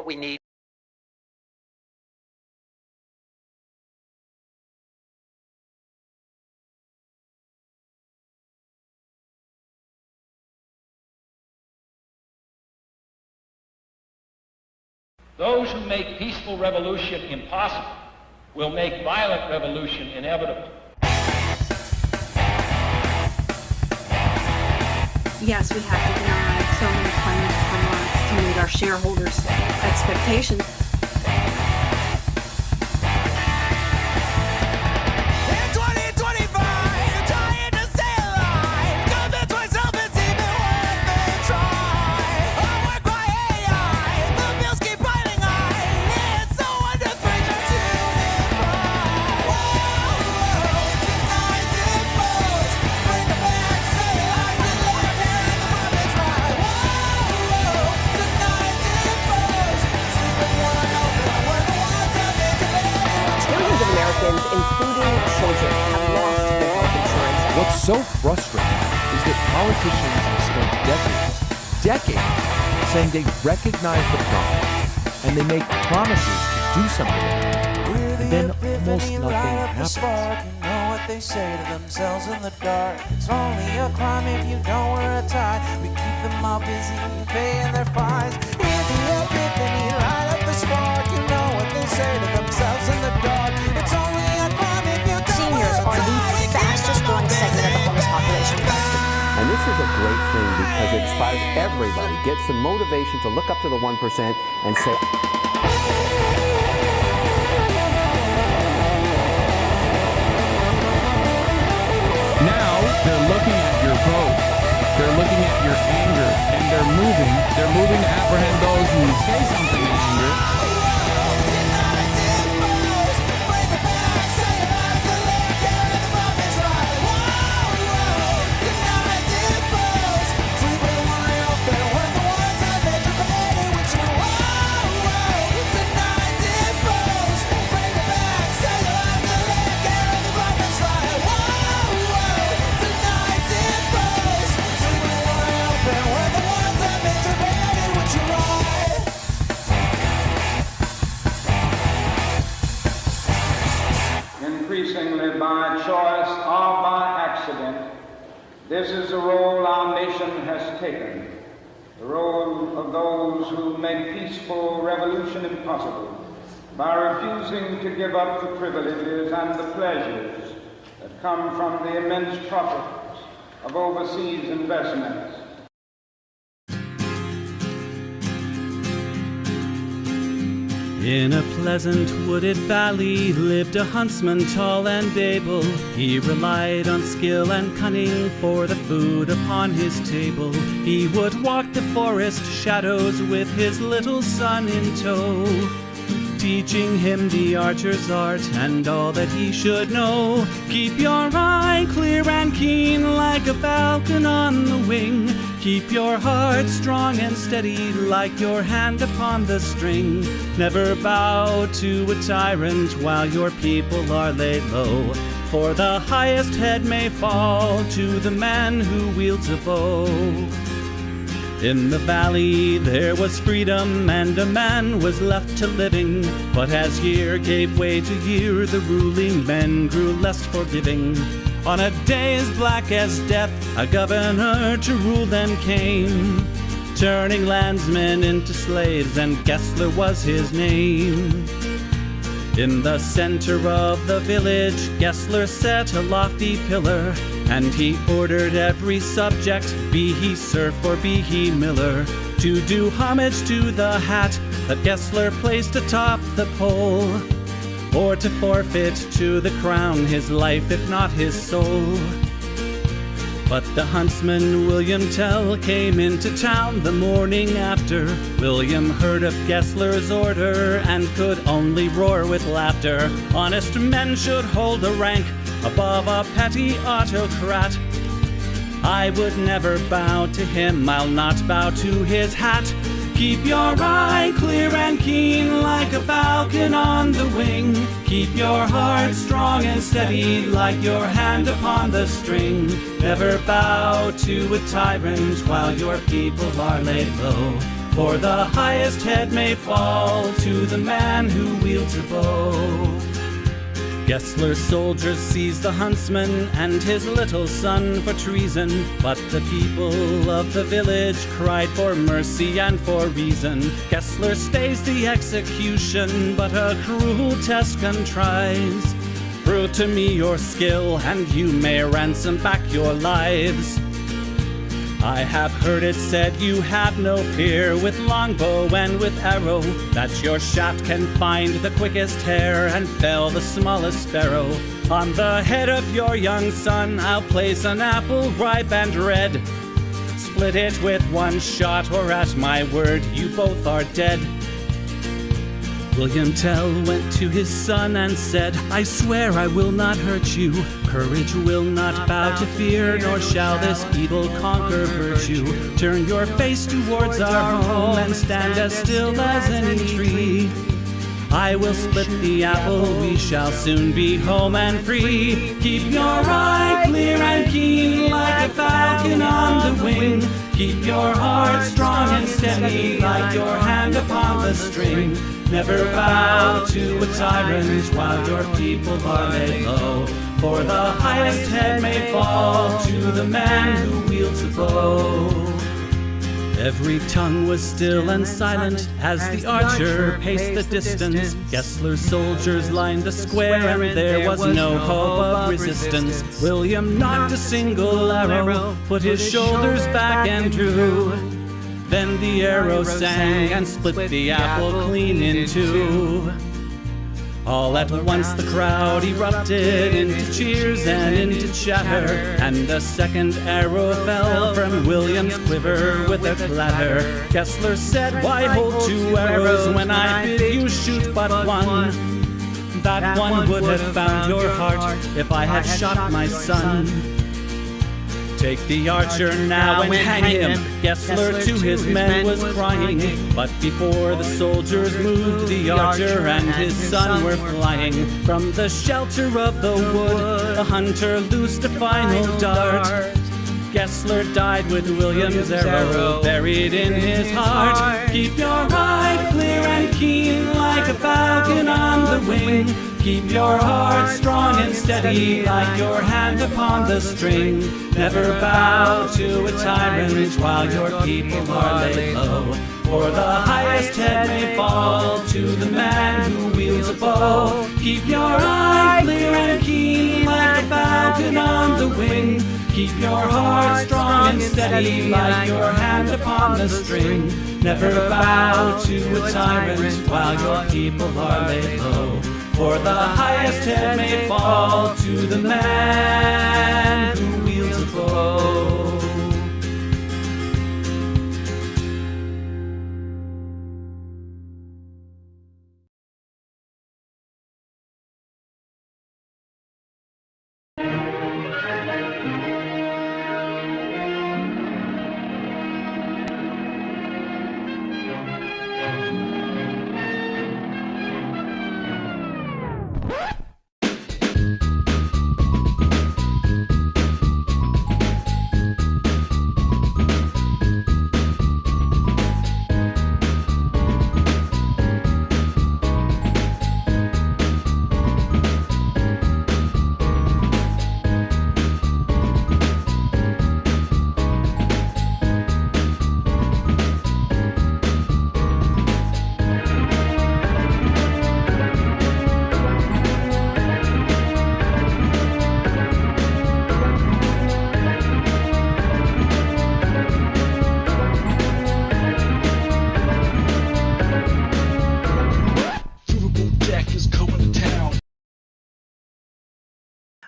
what we need. Those who make peaceful revolution impossible will make violent revolution inevitable. Yes, we have to deny so many claims per month to meet our shareholders' expectations. Including children, have lost their health insurance. What's so frustrating is that politicians have spent decades saying they recognize the problem and they make promises to do something, and then almost nothing happens. You know what they say to themselves in the dark. It's only a crime if you don't wear a tie. We keep them all busy paying their fines. Hear the epiphany, light up the spark. You know what they say to themselves in the dark. It's only a crime if you don't wear a tie. Seniors are the fastest growing segment of the homeless population. And this is a great thing because it inspires everybody, gets the motivation to look up to the 1% and say, now they're looking at your post, they're looking at your anger, and they're moving to apprehend those who say something in anger. Increasingly by choice or by accident, this is the role our nation has taken, the role of those who make peaceful revolution impossible by refusing to give up the privileges and the pleasures that come from the immense profits of overseas investments. In a pleasant wooded valley lived a huntsman tall and able. He relied on skill and cunning for the food upon his table. He would walk the forest shadows with his little son in tow, teaching him the archer's art and all that he should know. Keep your eye clear and keen like a falcon on the wing. Keep your heart strong and steady like your hand upon the string. Never bow to a tyrant while your people are laid low, for the highest head may fall to the man who wields a bow. In the valley there was freedom and a man was left to living, but as year gave way to year the ruling men grew less forgiving. On a day as black as death a governor to rule then came, turning landsmen into slaves, and Gessler was his name. In the center of the village Gessler set a lofty pillar, and he ordered every subject, be he serf or be he miller, to do homage to the hat that Gessler placed atop the pole, or to forfeit to the crown his life if not his soul. But the huntsman William Tell came into town the morning after. William heard of Gessler's order and could only roar with laughter. Honest men should hold a rank above a petty autocrat. I would never bow to him, I'll not bow to his hat. Keep your eye clear and keen like a falcon on the wing. Keep your heart strong and steady like your hand upon the string. Never bow to a tyrant while your people are laid low, For the highest head may fall to the man who wields a bow. Gessler's soldiers seized the huntsman and his little son for treason, but the people of the village cried for mercy and for reason. Gessler stays the execution, but a cruel test contrives. Prove to me your skill, and you may ransom back your lives. I have heard it said you have no peer with longbow and with arrow, that your shaft can find the quickest hare and fell the smallest sparrow. On the head of your young son I'll place an apple ripe and red. Split it with one shot, or at my word you both are dead. William Tell went to his son and said, I swear I will not hurt you. Courage will not bow to fear, nor shall this evil conquer virtue. Turn your face towards our home and stand as still as any tree. I will split the apple, we shall soon be home and free. Keep your eye clear and keen like a falcon on the wing. Keep your heart strong and steady like your hand upon the string. Never bow to a tyrant while your people are laid low. For the highest head may fall to the man who wields a bow. Every tongue was still and silent as the archer paced the distance. Gessler's soldiers lined the square and there was no hope of resistance. William knocked a single arrow, put his shoulders back and drew. Then the arrow sang and split the apple clean in two. All at once the crowd erupted into cheers and into chatter, and a second arrow fell from William's quiver with a clatter. Gessler said, why hold two arrows when I bid you shoot but one? That one would have found your heart if I had shot my son. Take the archer now and hang him. Gessler to his men was crying, but before the soldiers moved, the archer and his son were flying. From the shelter of the wood, the hunter loosed a final dart. Gessler died with William's arrow buried in his heart. Keep your eye clear and keen like a falcon on the wing. Keep your heart strong and steady like your hand upon the string. Never bow to a tyrant while your people are laid low. For the highest head may fall to the man who wields a bow. Keep your eye clear and keen like a falcon on the wing. Keep your heart strong and steady like your hand upon the string. Never bow to a tyrant while your people are laid low. For the highest head may fall to the man who wields a bow.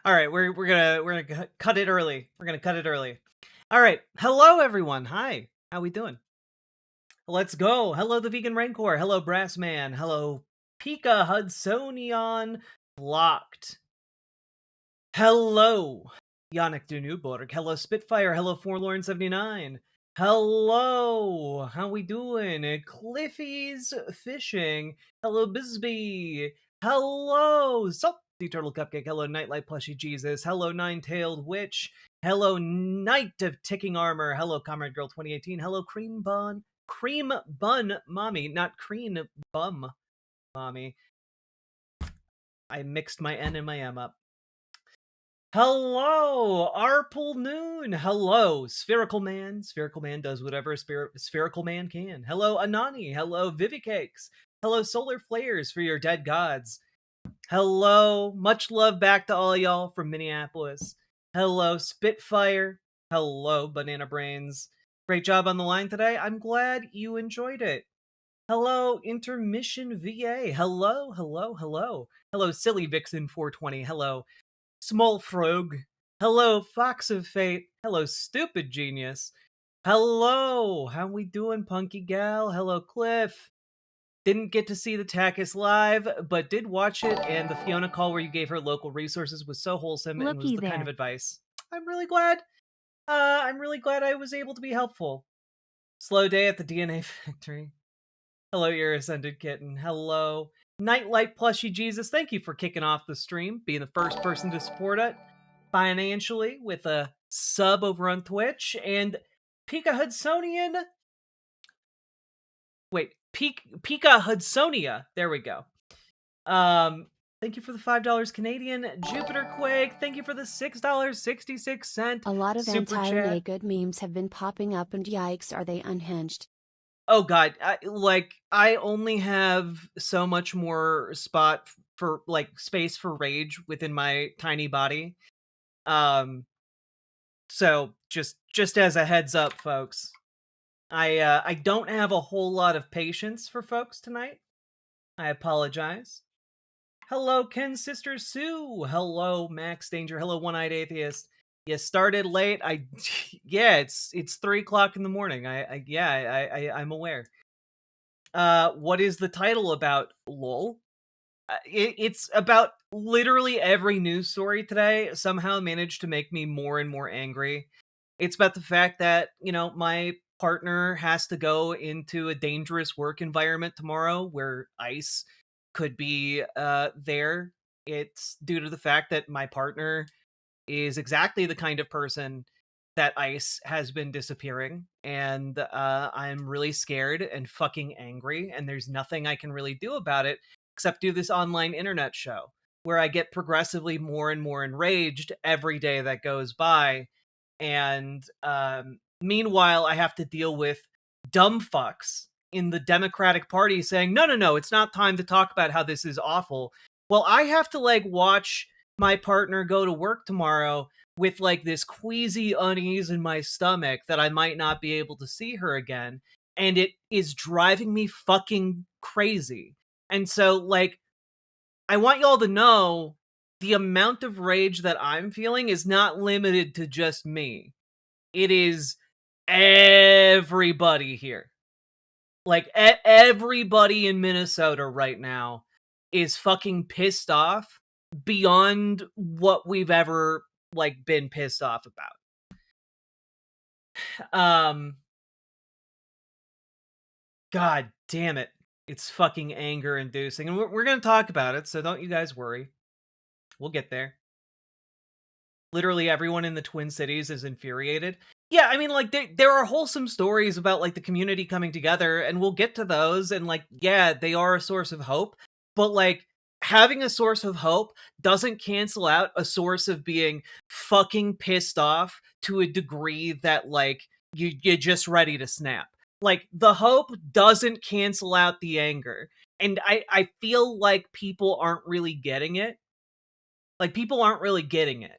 All right, we're gonna cut it early. We're gonna cut it early. All right, hello everyone. Hi, how we doing? Let's go. Hello, the Vegan Rancor. Hello, Brassman. Hello, Pika Hudsonion Blocked. Hello, Yannick de Newborg. Hello, Spitfire. Hello, Forlorn79. Hello, how we doing? Cliffy's Fishing. Hello, Bisbee. Hello, Salty Turtle Cupcake. Hello, Nightlight Plushy Jesus. Hello, Nine-Tailed Witch. Hello, Knight of Ticking Armor. Hello, Comrade Girl 2018. Hello, Cream Bun. Cream Bun Mommy, not Cream Bum Mommy. I mixed my N and my M up. Hello, Arpal Noon. Hello, Spherical Man. Spherical Man does whatever a Spherical Man can. Hello, Anani. Hello, Vivicakes. Hello, Solar Flares for your dead gods. Hello, much love back to all y'all from Minneapolis. Hello, Spitfire. Hello, Banana Brains. Great job on the line today. I'm glad you enjoyed it. Hello, Intermission VA. Hello, hello, hello. Hello, Silly Vixen 420. Hello, Small Frog. Hello, Fox of Fate. Hello, Stupid Genius. Hello, how we doing, Punky Gal? Hello, Cliff. Didn't get to see the Takis live, but did watch it, and the Fiona call where you gave her local resources was so wholesome and was Looky the kind of there. advice. I'm really glad. I'm really glad I was able to be helpful. Slow day at the DNA factory. Hello, your ascended kitten. Hello. Nightlight Plushy Jesus, thank you for kicking off the stream, being the first person to support it financially with a sub over on Twitch. And Pika Hudsonian. Wait, Pika Hudsonia. There we go. Thank you for the $5 Canadian. Jupiter Quake, thank you for the $6.66 A lot of super chat. anti-naked memes have been popping up, and yikes, are they unhinged? Oh god, I only have so much more spot for space for rage within my tiny body. So just as a heads up, folks, I don't have a whole lot of patience for folks tonight. I apologize. Hello, Ken Sister Sue. Hello, Max Danger. Hello, One-Eyed Atheist. You started late. Yeah, it's 3:00 in the morning. I'm aware. What is the title about? Lol. It's about literally every news story today somehow managed to make me more and more angry. It's about the fact that, my partner has to go into a dangerous work environment tomorrow where ICE could be there. It's due to the fact that my partner is exactly the kind of person that ICE has been disappearing, and I'm really scared and fucking angry, and there's nothing I can really do about it except do this online internet show where I get progressively more and more enraged every day that goes by, and meanwhile I have to deal with dumb fucks in the Democratic Party saying, no, it's not time to talk about how this is awful. Well, I have to watch my partner go to work tomorrow with this queasy unease in my stomach that I might not be able to see her again, and it is driving me fucking crazy. And so I want y'all to know the amount of rage that I'm feeling is not limited to just me. It is everybody here. Everybody in Minnesota right now is fucking pissed off beyond what we've ever been pissed off about. God damn it. It's fucking anger inducing. And we're going to talk about it, so don't you guys worry. We'll get there. Literally everyone in the Twin Cities is infuriated. Yeah, I mean, there are wholesome stories about, the community coming together, and we'll get to those, and, yeah, they are a source of hope, but, having a source of hope doesn't cancel out a source of being fucking pissed off to a degree that, you're just ready to snap. The hope doesn't cancel out the anger, and I feel like people aren't really getting it. People aren't really getting it.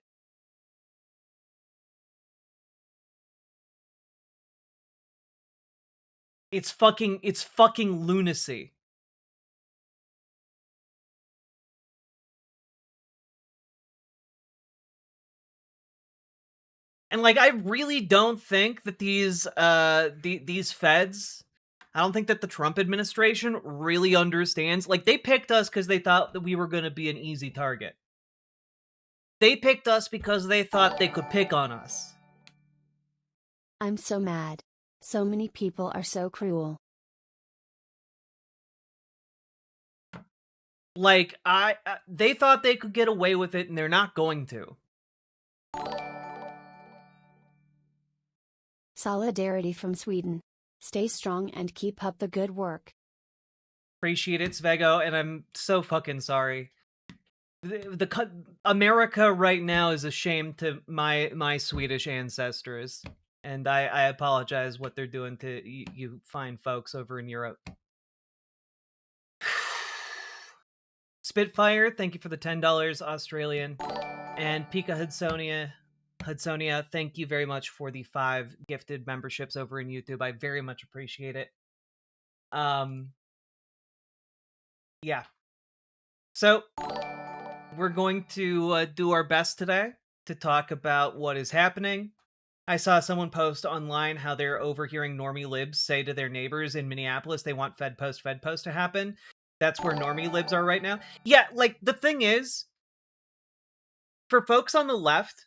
It's fucking lunacy. And I really don't think that these feds, I don't think that the Trump administration really understands. They picked us because they thought that we were going to be an easy target. They picked us because they thought they could pick on us. I'm so mad. So many people are so cruel. They thought they could get away with it, and they're not going to. Solidarity from Sweden. Stay strong and keep up the good work. Appreciate it, Svego, and I'm so fucking sorry. America right now is a shame to my Swedish ancestors, and I apologize what they're doing to you fine folks over in Europe. Spitfire, thank you for the $10 Australian, and Pika Hudsonia, thank you very much for the 5 gifted memberships over in YouTube. I very much appreciate it. Yeah. So we're going to do our best today to talk about what is happening. I saw someone post online how they're overhearing normie libs say to their neighbors in Minneapolis they want Fed Post to happen. That's where normie libs are right now. Yeah, like, the thing is, for folks on the left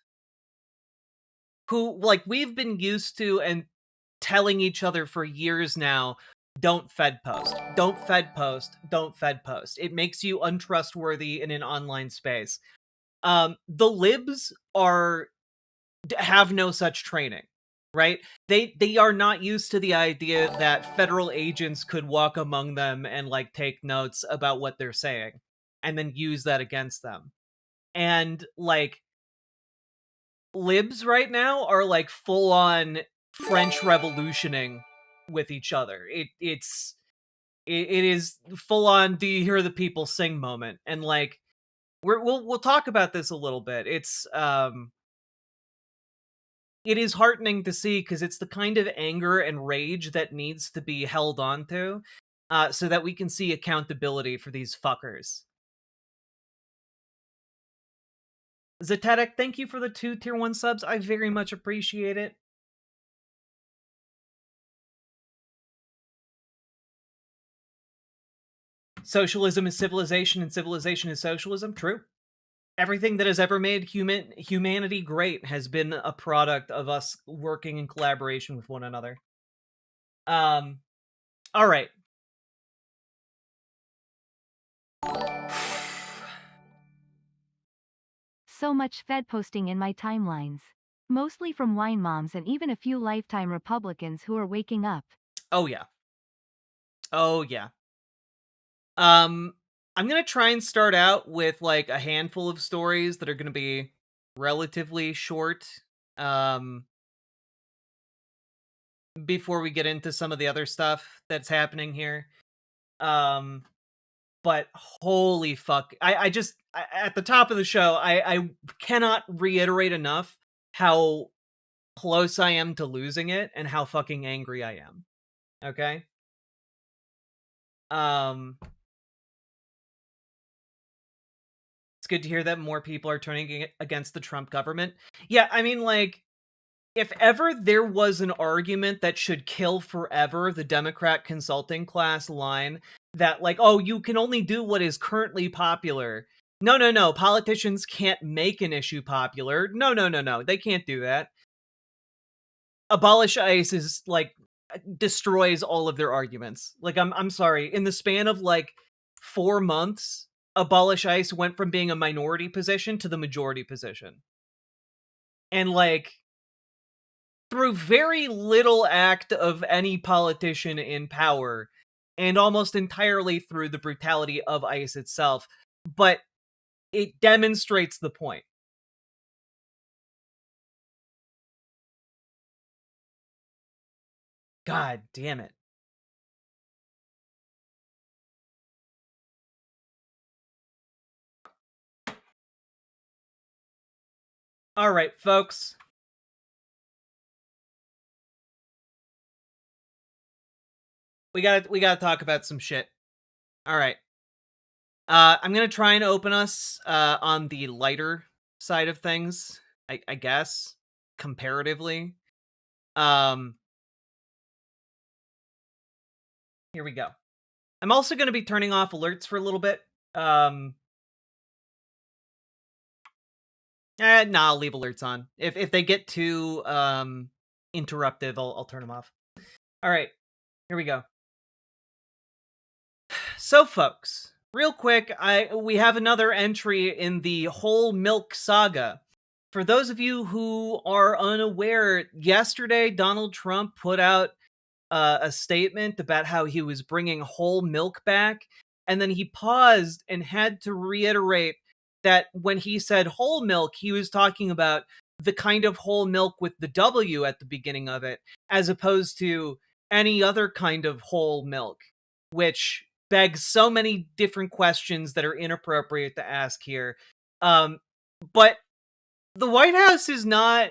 who, like, we've been used to and telling each other for years now, don't Fed Post. Don't Fed Post. Don't Fed Post. It makes you untrustworthy in an online space. The libs have no such training, right? They are not used to the idea that federal agents could walk among them and, like, take notes about what they're saying and then use that against them. And, like, libs right now are, like, full on French revolutioning with each other. It is full on do you hear the people sing moment, and, like, we'll talk about this a little bit. It is heartening to see, because it's the kind of anger and rage that needs to be held on to, so that we can see accountability for these fuckers. Zetetic, thank you for the 2 tier 1 subs. I very much appreciate it. Socialism is civilization, and civilization is socialism. True. Everything that has ever made humanity great has been a product of us working in collaboration with one another. All right. So much Fed posting in my timelines. Mostly from wine moms and even a few lifetime Republicans who are waking up. Oh, yeah. Oh, yeah. I'm gonna try and start out with, like, a handful of stories that are gonna be relatively short, before we get into some of the other stuff that's happening here. But holy fuck. At the top of the show, I cannot reiterate enough how close I am to losing it and how fucking angry I am. Okay? It's good to hear that more people are turning against the Trump government. Yeah, I mean, like, if ever there was an argument that should kill forever the Democrat consulting class line that, like, oh, you can only do what is currently popular. No. Politicians can't make an issue popular. No. They can't do that. Abolish ICE is, like, destroys all of their arguments. Like, I'm sorry. In the span of, like, 4 months, abolish ICE went from being a minority position to the majority position. And, like, through very little act of any politician in power, and almost entirely through the brutality of ICE itself, but it demonstrates the point. God damn it. All right, folks. We gotta talk about some shit. All right. I'm gonna try and open us on the lighter side of things, I guess, comparatively. Here we go. I'm also gonna be turning off alerts for a little bit. Nah, I'll leave alerts on. If they get too interruptive, I'll turn them off. All right, here we go. So, folks, real quick, we have another entry in the whole milk saga. For those of you who are unaware, yesterday Donald Trump put out a statement about how he was bringing whole milk back, and then he paused and had to reiterate that when he said whole milk, he was talking about the kind of whole milk with the W at the beginning of it, as opposed to any other kind of whole milk, which begs so many different questions that are inappropriate to ask here. But the White House is not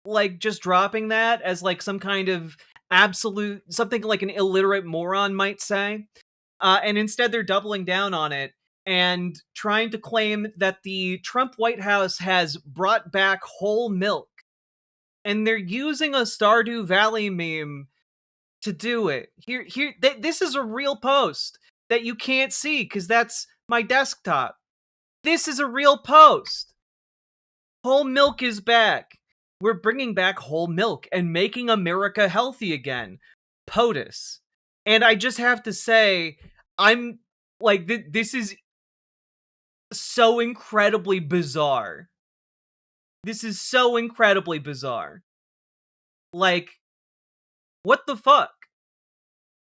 like just dropping that as like some kind of absolute something like an illiterate moron might say. And instead they're doubling down on it and trying to claim that the Trump White House has brought back whole milk. And they're using a Stardew Valley meme to do it. This is a real post that you can't see because that's my desktop. This is a real post. Whole milk is back. We're bringing back whole milk and making America healthy again. POTUS. And I just have to say, I'm like, this is so incredibly bizarre. This is so incredibly bizarre. Like, what the fuck?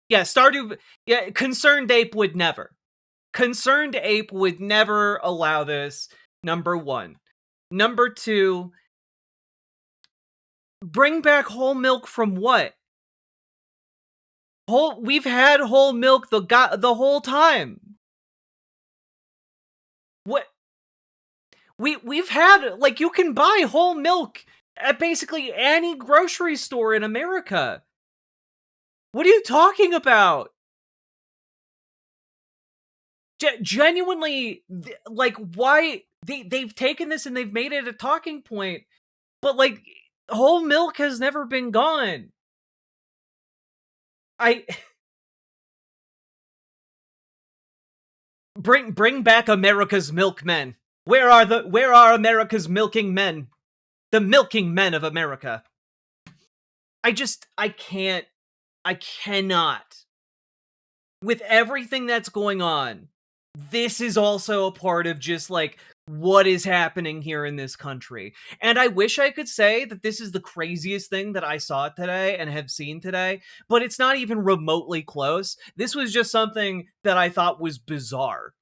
Yeah, Stardew. Yeah, Concerned Ape would never. Concerned Ape would never allow this. Number one. Number two, bring back whole milk from what? We've had whole milk the whole time. What? We've had, like, you can buy whole milk at basically any grocery store in America. What are you talking about? Genuinely, like, why they've taken this and they've made it a talking point, but like, whole milk has never been gone. Bring back America's milkmen. Where are America's milking men? The milking men of America. I cannot. With everything that's going on, this is also a part of just like what is happening here in this country. And I wish I could say that this is the craziest thing that I saw today and have seen today, but it's not even remotely close. This was just something that I thought was bizarre.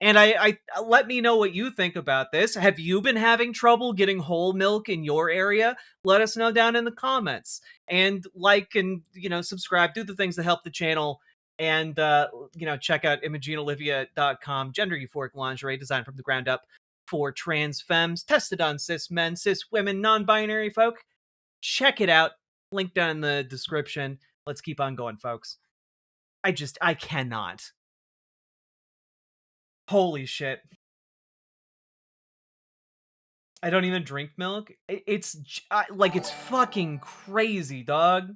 And I let me know what you think about this. Have you been having trouble getting whole milk in your area? Let us know down in the comments. And like and, subscribe. Do the things that help the channel. And, check out ImogeneOlivia.com. Gender euphoric lingerie designed from the ground up for trans femmes. Tested on cis men, cis women, non-binary folk. Check it out. Link down in the description. Let's keep on going, folks. I cannot. Holy shit. I don't even drink milk. It's fucking crazy, dog.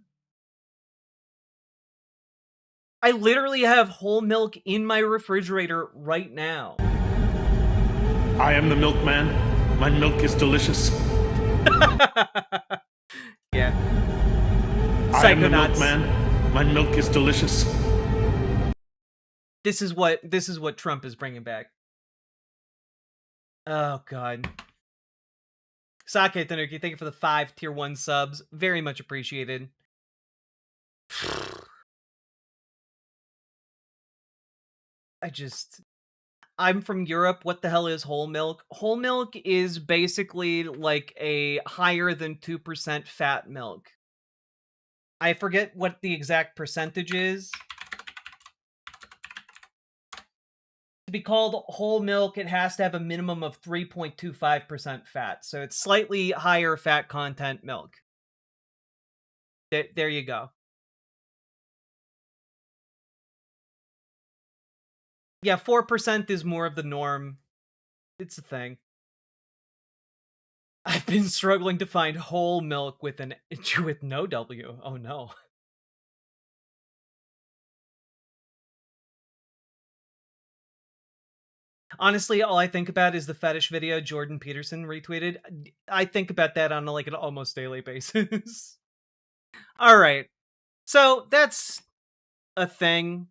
I literally have whole milk in my refrigerator right now. I am the milkman. My milk is delicious. Yeah. I am the milkman. My milk is delicious. This is what Trump is bringing back. Oh god. Sake Tanuki, thank you for the 5 tier 1 subs. Very much appreciated. I'm from Europe. What the hell is whole milk? Whole milk is basically like a higher than 2% fat milk. I forget what the exact percentage is. To be called whole milk, it has to have a minimum of 3.25% fat. So it's slightly higher fat content milk. There you go. Yeah, 4% is more of the norm. It's a thing. I've been struggling to find whole milk with no W. Oh no. Honestly, all I think about is the fetish video Jordan Peterson retweeted. I think about that on like an almost daily basis. All right. So that's a thing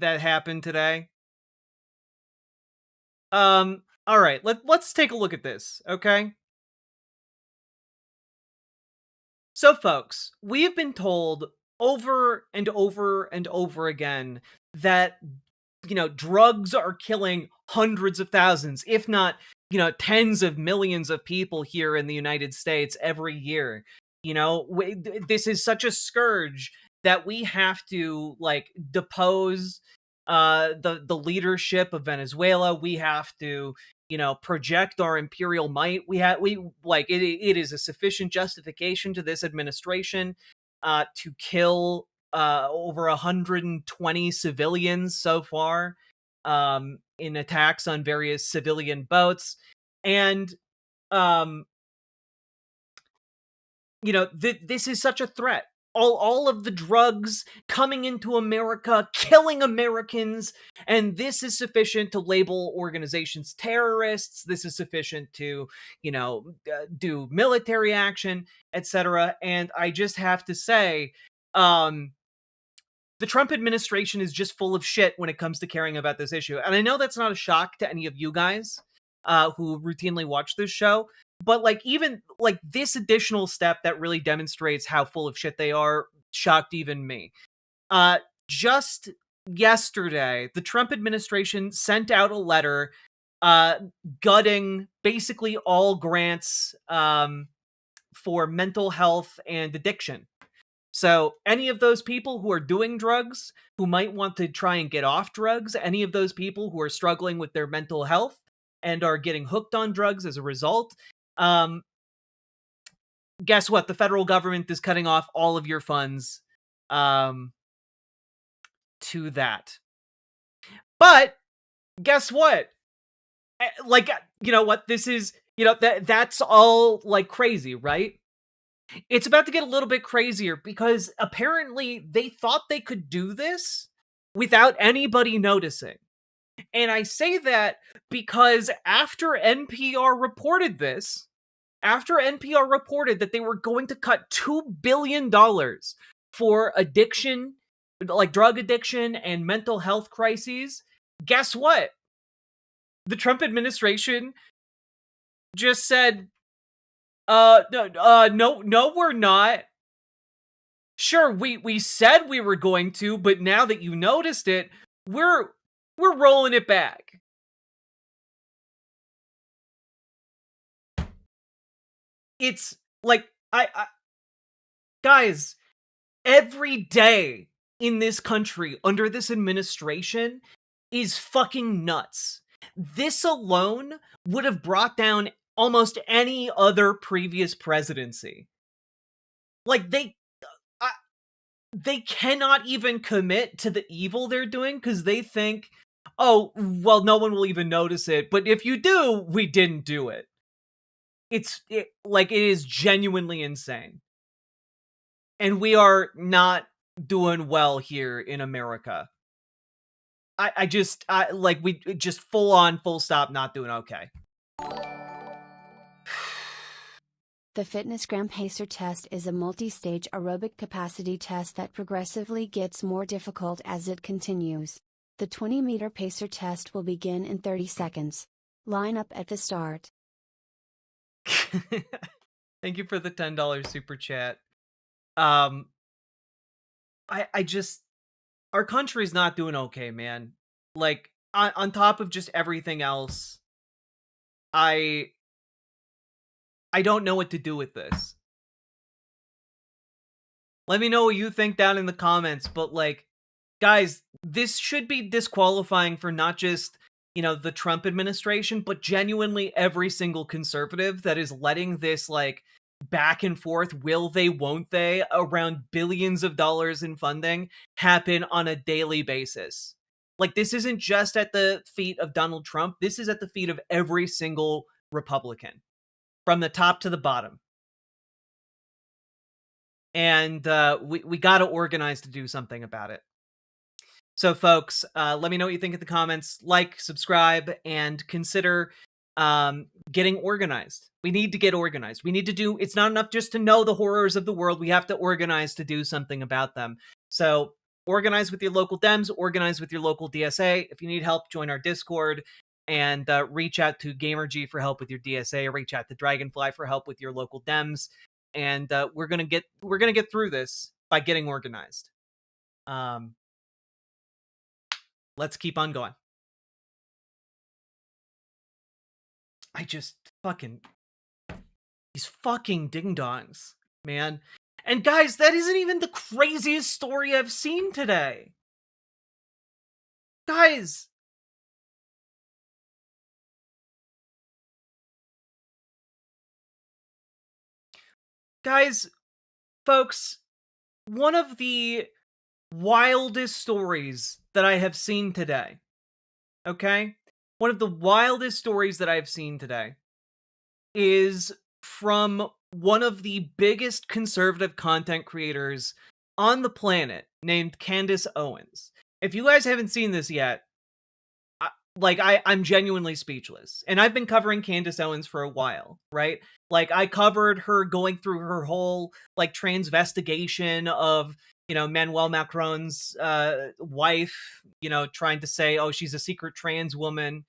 that happened today. All right. Let's take a look at this, okay? So, folks, we have been told over and over and over again that, drugs are killing hundreds of thousands, if not, tens of millions of people here in the United States every year. This is such a scourge that we have to, depose the leadership of Venezuela. We have to project our imperial might. It is a sufficient justification to this administration to kill over 120 civilians so far in attacks on various civilian boats. And this is such a threat. All of the drugs coming into America, killing Americans, and this is sufficient to label organizations terrorists. This is sufficient to, do military action, etc. And I just have to say, the Trump administration is just full of shit when it comes to caring about this issue. And I know that's not a shock to any of you guys who routinely watch this show, but even this additional step that really demonstrates how full of shit they are shocked even me. Just yesterday, the Trump administration sent out a letter gutting basically all grants for mental health and addiction. So any of those people who are doing drugs, who might want to try and get off drugs, any of those people who are struggling with their mental health and are getting hooked on drugs as a result, guess what? The federal government is cutting off all of your funds to that. But guess what? You know what? This is, that's all crazy, right? It's about to get a little bit crazier because apparently they thought they could do this without anybody noticing. And I say that because after NPR reported this, after NPR reported that they were going to cut $2 billion for addiction, drug addiction and mental health crises, guess what? The Trump administration just said, no, we're not. Sure, we said we were going to, but now that you noticed it, we're rolling it back. It's guys, every day in this country under this administration is fucking nuts. This alone would have brought down almost any other previous presidency. They cannot even commit to the evil they're doing because they think, oh, well, no one will even notice it. But if you do, we didn't do it. It is genuinely insane. And we are not doing well here in America. We just full on, full stop, not doing okay. The FitnessGram Pacer test is a multi-stage aerobic capacity test that progressively gets more difficult as it continues. The 20-meter pacer test will begin in 30 seconds. Line up at the start. Thank you for the $10 super chat. Our country's not doing okay, man. On top of just everything else, I don't know what to do with this. Let me know what you think down in the comments, but guys, this should be disqualifying for not just, the Trump administration, but genuinely every single conservative that is letting this back and forth, will they, won't they, around billions of dollars in funding happen on a daily basis. This isn't just at the feet of Donald Trump, this is at the feet of every single Republican. From the top to the bottom. And we got to organize to do something about it. So, folks, let me know what you think in the comments. Like, subscribe, and consider getting organized. We need to get organized. We need to do... It's not enough just to know the horrors of the world. We have to organize to do something about them. So, organize with your local Dems. Organize with your local DSA. If you need help, join our Discord. And reach out to GamerG for help with your DSA. Reach out to Dragonfly for help with your local Dems. and we're gonna get through this by getting organized. Let's keep on going. I just fucking these fucking ding dongs, man. And guys, that isn't even the craziest story I've seen today. Guys, folks, one of the wildest stories that I have seen today. Okay? One of the wildest stories that I've seen today is from one of the biggest conservative content creators on the planet named Candace Owens. If you guys haven't seen this yet, I'm genuinely speechless. And I've been covering Candace Owens for a while, right? Like, I covered her going through her whole, like, transvestigation of, Manuel Macron's wife, trying to say, oh, she's a secret trans woman.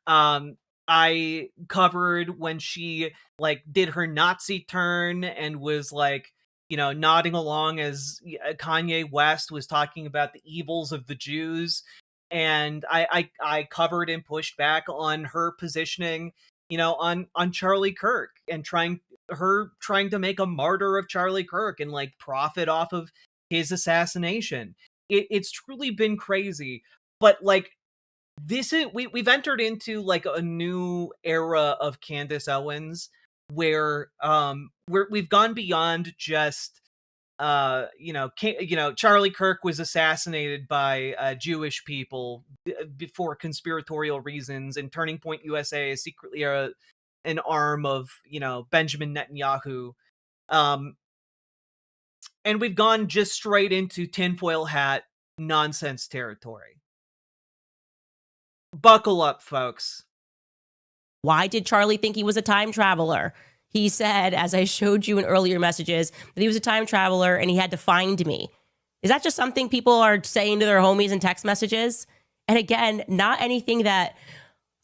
I covered when she, like, did her Nazi turn and was, like, nodding along as Kanye West was talking about the evils of the Jews. And I covered and pushed back on her positioning, on Charlie Kirk and trying to make a martyr of Charlie Kirk and, like, profit off of his assassination. It's truly been crazy, but, like, this is we've entered into, like, a new era of Candace Owens where we've gone beyond just Charlie Kirk was assassinated by Jewish people for conspiratorial reasons, and Turning Point USA is secretly an arm of, Benjamin Netanyahu. And we've gone just straight into tinfoil hat nonsense territory. Buckle up, folks. Why did Charlie think he was a time traveler? He said, as I showed you in earlier messages, that he was a time traveler and he had to find me. Is that just something people are saying to their homies in text messages? And again, not anything that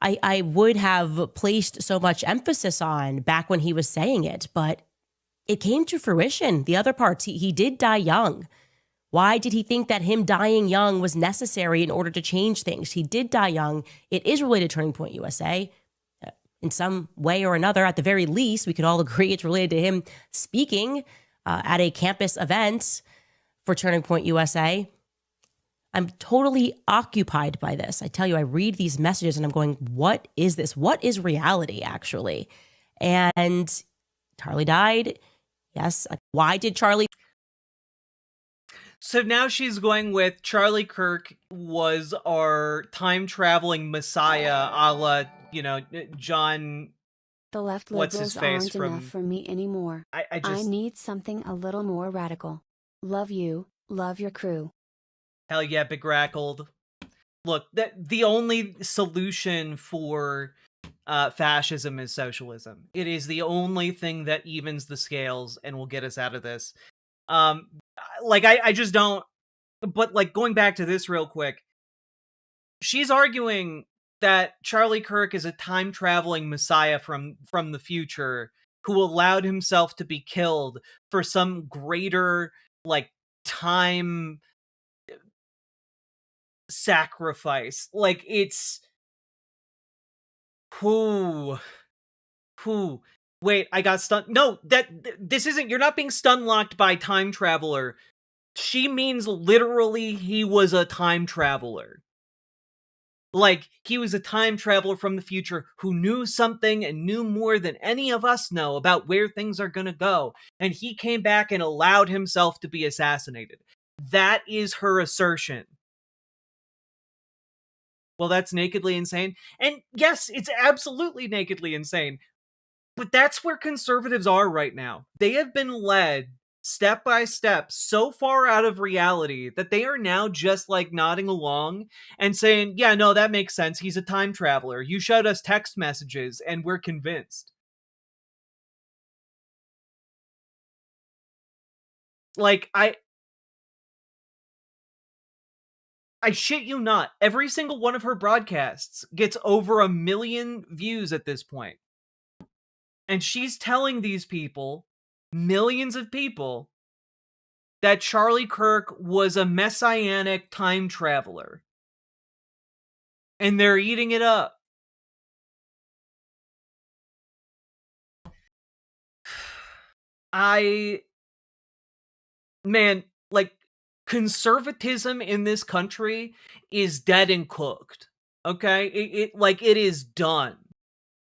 I would have placed so much emphasis on back when he was saying it, but it came to fruition. The other parts, he did die young. Why did he think that him dying young was necessary in order to change things? He did die young. It is related to Turning Point USA. In some way or another, at the very least, we could all agree it's related to him speaking at a campus event for Turning Point USA. I'm totally occupied by this. I tell you, I read these messages and I'm going, what is this? What is reality, actually? And Charlie died. Yes. Why did Charlie? So now she's going with Charlie Kirk was our time-traveling messiah, a la, John... The left What's liberals his face aren't from... enough for me anymore. I need something a little more radical. Love you, love your crew. Hell yeah, Big Rackled. Look, the only solution for fascism is socialism. It is the only thing that evens the scales and will get us out of this. I just don't... But, like, going back to this real quick, she's arguing that Charlie Kirk is a time-traveling messiah from the future who allowed himself to be killed for some greater, like, time sacrifice. Like, it's... Wait, I got stunned. No, this isn't... You're not being stun-locked by time traveler. She means literally he was a time traveler. Like, he was a time traveler from the future who knew something and knew more than any of us know about where things are gonna go. And he came back and allowed himself to be assassinated. That is her assertion. Well, that's nakedly insane. And yes, it's absolutely nakedly insane. But that's where conservatives are right now. They have been led step by step so far out of reality that they are now just, like, nodding along and saying, yeah, no, that makes sense. He's a time traveler. You showed us text messages and we're convinced. Like, I shit you not. Every single one of her broadcasts gets over 1 million views at this point. And she's telling these people millions of people that Charlie Kirk was a messianic time traveler. And they're eating it up. Man, like, conservatism in this country is dead and cooked. Okay? It is done.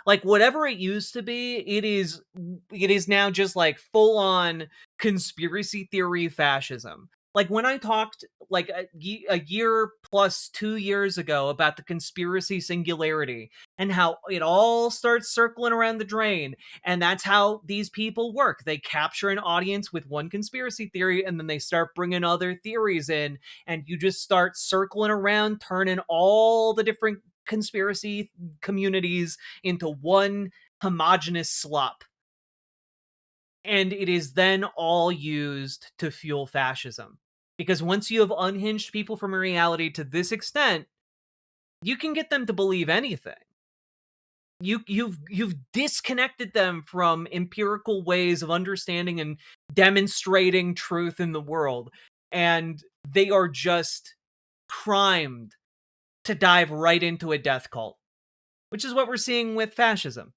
Like, whatever it used to be, it is now just like full on conspiracy theory fascism. Like, when I talked like a year plus 2 years ago about the conspiracy singularity and how it all starts circling around the drain, and that's how these people work. They capture an audience with one conspiracy theory, and then they start bringing other theories in, and you just start circling around, turning all the different conspiracy communities into one homogenous slop. And it is then all used to fuel fascism. Because once you have unhinged people from reality to this extent, you can get them to believe anything. You've disconnected them from empirical ways of understanding and demonstrating truth in the world, and they are just primed to dive right into a death cult, which is what we're seeing with fascism.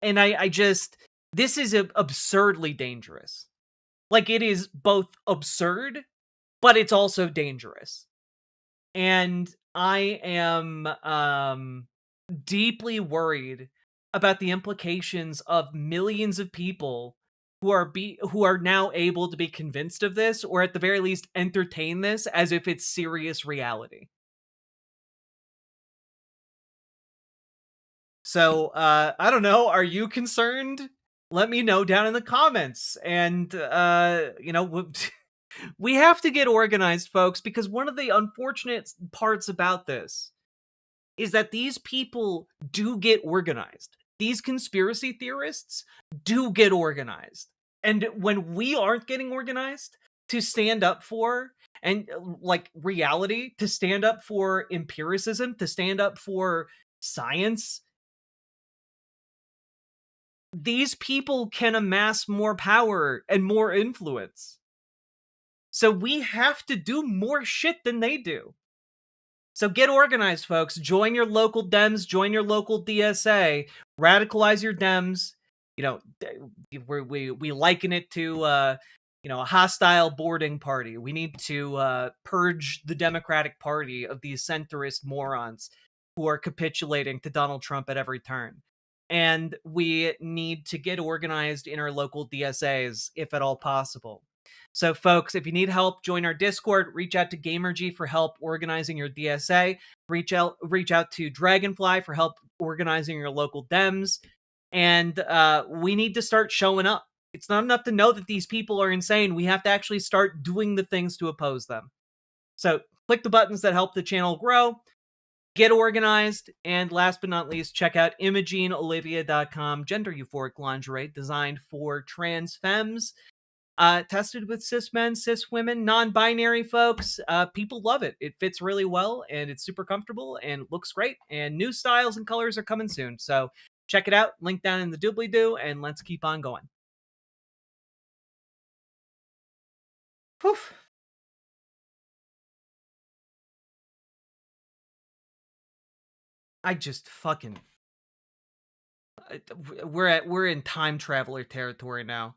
And I just, this is absurdly dangerous. Like, it is both absurd, but it's also dangerous. And I am deeply worried about the implications of millions of people who are now able to be convinced of this, or at the very least entertain this as if it's serious reality. So, I don't know, are you concerned? Let me know down in the comments. And, we have to get organized, folks, because one of the unfortunate parts about this is that these people do get organized. These conspiracy theorists do get organized. And when we aren't getting organized to stand up for, and like, reality, to stand up for empiricism, to stand up for science, these people can amass more power and more influence. So we have to do more shit than they do. So get organized, folks. Join your local Dems, join your local DSA, radicalize your Dems. You know, we liken it to a hostile boarding party. We need to purge the Democratic Party of these centrist morons who are capitulating to Donald Trump at every turn. And we need to get organized in our local DSAs, if at all possible. So, folks, if you need help, join our Discord. Reach out to GamerG for help organizing your DSA. Reach out to Dragonfly for help organizing your local Dems. And we need to start showing up. It's not enough to know that these people are insane. We have to actually start doing the things to oppose them. So, click the buttons that help the channel grow. Get organized, and last but not least, check out ImogeneOlivia.com, gender euphoric lingerie designed for trans femmes. Tested with cis men, cis women, non-binary folks. People love it. It fits really well, and it's super comfortable, and looks great. And new styles and colors are coming soon. So check it out. Link down in the doobly-doo, and let's keep on going. Whew. I just fucking... We're in time traveler territory now.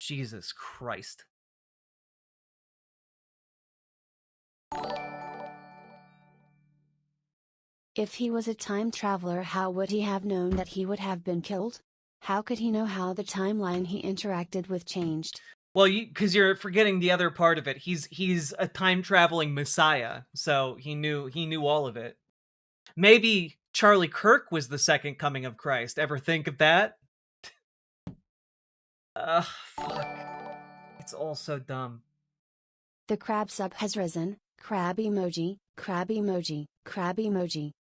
Jesus Christ. If he was a time traveler, how would he have known that he would have been killed? How could he know how the timeline he interacted with changed? Well, because you're forgetting the other part of it. He's a time traveling messiah, so he knew all of it. Maybe Charlie Kirk was the second coming of Christ. Ever think of that? Ugh, fuck. It's all so dumb. The crab sub has risen. Crab emoji, crab emoji, crab emoji.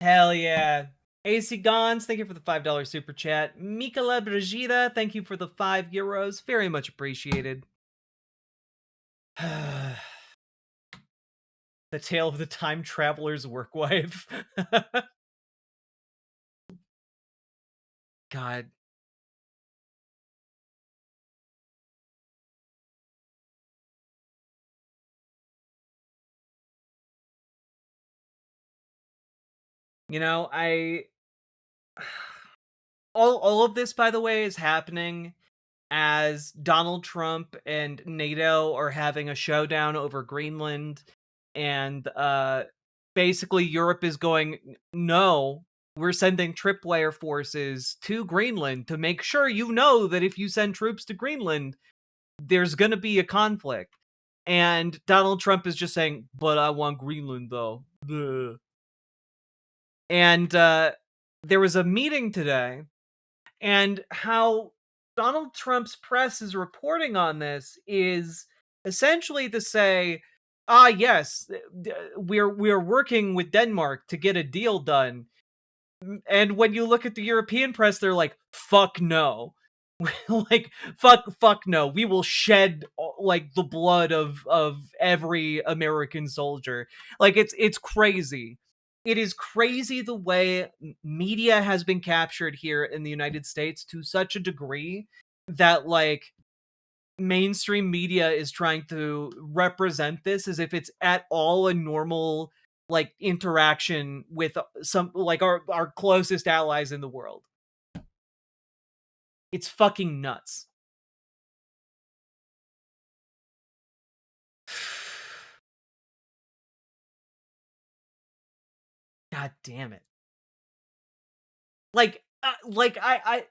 Hell yeah. AC Gons, thank you for the $5 super chat. Mikola Brigida, thank you for the €5. Very much appreciated. The Tale of the Time Traveler's Work Wife. God. You know, all of this, by the way, is happening as Donald Trump and NATO are having a showdown over Greenland, and basically Europe is going, no, we're sending tripwire forces to Greenland to make sure you know that if you send troops to Greenland, there's going to be a conflict. And Donald Trump is just saying, but I want Greenland though. Bleh. And there was a meeting today, and how Donald Trump's press is reporting on this is essentially to say, ah, yes, we're working with Denmark to get a deal done. And when you look at the European press, they're like, fuck no. Like, fuck no. We will shed like the blood of every American soldier. Like, it's crazy. It is crazy the way media has been captured here in the United States to such a degree that, like, mainstream media is trying to represent this as if it's at all a normal, like, interaction with some, like, our closest allies in the world. It's fucking nuts. God damn it. Like I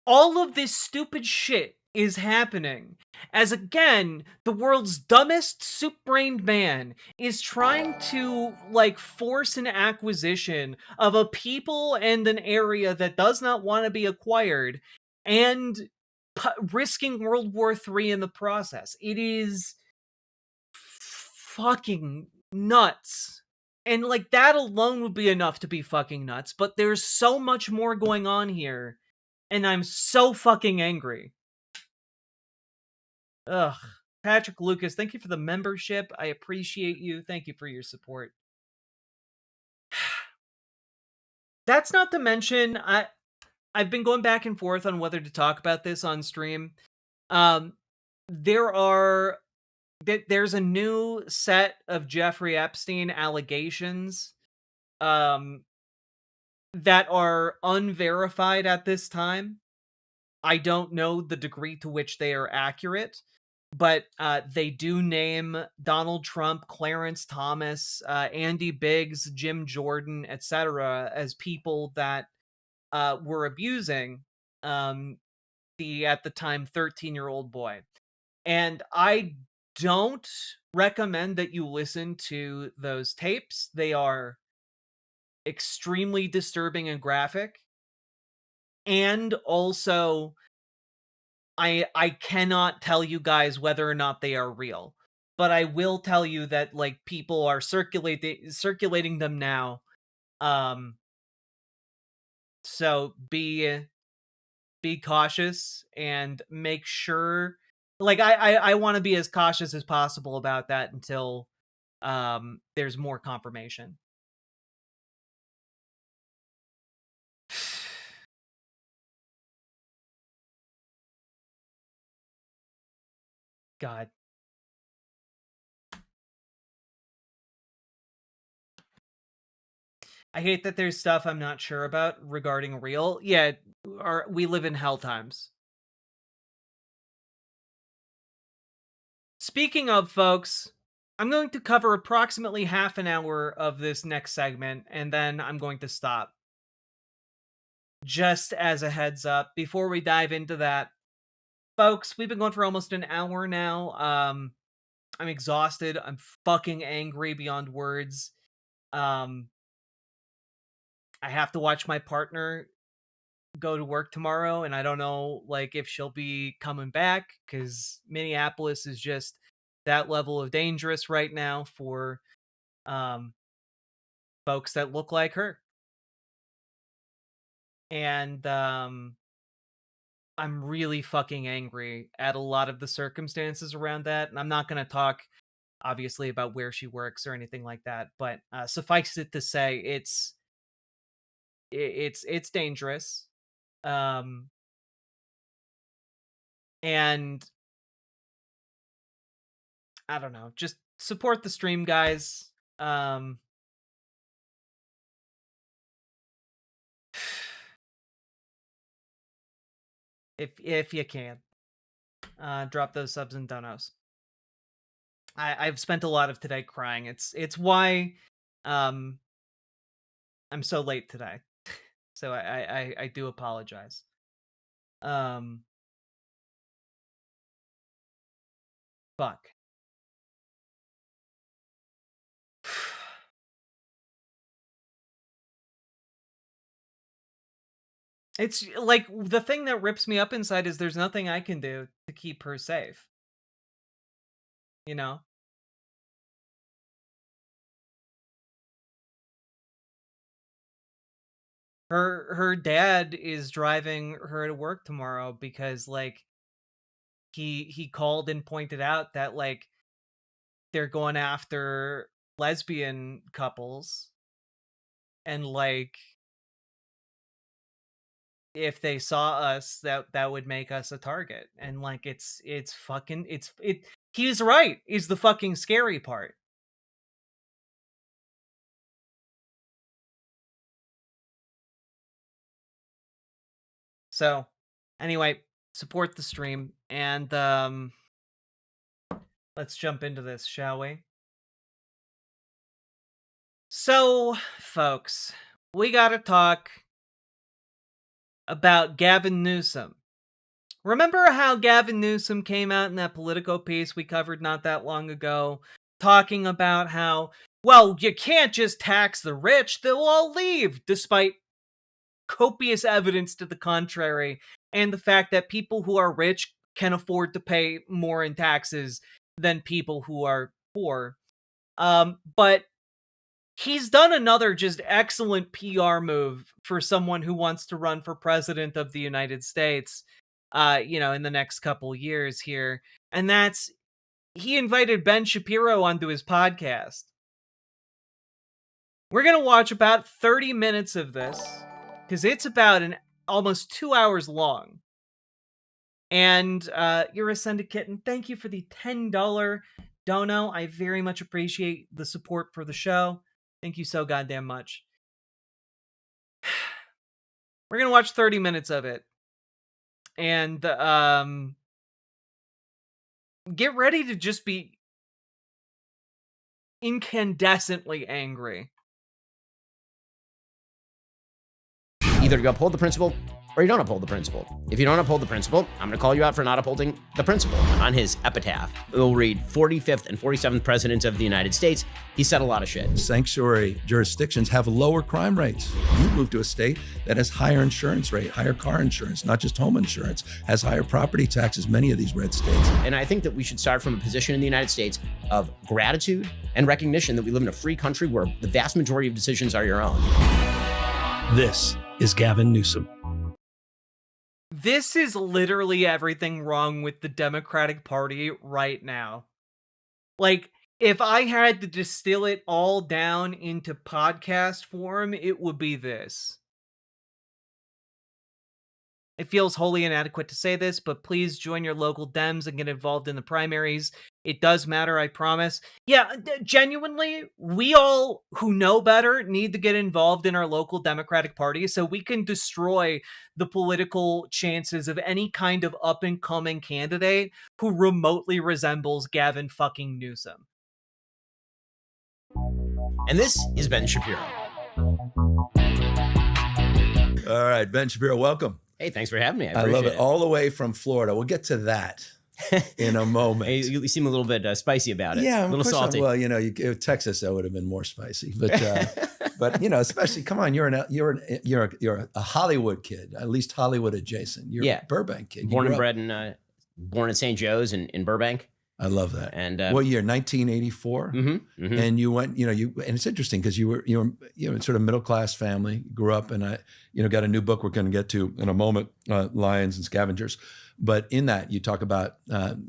all of this stupid shit is happening as, again, the world's dumbest soup-brained man is trying to, like, force an acquisition of a people and an area that does not want to be acquired, and risking World War III in the process. It is fucking nuts. And, like, that alone would be enough to be fucking nuts, but there's so much more going on here, and I'm so fucking angry. Ugh. Patrick Lucas, thank you for the membership. I appreciate you. Thank you for your support. That's not to mention, I've been going back and forth on whether to talk about this on stream. There's a new set of Jeffrey Epstein allegations that are unverified at this time. I don't know the degree to which they are accurate, but they do name Donald Trump, Clarence Thomas, Andy Biggs, Jim Jordan, etc. as people that were abusing the, at the time, 13-year-old boy. And I don't recommend that you listen to those tapes. They are extremely disturbing and graphic. And also, I cannot tell you guys whether or not they are real, but I will tell you that, like, people are circulating them now. So be cautious and make sure, like, I want to be as cautious as possible about that until there's more confirmation. God. I hate that there's stuff I'm not sure about regarding real. Yeah, we live in hell times. Speaking of, folks, I'm going to cover approximately half an hour of this next segment, and then I'm going to stop. Just as a heads up, before we dive into that, folks, we've been going for almost an hour now. I'm exhausted. I'm fucking angry beyond words. I have to watch my partner go to work tomorrow, and I don't know, like, if she'll be coming back, because Minneapolis is just that level of dangerous right now for folks that look like her. And I'm really fucking angry at a lot of the circumstances around that, and I'm not going to talk obviously about where she works or anything like that, but suffice it to say, it's dangerous. And I don't know, just support the stream, guys. If you can, drop those subs and donos. I've spent a lot of today crying. It's why I'm so late today. So I do apologize. Fuck. It's like the thing that rips me up inside is there's nothing I can do to keep her safe. You know? Her dad is driving her to work tomorrow because like he called and pointed out that like they're going after lesbian couples and like if they saw us that would make us a target, and like it's fucking he's right is the fucking scary part. So anyway, support the stream, and let's jump into this, shall we? So folks, we gotta talk about Gavin Newsom. Remember how Gavin Newsom came out in that Politico piece we covered not that long ago, talking about how, well, you can't just tax the rich, they'll all leave, despite copious evidence to the contrary, and the fact that people who are rich can afford to pay more in taxes than people who are poor. But he's done another just excellent PR move for someone who wants to run for president of the United States, in the next couple years here. And that's, he invited Ben Shapiro onto his podcast. We're going to watch about 30 minutes of this, because it's about almost 2 hours long. And you're Ascended Kitten, thank you for the $10 dono. I very much appreciate the support for the show. Thank you so goddamn much. We're going to watch 30 minutes of it. And get ready to just be incandescently angry. Either you uphold the principle or you don't uphold the principle. If you don't uphold the principle, I'm going to call you out for not upholding the principle. On his epitaph, it will read 45th and 47th presidents of the United States. He said a lot of shit. Sanctuary jurisdictions have lower crime rates. You move to a state that has higher insurance rate, higher car insurance, not just home insurance, has higher property taxes, many of these red states. And I think that we should start from a position in the United States of gratitude and recognition that we live in a free country where the vast majority of decisions are your own. This is Gavin Newsom. This is literally everything wrong with the Democratic Party right now. Like, if I had to distill it all down into podcast form, it would be this. It feels wholly inadequate to say this, but please join your local Dems and get involved in the primaries. It does matter, I promise. Yeah, genuinely, we all who know better need to get involved in our local Democratic Party so we can destroy the political chances of any kind of up-and-coming candidate who remotely resembles Gavin fucking Newsom. And this is Ben Shapiro. All right, Ben Shapiro, welcome. Hey, thanks for having me. I love it. All the way from Florida. We'll get to that in a moment. Hey, you seem a little bit spicy about it. Yeah, a little salty. Well, Texas, that would have been more spicy. But, but especially, come on, you're a Hollywood kid, at least Hollywood adjacent. You're a Burbank kid. Born and bred in born in St. Joe's in Burbank. I love that. And what year? 1984. And you went. And it's interesting because you were sort of middle class family. Grew up, and got a new book we're going to get to in a moment. Lions and Scavengers. But in that, you talk about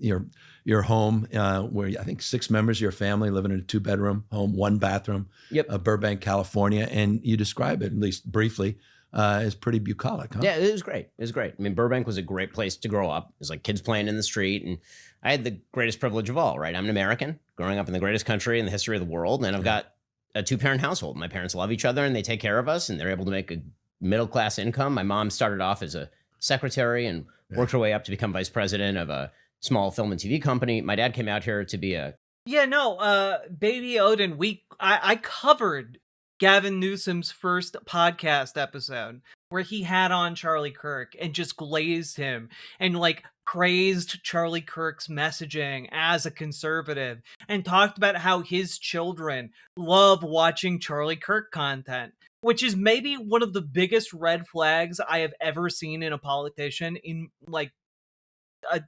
your home, where I think 6 members of your family living in a 2-bedroom home, 1 bathroom. Yep. Burbank, California, and you describe it at least briefly. is pretty bucolic, huh? Yeah, it was great. It was great. I mean, Burbank was a great place to grow up. It was like kids playing in the street, and I had the greatest privilege of all, right? I'm an American growing up in the greatest country in the history of the world, and I've got a two-parent household. My parents love each other, and they take care of us, and they're able to make a middle-class income. My mom started off as a secretary and worked her way up to become vice president of a small film and TV company. My dad came out here to be a Yeah, no, Baby Odin, I covered Gavin Newsom's first podcast episode where he had on Charlie Kirk and just glazed him and like praised Charlie Kirk's messaging as a conservative and talked about how his children love watching Charlie Kirk content, which is maybe one of the biggest red flags I have ever seen in a politician, in like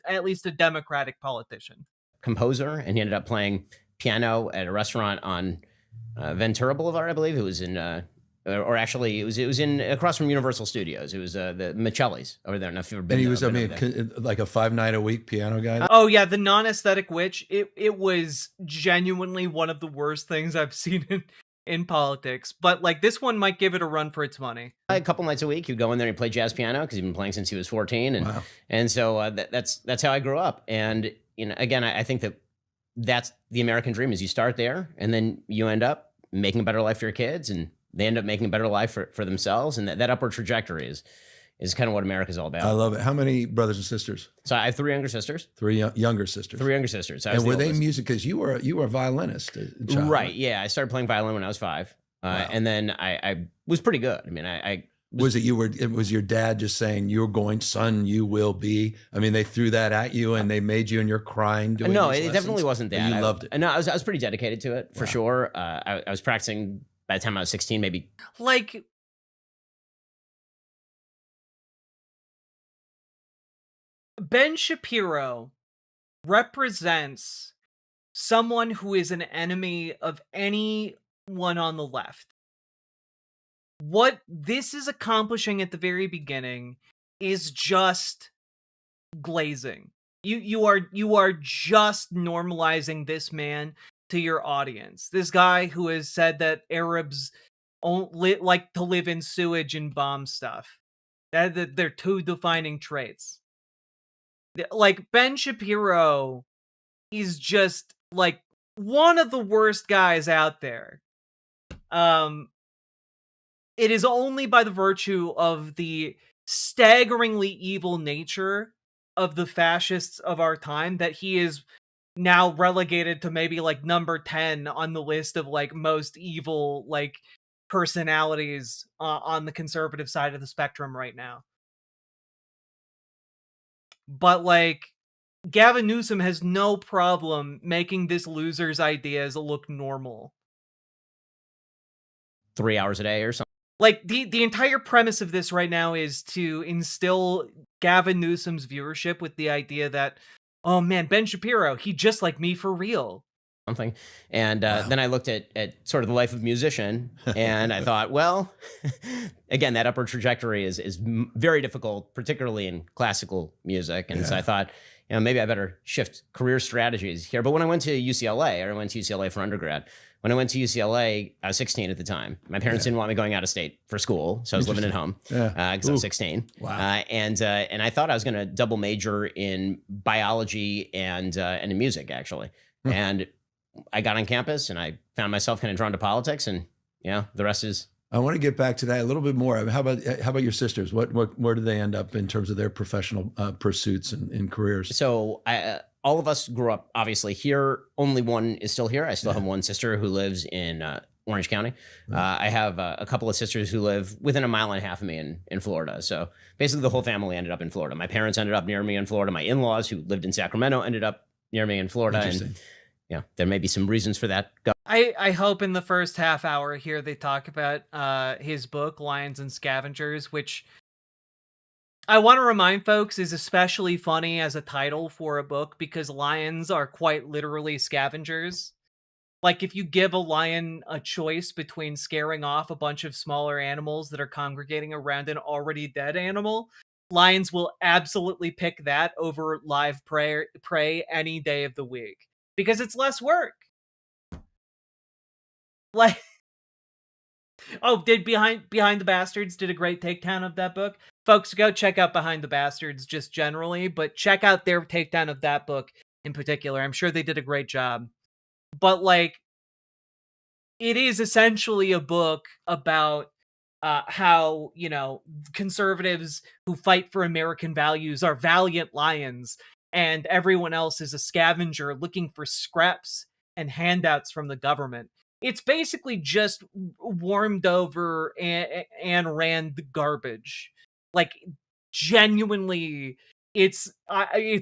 at least a Democratic politician. composer, and he ended up playing piano at a restaurant on Ventura Boulevard, I believe. It was in, or actually, it was in across from Universal Studios. It was the Michelli's over there. And if you've ever been, And he was, been over there. like a 5-night-a-week piano guy. Oh yeah, the non-aesthetic witch. It was genuinely one of the worst things I've seen in politics. But like this one might give it a run for its money. A couple nights a week, he'd go in there and play jazz piano because he'd been playing since he was 14, and so that's how I grew up. And again, I think that's the American dream: is you start there, and then you end up making a better life for your kids, and they end up making a better life for themselves, and that upward trajectory is kind of what America's all about. I love it. How many brothers and sisters? So I have 3 younger sisters. 3 younger sisters. 3 younger sisters. And were they music? Because you were a violinist, child, right? Yeah, I started playing violin when I was 5, and then I was pretty good. I mean, I was it was your dad just saying, "You're going, son, you will be"? I mean, they threw that at you and they made you, and you're crying doing no, these it lessons? definitely wasn't that. You loved it. No, I was pretty dedicated to it for sure. I was practicing by the time I was 16, maybe. Like, Ben Shapiro represents someone who is an enemy of anyone on the left. What this is accomplishing at the very beginning is just glazing. You are just normalizing this man to your audience. This guy who has said that Arabs like to live in sewage and bomb stuff. That they're 2 defining traits. Like, Ben Shapiro is just like one of the worst guys out there. It is only by the virtue of the staggeringly evil nature of the fascists of our time that he is now relegated to maybe like number 10 on the list of like most evil like personalities on the conservative side of the spectrum right now. But like, Gavin Newsom has no problem making this loser's ideas look normal. 3 hours a day or something. Like, the entire premise of this right now is to instill Gavin Newsom's viewership with the idea that, oh man, Ben Shapiro, he just like me for real. Something. And then I looked at sort of the life of a musician, and I thought, well, again, that upward trajectory is very difficult, particularly in classical music. And so I thought, maybe I better shift career strategies here. But when I went to UCLA, or I went to UCLA for undergrad, when I went to UCLA, I was 16 at the time. My parents didn't want me going out of state for school, so I was living at home because I was 16. Wow. And I thought I was going to double major in biology and in music, actually. And I got on campus, and I found myself kind of drawn to politics, and the rest is. I want to get back to that a little bit more. How about your sisters? Where do they end up in terms of their professional pursuits and careers? So all of us grew up obviously here. Only one is still here. I still have one sister who lives in Orange County. I have a couple of sisters who live within a mile and a half of me in Florida. So basically, the whole family ended up in Florida. My parents ended up near me in Florida. My in-laws, who lived in Sacramento, ended up near me in Florida. And there may be some reasons for that. I hope in the first half hour here they talk about his book, Lions and Scavengers, which I want to remind folks is especially funny as a title for a book because lions are quite literally scavengers. Like, if you give a lion a choice between scaring off a bunch of smaller animals that are congregating around an already dead animal, lions will absolutely pick that over live prey any day of the week because it's less work. Oh, did Behind the Bastards did a great takedown of that book. Folks, go check out Behind the Bastards just generally, but check out their takedown of that book in particular. I'm sure they did a great job. But like, it is essentially a book about how, you know, conservatives who fight for American values are valiant lions, and everyone else is a scavenger looking for scraps and handouts from the government. It's basically just warmed over and Rand garbage. Like, genuinely, it's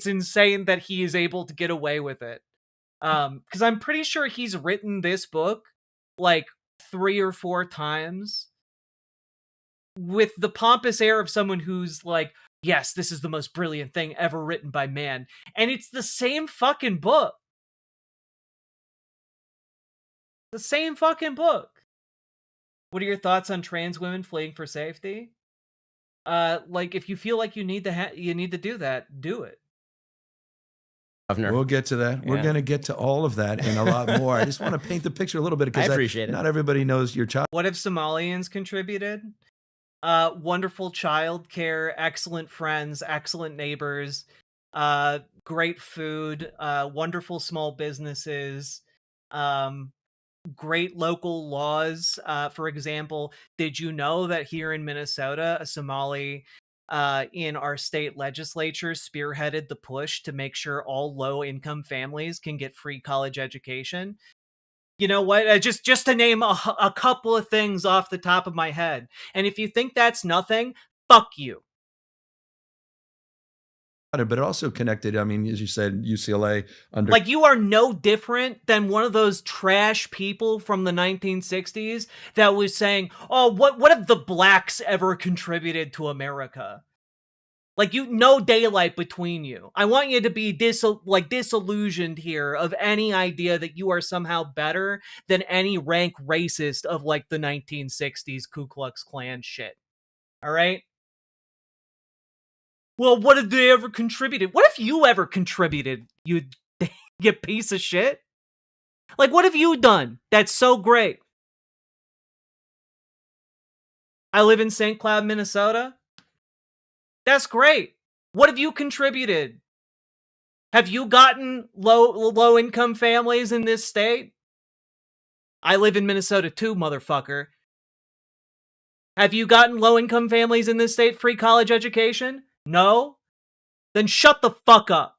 insane that he is able to get away with it. Because I'm pretty sure he's written this book like 3 or 4 times with the pompous air of someone who's like, yes, this is the most brilliant thing ever written by man. And it's the same fucking book. The same fucking book. What are your thoughts on trans women fleeing for safety? Like, if you feel like you need to do that, do it. Governor. We'll get to that. We're going to get to all of that and a lot more. I just want to paint the picture a little bit because I appreciate it. Not everybody knows your child. What if Somalians contributed? Wonderful childcare, excellent friends, excellent neighbors, great food, wonderful small businesses, great local laws. For example, did you know that here in Minnesota, a Somali in our state legislature spearheaded the push to make sure all low-income families can get free college education? You know what? Just to name a couple of things off the top of my head. And if you think that's nothing, fuck you. But it also connected, I mean, as you said, UCLA under... Like, you are no different than one of those trash people from the 1960s that was saying, oh, what have the blacks ever contributed to America? Like, no daylight between you. I want you to be disillusioned here of any idea that you are somehow better than any rank racist of like the 1960s Ku Klux Klan shit. All right? Well, what have they ever contributed? What if you ever contributed, you piece of shit? Like, what have you done that's so great? I live in St. Cloud, Minnesota. That's great. What have you contributed? Have you gotten low income families in this state? I live in Minnesota too, motherfucker. Have you gotten low income families in this state free college education? No? Then shut the fuck up.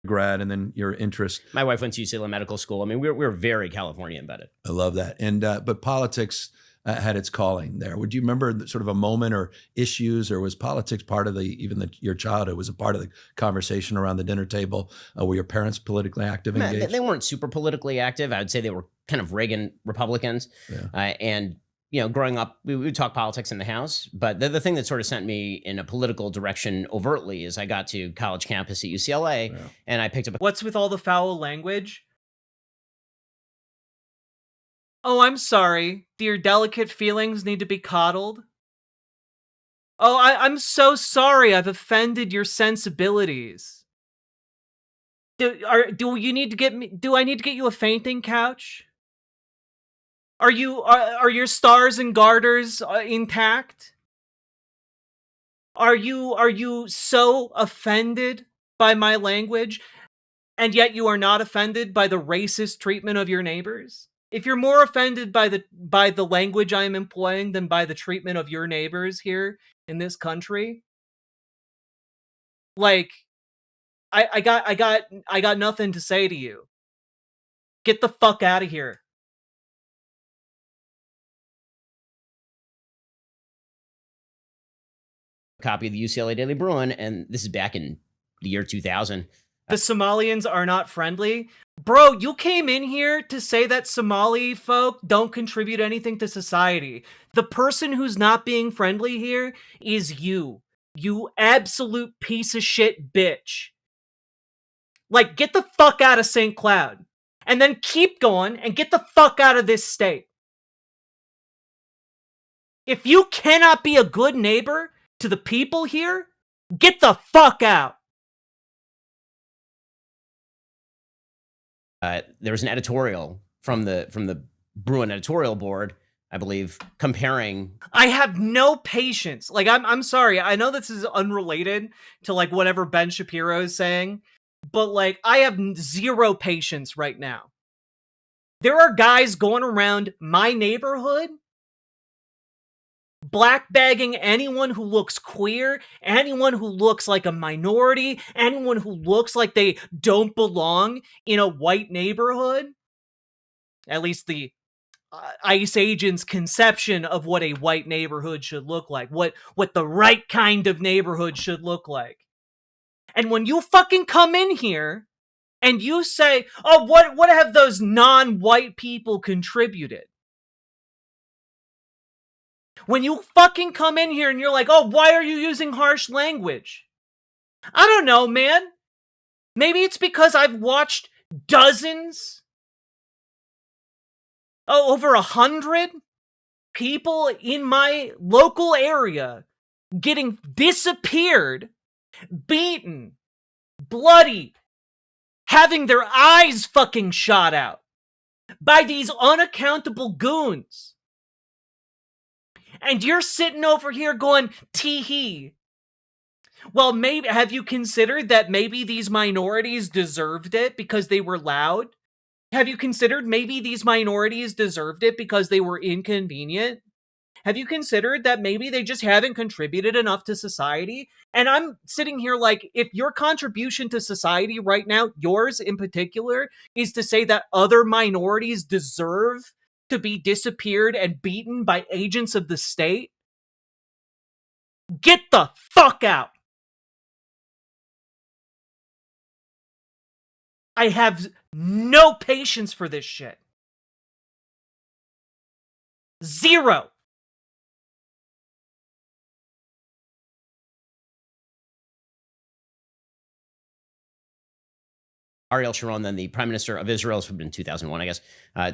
Grad and then your interest. My wife went to UCLA Medical School. I mean, we're very California embedded. I love that. And but politics had its calling there. Would you remember sort of a moment or issues, or was politics part of your childhood? Was it part of the conversation around the dinner table? Were your parents politically active, engaged? They weren't super politically active. I would say they were kind of Reagan Republicans. Yeah. And you know, growing up, we would talk politics in the house, but the thing that sort of sent me in a political direction overtly is I got to college campus at UCLA, and I picked up. What's with all the foul language? Oh, I'm sorry. Do your delicate feelings need to be coddled? Oh, I'm so sorry. I've offended your sensibilities. Do I need to get you a fainting couch? Are your stars and garters intact? Are you so offended by my language, and yet you are not offended by the racist treatment of your neighbors? If you're more offended by the language I am employing than by the treatment of your neighbors here in this country, like, I got nothing to say to you. Get the fuck out of here. Copy of the UCLA Daily Bruin, and this is back in the year 2000. The Somalians are not friendly. Bro, you came in here to say that Somali folk don't contribute anything to society. The person who's not being friendly here is you. You absolute piece of shit bitch. Like, get the fuck out of St. Cloud. And then keep going and get the fuck out of this state. If you cannot be a good neighbor to the people here, get the fuck out. There was an editorial from the brew an editorial board, I believe, comparing. I have no patience. Like, I'm sorry. I know this is unrelated to like whatever Ben Shapiro is saying, but like I have zero patience right now. There are guys going around my neighborhood black bagging anyone who looks queer, anyone who looks like a minority, anyone who looks like they don't belong in a white neighborhood. At least the ICE agent's conception of what a white neighborhood should look like, what the right kind of neighborhood should look like. And when you fucking come in here and you say, "Oh, what have those non-white people contributed?" When you fucking come in here and you're like, "Oh, why are you using harsh language?" I don't know, man. Maybe it's because I've watched dozens, over 100 people in my local area getting disappeared, beaten, bloody, having their eyes fucking shot out by these unaccountable goons. And you're sitting over here going, tee-hee. Well, maybe, have you considered that maybe these minorities deserved it because they were loud? Have you considered maybe these minorities deserved it because they were inconvenient? Have you considered that maybe they just haven't contributed enough to society? And I'm sitting here like, if your contribution to society right now, yours in particular, is to say that other minorities deserve to be disappeared and beaten by agents of the state, get the fuck out. I have no patience for this shit. Zero. Ariel Sharon, then the prime minister of Israel, this would have been 2001, I guess,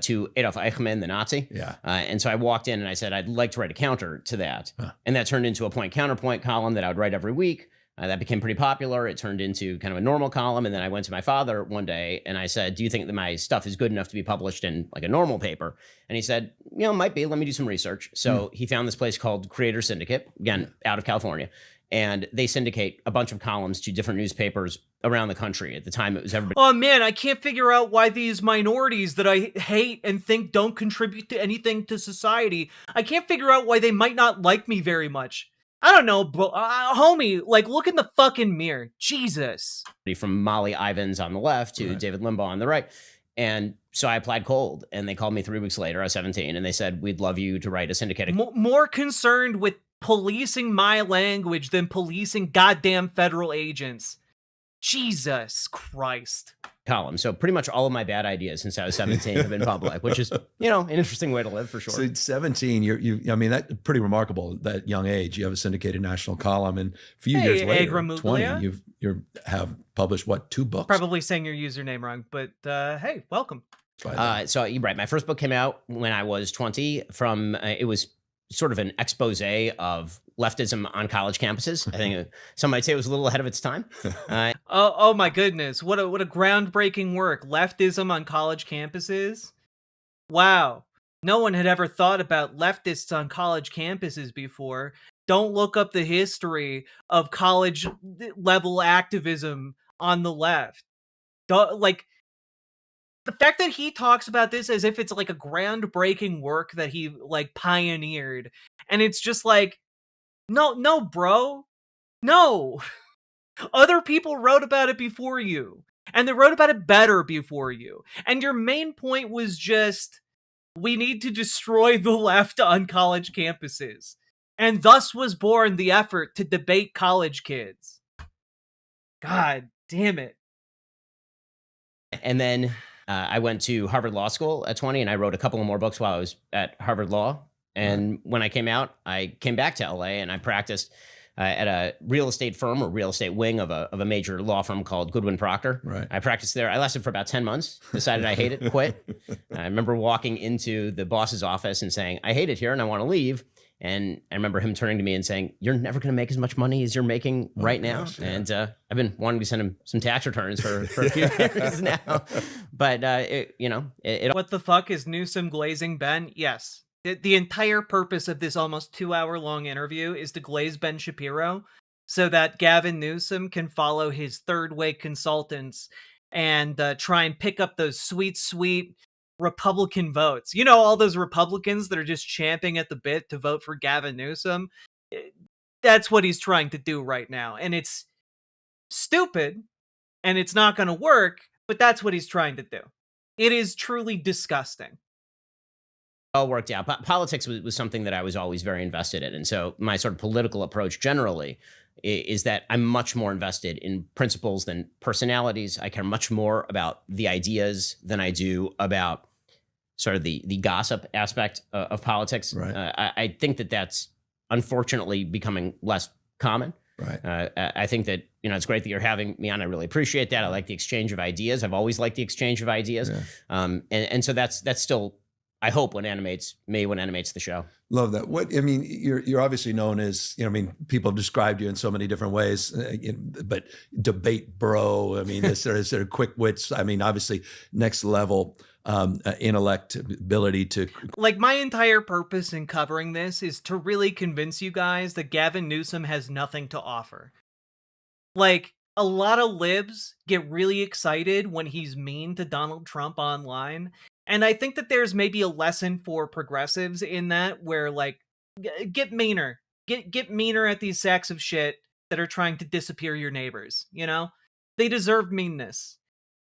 to Adolf Eichmann, the Nazi. Yeah. And so I walked in and I said, I'd like to write a counter to that. And that turned into a point-counterpoint column that I would write every week. That became pretty popular. It turned into kind of a normal column. And then I went to my father one day and I said, do you think that my stuff is good enough to be published in like a normal paper? And he said, might be. Let me do some research. So he found this place called Creator Syndicate, again, out of California. And they syndicate a bunch of columns to different newspapers around the country. At the time, it was everybody. Oh man, I can't figure out why these minorities that I hate and think don't contribute to anything to society, I can't figure out why they might not like me very much. I don't know, bro. Homie, like, look in the fucking mirror. Jesus. From Molly Ivins on the left to David Limbaugh on the right. And so I applied cold, and they called me 3 weeks later. I was 17, and they said, we'd love you to write a syndicated. More concerned with policing my language than policing goddamn federal agents. Jesus Christ. Column. So pretty much all of my bad ideas since I was 17 have been public, which is, an interesting way to live for sure. So 17, I mean, that's pretty remarkable, that young age. You have a syndicated national column, and a few years later, 20, you have published, what, 2 books? Probably saying your username wrong, but hey, welcome. So you're right. My first book came out when I was 20 from, it was sort of an expose of leftism on college campuses. I think some might say it was a little ahead of its time. Oh my goodness. What a groundbreaking work. Leftism on college campuses. Wow. No one had ever thought about leftists on college campuses before. Don't look up the history of college level activism on the left. Like, the fact that he talks about this as if it's like a groundbreaking work that he like pioneered, and it's just like, no, bro, no. Other people wrote about it before you, and they wrote about it better before you. And your main point was just, we need to destroy the left on college campuses. And thus was born the effort to debate college kids. God damn it. And then I went to Harvard Law School at 20, and I wrote a couple of more books while I was at Harvard Law. And when I came out, I came back to LA and I practiced at a real estate firm or real estate wing of a major law firm called Goodwin Proctor. Right. I practiced there. I lasted for about 10 months, decided I hate it, quit. I remember walking into the boss's office and saying, I hate it here and I want to leave. And I remember him turning to me and saying, you're never going to make as much money as you're making right now. Gosh, yeah. And I've been wanting to send him some tax returns for a few years now. But, What the fuck is Newsom glazing Ben? Yes. The entire purpose of this almost 2-hour-long interview is to glaze Ben Shapiro so that Gavin Newsom can follow his third-way consultants and try and pick up those sweet, sweet Republican votes. You know, all those Republicans that are just champing at the bit to vote for Gavin Newsom? That's what he's trying to do right now. And it's stupid, and it's not going to work, but that's what he's trying to do. It is truly disgusting. All worked out. Politics was something that I was always very invested in. And so my sort of political approach generally is that I'm much more invested in principles than personalities. I care much more about the ideas than I do about sort of the gossip aspect of politics. Right. I think that that's unfortunately becoming less common. Right. I think that, it's great that you're having me on. I really appreciate that. I like the exchange of ideas. I've always liked the exchange of ideas. Yeah. And so that's still, I hope, what animates me, what animates the show. Love that. You're obviously known as, people have described you in so many different ways, but debate bro. This sort of quick wits. Obviously next level intellect, ability to. Like, my entire purpose in covering this is to really convince you guys that Gavin Newsom has nothing to offer. Like, a lot of libs get really excited when he's mean to Donald Trump online. And I think that there's maybe a lesson for progressives in that, where, like, get meaner. Get meaner at these sacks of shit that are trying to disappear your neighbors, They deserve meanness.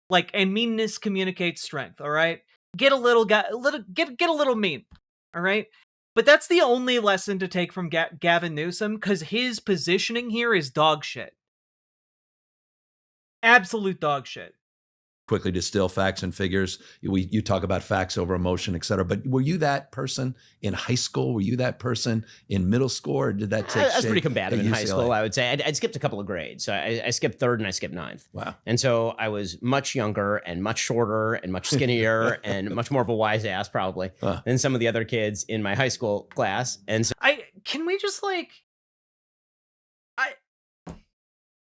Like, and meanness communicates strength, all right? Get a little mean, all right? But that's the only lesson to take from Gavin Newsom, because his positioning here is dog shit. Absolute dog shit. Quickly distill facts and figures. You talk about facts over emotion, et cetera. But were you that person in high school? Were you that person in middle school? Or did that take I was pretty combative in high UCLA? school, I would say. I'd skipped a couple of grades. So I skipped third and I skipped ninth. Wow. And so I was much younger and much shorter and much skinnier and much more of a wise ass, probably, than some of the other kids in my high school class. And so can we just, like...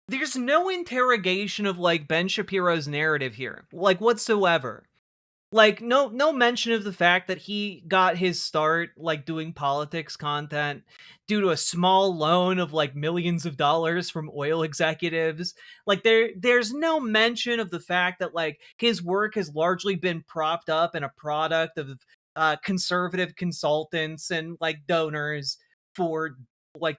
There's no interrogation of, like, Ben Shapiro's narrative here, like, whatsoever. Like, no mention of the fact that he got his start, like, doing politics content due to a small loan of, like, millions of dollars from oil executives. Like, there's no mention of the fact that, like, his work has largely been propped up and a product of conservative consultants and, like, donors for, like,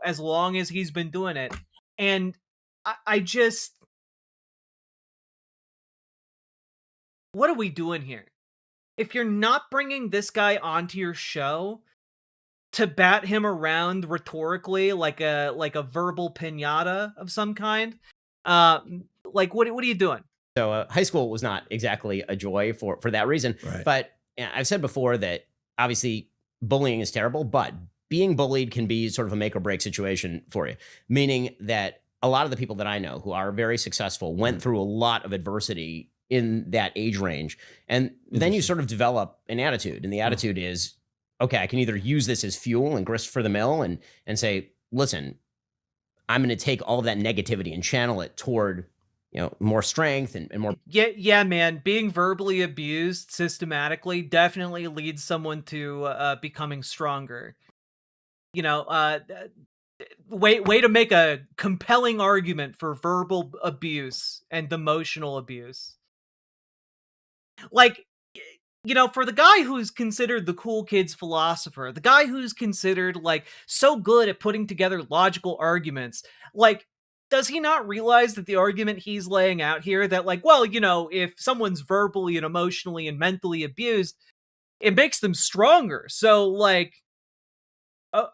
as long as he's been doing it. And I just... What are we doing here? If you're not bringing this guy onto your show to bat him around rhetorically like a verbal piñata of some kind, like, what are you doing? So high school was not exactly a joy for that reason. Right. But I've said before that obviously bullying is terrible, but being bullied can be sort of a make or break situation for you, meaning that a lot of the people that I know who are very successful went through a lot of adversity in that age range. And then you sort of develop an attitude. And the attitude is, okay, I can either use this as fuel and grist for the mill and say, listen, I'm going to take all of that negativity and channel it toward, more strength and more. Yeah, man. Being verbally abused systematically definitely leads someone to becoming stronger. Way to make a compelling argument for verbal abuse and emotional abuse. Like, for the guy who's considered the cool kid's philosopher, the guy who's considered, like, so good at putting together logical arguments, like, does he not realize that the argument he's laying out here, that, like, well, if someone's verbally and emotionally and mentally abused, it makes them stronger. So, like,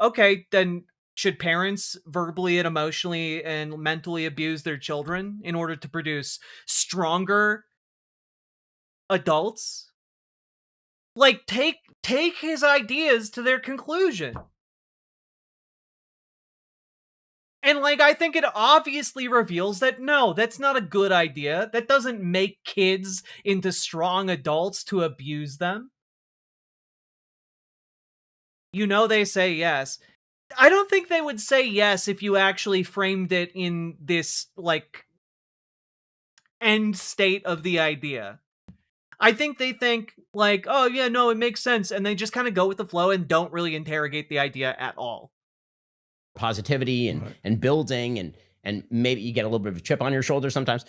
okay, then should parents verbally and emotionally and mentally abuse their children in order to produce stronger adults? Like, take his ideas to their conclusion. And, like, I think it obviously reveals that, no, that's not a good idea. That doesn't make kids into strong adults to abuse them. You know they say yes. I don't think they would say yes if you actually framed it in this, like, end state of the idea. I think they think, like, "Oh, yeah, no, it makes sense," and they just kinda go with the flow and don't really interrogate the idea at all. Positivity and building, and maybe you get a little bit of a chip on your shoulder sometimes,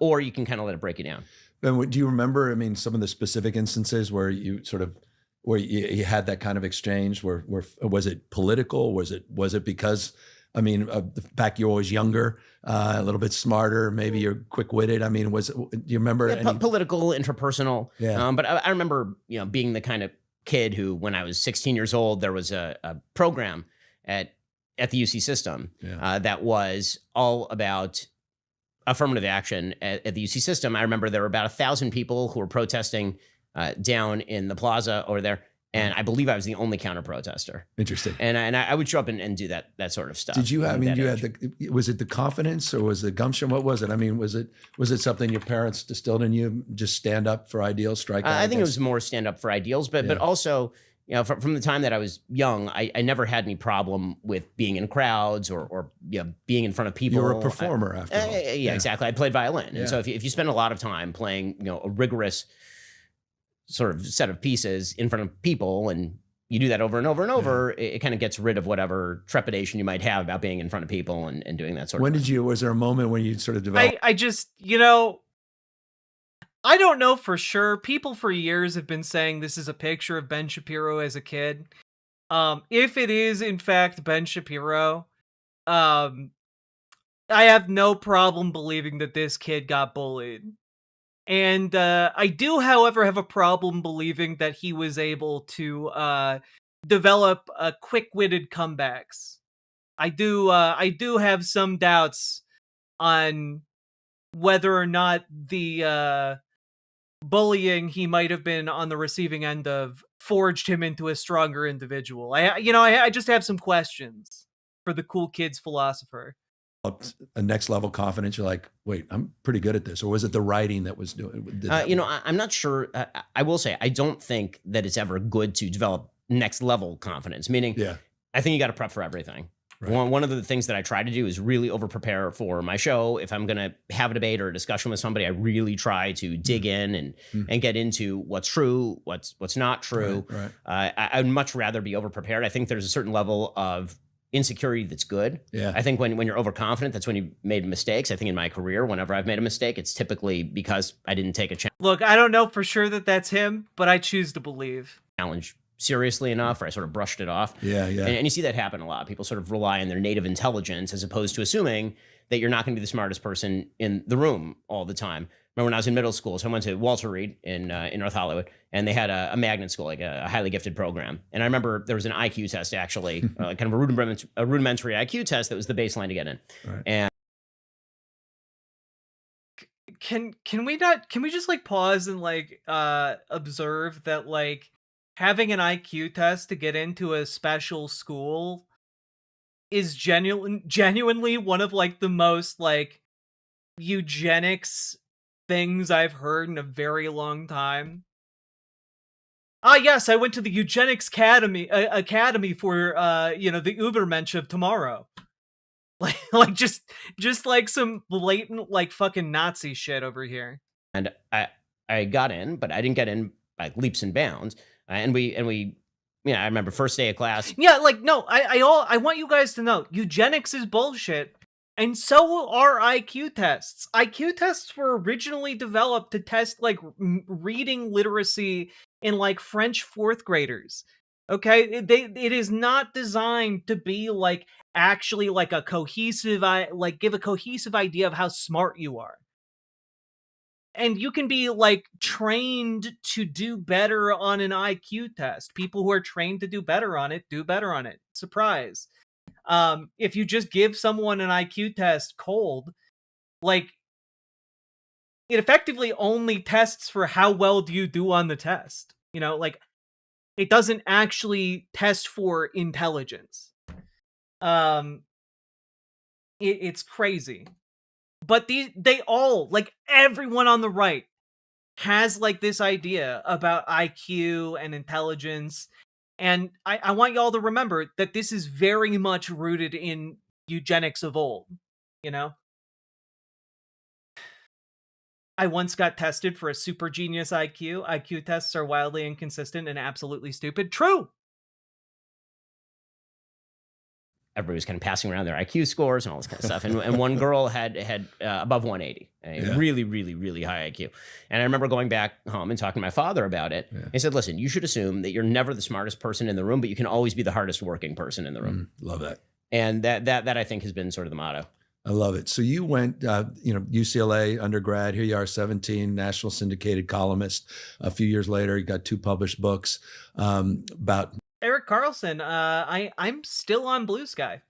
or you can kind of let it break you down. And do you remember, I mean, some of the specific instances where you sort of, where you had that kind of exchange, where was it political? Was it because, I mean, the fact you're always younger, a little bit smarter, maybe you're quick-witted? I mean, do you remember Yeah, any? political, interpersonal. Yeah. But I remember, being the kind of kid who, when I was 16 years old, there was a program at the UC system that was all about affirmative action at the UC system. I remember there were about 1,000 people who were protesting down in the plaza over there, and I believe I was the only counter protester. Interesting. And I would show up and do that sort of stuff. Did you? I at mean, that you age. had was it the confidence or was it gumption? What was it? I mean, was it something your parents distilled in you? Just stand up for ideals, strike out? I think it against- was more stand up for ideals, but also, from the time that I was young, I never had any problem with being in crowds or being in front of people. You were a performer after all. Yeah, exactly. I played violin, Yeah. and so if you spend a lot of time playing, a rigorous sort of set of pieces in front of people, and you do that over and over and over, it kind of gets rid of whatever trepidation you might have about being in front of people and doing that sort of thing. Was there a moment when you sort of developed? I just, I don't know for sure. People for years have been saying this is a picture of Ben Shapiro as a kid. If it is in fact Ben Shapiro, I have no problem believing that this kid got bullied. And I do, however, have a problem believing that he was able to develop quick-witted comebacks. I do have some doubts on whether or not the bullying he might have been on the receiving end of forged him into a stronger individual. I just have some questions for the cool kids philosopher. A next level confidence? You're like, wait, I'm pretty good at this, or was it the writing that was doing? I'm not sure. I will say I don't think that it's ever good to develop next level confidence. Meaning, I think you got to prep for everything. Right. One of the things that I try to do is really over prepare for my show. If I'm going to have a debate or a discussion with somebody, I really try to dig in and get into what's true, what's not true. Right. I would much rather be over prepared. I think there's a certain level of insecurity that's good. Yeah. I think when you're overconfident, that's when you made mistakes. I think in my career, whenever I've made a mistake, it's typically because I didn't take a Look, I don't know for sure that that's him, but I choose to believe. challenge seriously enough, or I sort of brushed it off. Yeah. And you see that happen a lot. People sort of rely on their native intelligence as opposed to assuming that you're not going to be the smartest person in the room all the time. Remember when I was in middle school, so I went to Walter Reed in North Hollywood, and they had a magnet school, like a highly gifted program. And I remember there was an IQ test, actually, kind of a rudimentary IQ test that was the baseline to get in. Right. And Can we just like pause and like observe that like having an IQ test to get into a special school is genuinely one of like the most like eugenics things I've heard in a very long time. Ah, yes, I went to the Eugenics Academy for the Ubermensch of tomorrow. Like just like some blatant like fucking Nazi shit over here. And I got in, but I didn't get in by leaps and bounds. And we I remember first day of class. Yeah, like no, I want you guys to know eugenics is bullshit. And so are IQ tests. IQ tests were originally developed to test like reading literacy in like French fourth graders. Okay, it is not designed to be like actually like a cohesive, like give a cohesive idea of how smart you are. And you can be like trained to do better on an IQ test. People who are trained to do better on it do better on it. Surprise. If you just give someone an IQ test cold, like it effectively only tests for how well do you do on the test. Like it doesn't actually test for intelligence. It's crazy. But they all, like, everyone on the right has, like, this idea about IQ and intelligence, and I want y'all to remember that this is very much rooted in eugenics of old, you know? I once got tested for a super genius IQ. IQ tests are wildly inconsistent and absolutely stupid. True. Everybody was kind of passing around their IQ scores and all this kind of stuff. And one girl had above 180, really, really, really high IQ. And I remember going back home and talking to my father about it. Yeah. He said, listen, you should assume that you're never the smartest person in the room, but you can always be the hardest working person in the room. Love that. And that I think has been sort of the motto. I love it. So you went, UCLA undergrad. Here you are, 17, national syndicated columnist. A few years later, you got 2 published books about Eric Carlson. I'm still on Blue Sky.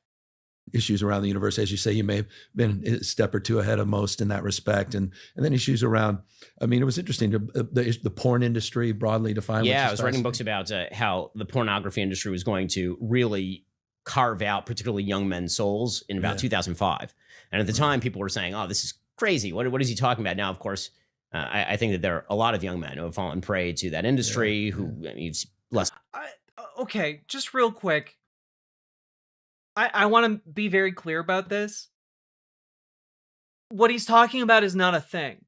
Issues around the universe. As you say, you may have been a step or two ahead of most in that respect. And then issues around, I mean, it was interesting, the porn industry broadly defined. Yeah, I was writing books about how the pornography industry was going to really carve out particularly young men's souls in about 2005. And at the time, people were saying, oh, this is crazy. What is he talking about? Now, of course, I think that there are a lot of young men who have fallen prey to that industry who it's less. Okay, just real quick. I want to be very clear about this. What he's talking about is not a thing.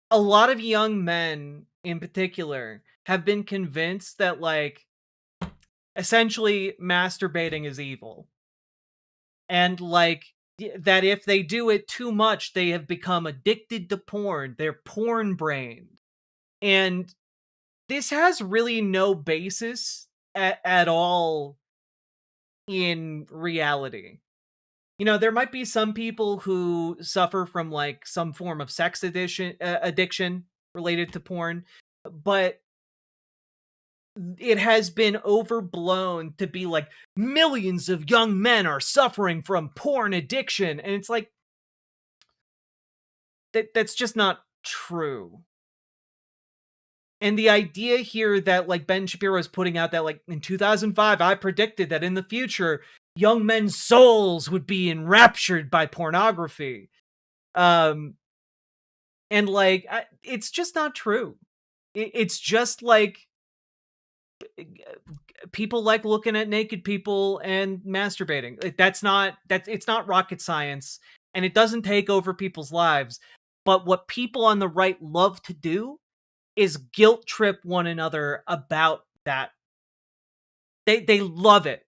A lot of young men, in particular, have been convinced that, like, essentially masturbating is evil. And, like, that if they do it too much, they have become addicted to porn. They're porn-brained. And this has really no basis at all in reality. You know, there might be some people who suffer from, like, some form of sex addiction related to porn, but it has been overblown to be like millions of young men are suffering from porn addiction, and it's like that's just not true. And the idea here that, like, Ben Shapiro is putting out that, like, in 2005, I predicted that in the future, young men's souls would be enraptured by pornography. And, like, it's just not true. It's just, like, people like looking at naked people and masturbating. It's not rocket science, and it doesn't take over people's lives. But what people on the right love to do is guilt trip one another about that. They love it.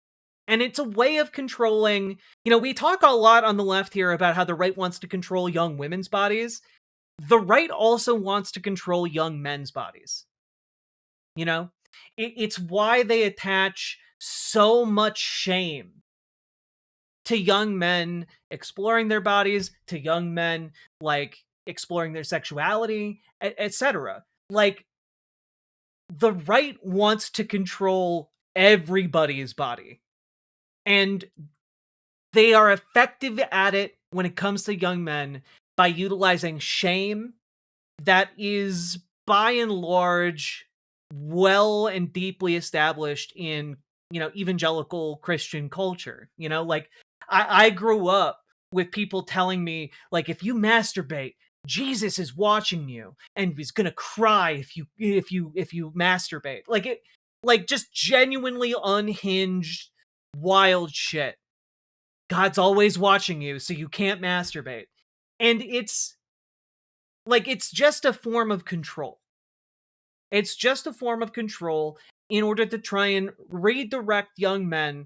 And it's a way of controlling, we talk a lot on the left here about how the right wants to control young women's bodies. The right also wants to control young men's bodies. It's why they attach so much shame to young men exploring their bodies, to young men, like, exploring their sexuality, etc. Like, the right wants to control everybody's body. And they are effective at it when it comes to young men by utilizing shame that is, by and large, well and deeply established in, evangelical Christian culture. Like, I grew up with people telling me, like, if you masturbate, Jesus is watching you and he's gonna cry if you masturbate. Like just genuinely unhinged, wild shit. God's always watching you, so you can't masturbate. And it's just a form of control. It's just a form of control in order to try and redirect young men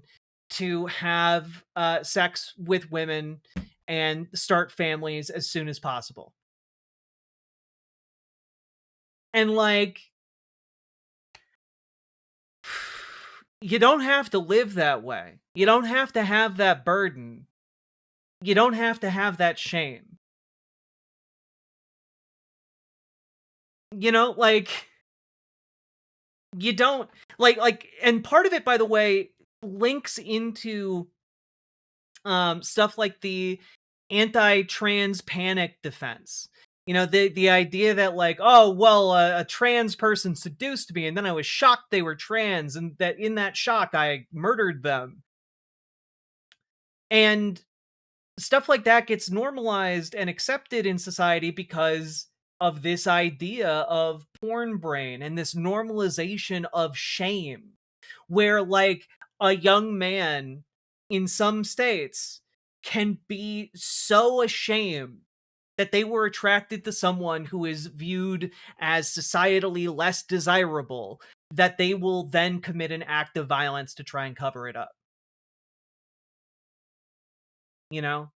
to have sex with women and start families as soon as possible. And, like, you don't have to live that way. You don't have to have that burden. You don't have to have that shame. Like, you don't, and part of it, by the way, links into stuff like the anti-trans panic defense. The idea that, like, oh, well, a trans person seduced me and then I was shocked they were trans, and that in that shock I murdered them. And stuff like that gets normalized and accepted in society because of this idea of porn brain and this normalization of shame, where like a young man in some states can be so ashamed that they were attracted to someone who is viewed as societally less desirable that they will then commit an act of violence to try and cover it up. You know?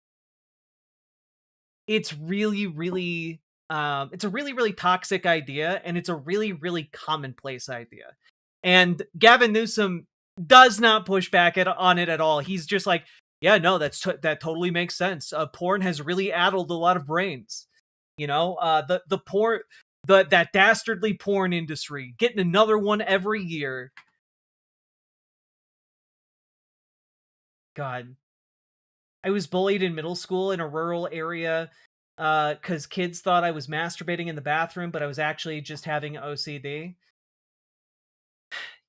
It's really, really, it's a really, really toxic idea, and it's a really, really commonplace idea. And Gavin Newsom does not push back on it at all. He's just like, yeah, no, that totally makes sense. Porn has really addled a lot of brains. You know, the porn, that dastardly porn industry getting another one every year. God, I was bullied in middle school in a rural area because kids thought I was masturbating in the bathroom, but I was actually just having OCD.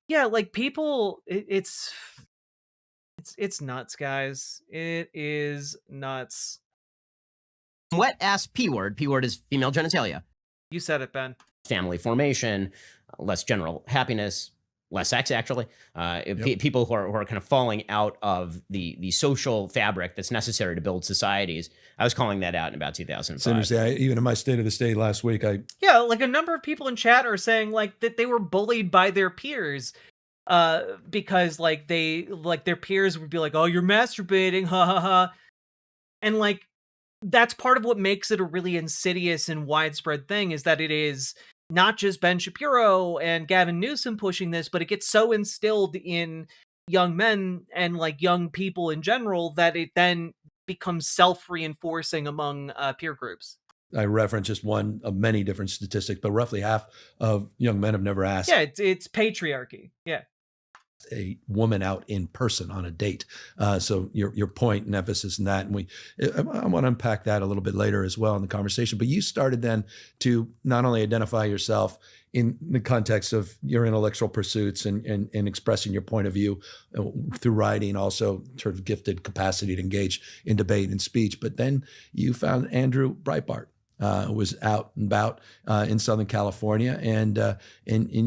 Yeah, like people, it's nuts, guys. It is nuts. Wet ass P word. P word is female genitalia. You said it, Ben. Family formation, less general happiness, less sex, actually. People who are kind of falling out of the social fabric that's necessary to build societies. I was calling that out in about 2005. It's interesting. Even in my State of the State last week, yeah, like a number of people in chat are saying like that they were bullied by their peers because like their peers would be like, oh, you're masturbating, ha ha ha. And like that's part of what makes it a really insidious and widespread thing, is that it is not just Ben Shapiro and Gavin Newsom pushing this, but it gets so instilled in young men and like young people in general that it then becomes self-reinforcing among peer groups. I reference just one of many different statistics, but roughly half of young men have never asked. Yeah, it's patriarchy. Yeah. A woman out in person on a date. So your point and emphasis in that, and I want to unpack that a little bit later as well in the conversation. But you started then to not only identify yourself in the context of your intellectual pursuits and expressing your point of view through writing, also sort of gifted capacity to engage in debate and speech. But then you found Andrew Breitbart, who was out and about in Southern California, and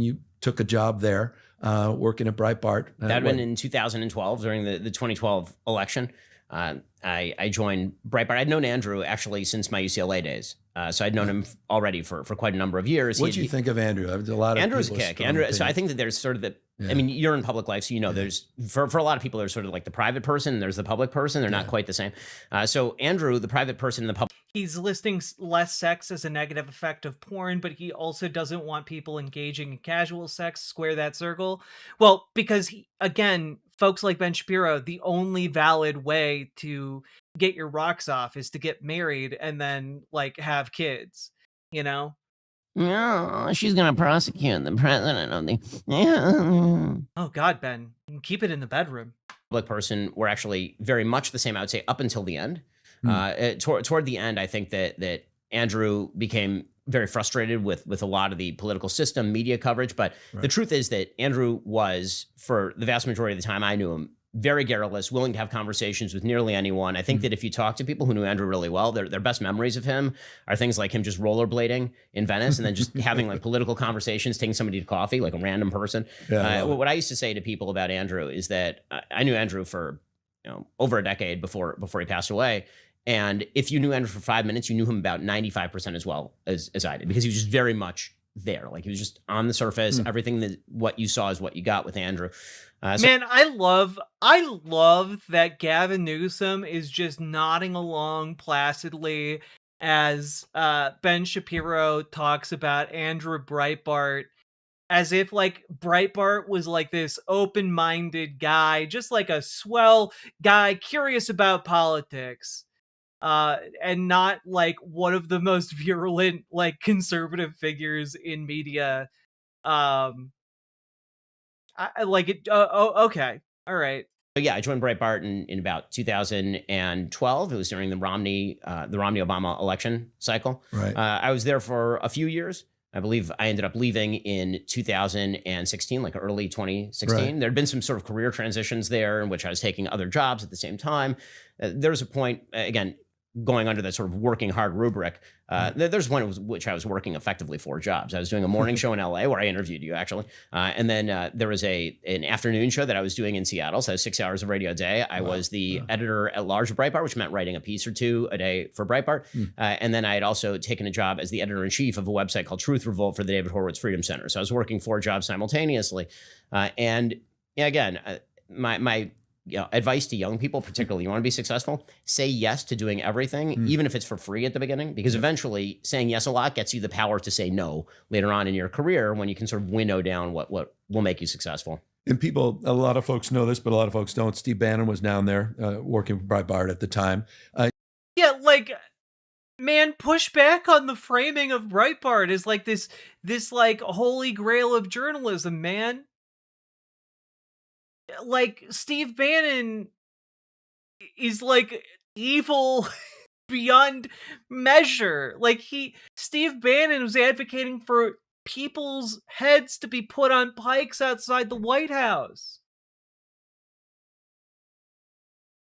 you took a job there. Working at Breitbart. That had been in 2012 during the 2012 election. I joined Breitbart. I'd known Andrew actually since my UCLA days. So I'd known him already for quite a number of years. What do you think of Andrew? A lot of Andrew's a kick. So I think that there's sort of the, I mean, you're in public life, so you know there's, for a lot of people, there's sort of like the private person and there's the public person. They're not quite the same. So Andrew, the private person in the public. He's listing less sex as a negative effect of porn, but he also doesn't want people engaging in casual sex. Square that circle. Well, because again, folks like Ben Shapiro, the only valid way to get your rocks off is to get married and then like have kids, you know? No, she's going to prosecute the president of the... Oh God, Ben, keep it in the bedroom. Public person were actually very much the same, I would say, up until the end. Toward the end, I think that Andrew became very frustrated with a lot of the political system, media coverage. But the truth is that Andrew was, for the vast majority of the time I knew him, very garrulous, willing to have conversations with nearly anyone. I think that if you talk to people who knew Andrew really well, their best memories of him are things like him just rollerblading in Venice and then just having like political conversations, taking somebody to coffee, like a random person. What I used to say to people about Andrew is that I knew Andrew for over a decade before he passed away. And if you knew Andrew for 5 minutes, you knew him about 95% as well as I did, because he was just very much there. Like he was just on the surface. Everything that what you saw is what you got with Andrew. Man, I love that Gavin Newsom is just nodding along placidly as Ben Shapiro talks about Andrew Breitbart, as if like Breitbart was like this open-minded guy, just like a swell guy curious about politics. And not like one of the most virulent like conservative figures in media. I like it. Okay, all right. So yeah, I joined Breitbart in about 2012. It was during the Romney Obama election cycle. Right. I was there for a few years. I believe I ended up leaving in 2016, like early 2016. Right. There had been some sort of career transitions there in which I was taking other jobs at the same time. There was a point, again, going under that sort of working hard rubric. There's one in which I was working effectively 4 jobs. I was doing a morning show in LA where I interviewed you, actually. And then there was an afternoon show that I was doing in Seattle. So 6 hours of radio a day. I was the editor at large of Breitbart, which meant writing a piece or 2 a day for Breitbart. And then I had also taken a job as the editor-in-chief of a website called Truth Revolt for the David Horowitz Freedom Center. So I was working 4 jobs simultaneously. And yeah, again, my advice to young people, particularly, you want to be successful, say yes to doing everything, even if it's for free at the beginning, because eventually saying yes a lot gets you the power to say no later on in your career when you can sort of winnow down what will make you successful. And people, a lot of folks know this, but a lot of folks don't. Steve Bannon was down there working for Breitbart at the time. Yeah, like, man, push back on the framing of Breitbart is like this like holy grail of journalism, man. Like, Steve Bannon is like evil beyond measure. Like, Steve Bannon was advocating for people's heads to be put on pikes outside the White House.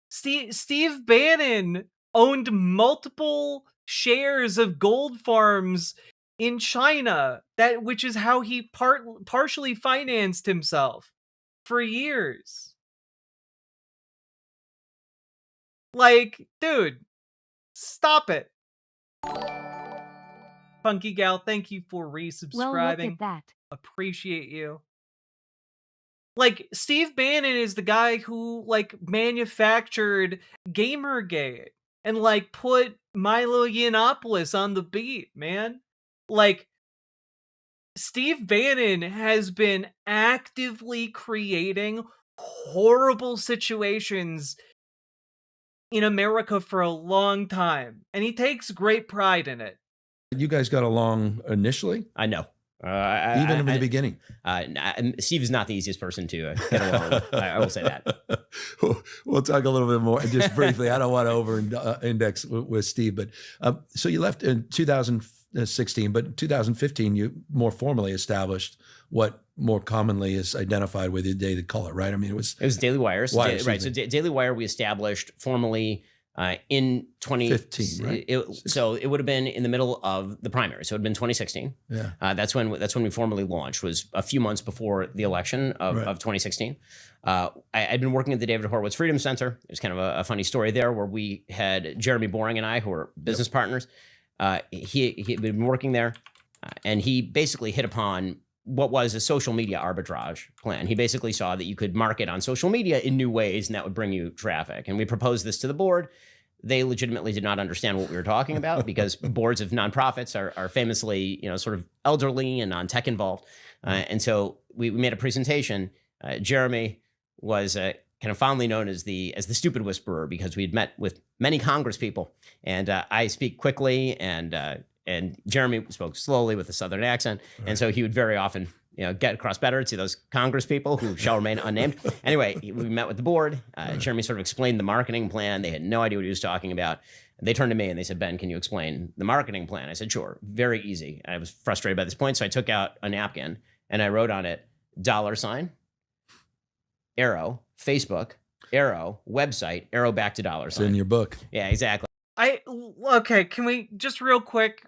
Steve Bannon owned multiple shares of gold farms in China, which is how he partially financed himself for years. Like, dude, stop it. Funky Gal, thank you for resubscribing. Well, look at that. Appreciate you. Like, Steve Bannon is the guy who, like, manufactured Gamergate and, like, put Milo Yiannopoulos on the beat, man. Like, Steve Bannon has been actively creating horrible situations in America for a long time, and he takes great pride in it. You guys got along initially? I know. Even in the beginning. Steve is not the easiest person to get along with. I will say that. We'll talk a little bit more just briefly. I don't want to over-index with Steve, but so you left in 2016, but in 2015 you more formally established what more commonly is identified with the Daily Caller, right? I mean, it was Daily Wire. Right. So Daily Wire we established formally in 2015, right? So it would have been in the middle of the primary. So it would have been 2016. Yeah. That's when we formally launched, was a few months before the election of 2016. I'd been working at the David Horowitz Freedom Center. There's kind of a funny story there where we had Jeremy Boring and I, who were business partners. He had been working there, and he basically hit upon what was a social media arbitrage plan. He basically saw that you could market on social media in new ways, and that would bring you traffic. And we proposed this to the board. They legitimately did not understand what we were talking about because boards of nonprofits are famously, sort of elderly and non-tech involved. And so we made a presentation. Jeremy was kind of fondly known as the stupid whisperer because we'd met with many Congress people, and I speak quickly, and Jeremy spoke slowly with a Southern accent, and so he would very often, get across better to those Congress people who shall remain unnamed. Anyway, we met with the board. Jeremy sort of explained the marketing plan. They had no idea what he was talking about. They turned to me and they said, "Ben, can you explain the marketing plan?" I said, "Sure." Very easy. I was frustrated by this point, so I took out a napkin and I wrote on it $, arrow, Facebook, arrow, website, arrow back to $. It's in your book. Yeah, exactly. Okay, can we just real quick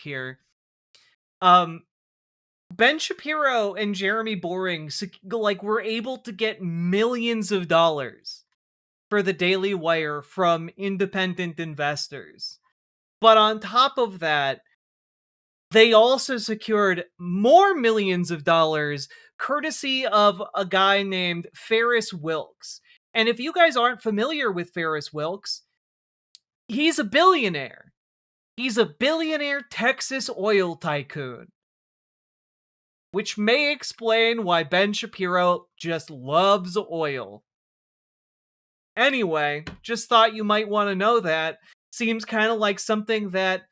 here. Ben Shapiro and Jeremy Boring were able to get millions of dollars for the Daily Wire from independent investors. But on top of that, they also secured more millions of dollars courtesy of a guy named Ferris Wilks. And if you guys aren't familiar with Ferris Wilks, he's a billionaire. He's a billionaire Texas oil tycoon. Which may explain why Ben Shapiro just loves oil. Anyway, just thought you might want to know that. Seems kind of like something that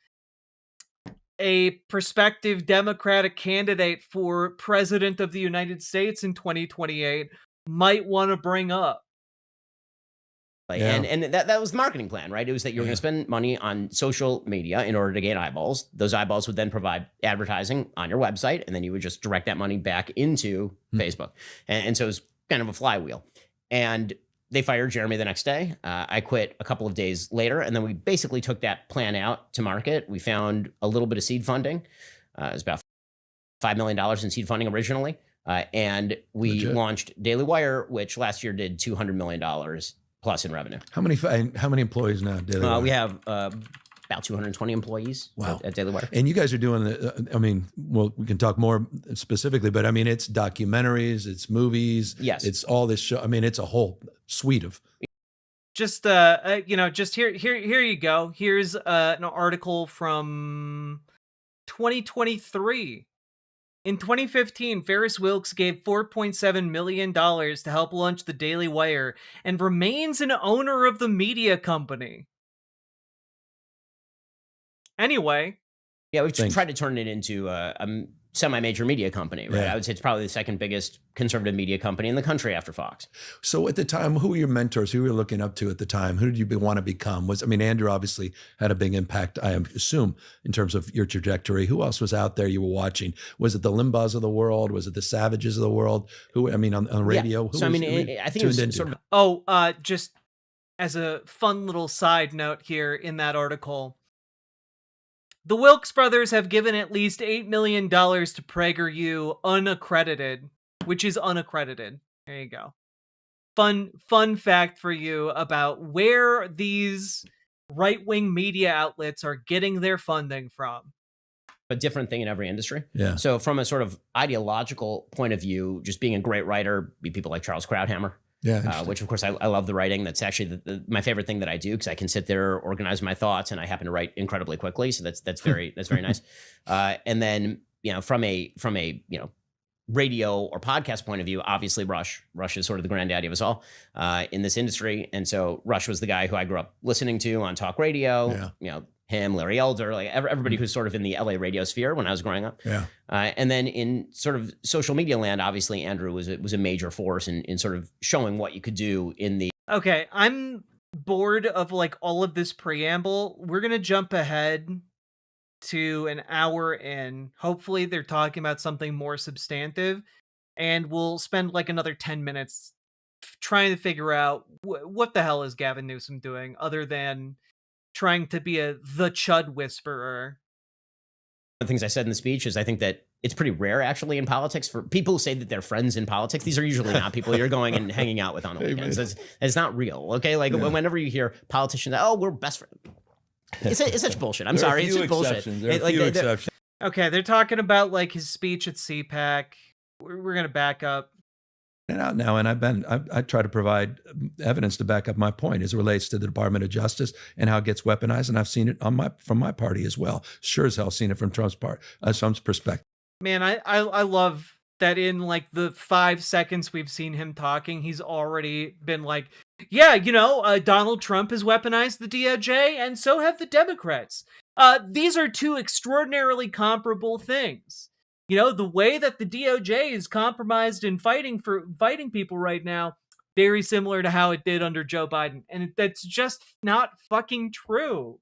a prospective Democratic candidate for President of the United States in 2028 might want to bring up. Yeah. And that was the marketing plan, right? It was that you were going to spend money on social media in order to gain eyeballs. Those eyeballs would then provide advertising on your website, and then you would just direct that money back into Facebook. And so it was kind of a flywheel. And they fired Jeremy the next day. I quit a couple of days later, and then we basically took that plan out to market. We found a little bit of seed funding. It was about $5 million in seed funding originally. And we launched Daily Wire, which last year did $200 million plus in revenue. How many employees now? Daily Wire? We have about 220 employees at Daily Wire. And you guys are doing I mean, well, we can talk more specifically, but I mean, it's documentaries, it's movies, it's all this show. I mean, it's a whole suite of. Just just here you go. Here's an article from 2023. In 2015, Ferris Wilks gave $4.7 million to help launch the Daily Wire and remains an owner of the media company. Anyway. Yeah, we've tried to turn it into a semi-major media company, right? Yeah. I would say it's probably the second biggest conservative media company in the country after Fox. So at the time, who were your mentors? Who were you looking up to at the time? Who did you want to become? Andrew obviously had a big impact, I assume, in terms of your trajectory. Who else was out there you were watching? Was it the Limbaughs of the world? Was it the Savages of the world? On radio? Yeah. Who so, was, I think it was sort of... just as a fun little side note here in that article, the Wilkes brothers have given at least $8 million to PragerU unaccredited, which is unaccredited. There you go. Fun fact for you about where these right-wing media outlets are getting their funding from. A different thing in every industry. Yeah. So from a sort of ideological point of view, just being a great writer, be people like Charles Krauthammer. Yeah, which of course I love the writing. That's actually my favorite thing that I do, because I can sit there, organize my thoughts, and I happen to write incredibly quickly. So that's very nice. And then from a radio or podcast point of view, obviously Rush is sort of the granddaddy of us all in this industry. And so Rush was the guy who I grew up listening to on talk radio. Yeah. Him, Larry Elder, like everybody who's sort of in the LA radio sphere when I was growing up. Yeah. And then in sort of social media land, obviously Andrew was a major force in sort of showing what you could do in the. Okay, I'm bored of like all of this preamble. We're gonna jump ahead to an hour in. Hopefully they're talking about something more substantive, and we'll spend like another 10 minutes trying to figure out what the hell is Gavin Newsom doing other than trying to be the Chud whisperer. One of the things I said in the speech is I think that it's pretty rare actually in politics for people who say that they're friends in politics. These are usually not people you're going and hanging out with on the weekends. It's not real. Okay. Like whenever you hear politicians, oh, we're best friends. It's such bullshit. I'm sorry. It's just bullshit. There are a few exceptions. Okay. They're talking about like his speech at CPAC. We're going to back up. And out now, and I try to provide evidence to back up my point as it relates to the Department of Justice and how it gets weaponized, and I've seen it from my party as well. Sure as hell seen it from Trump's perspective. Man, I love that in like the 5 seconds we've seen him talking, he's already been like, yeah, Donald Trump has weaponized the DOJ, and so have the Democrats. These are two extraordinarily comparable things. The way that the DOJ is compromised in fighting people right now, very similar to how it did under Joe Biden. And that's just not fucking true.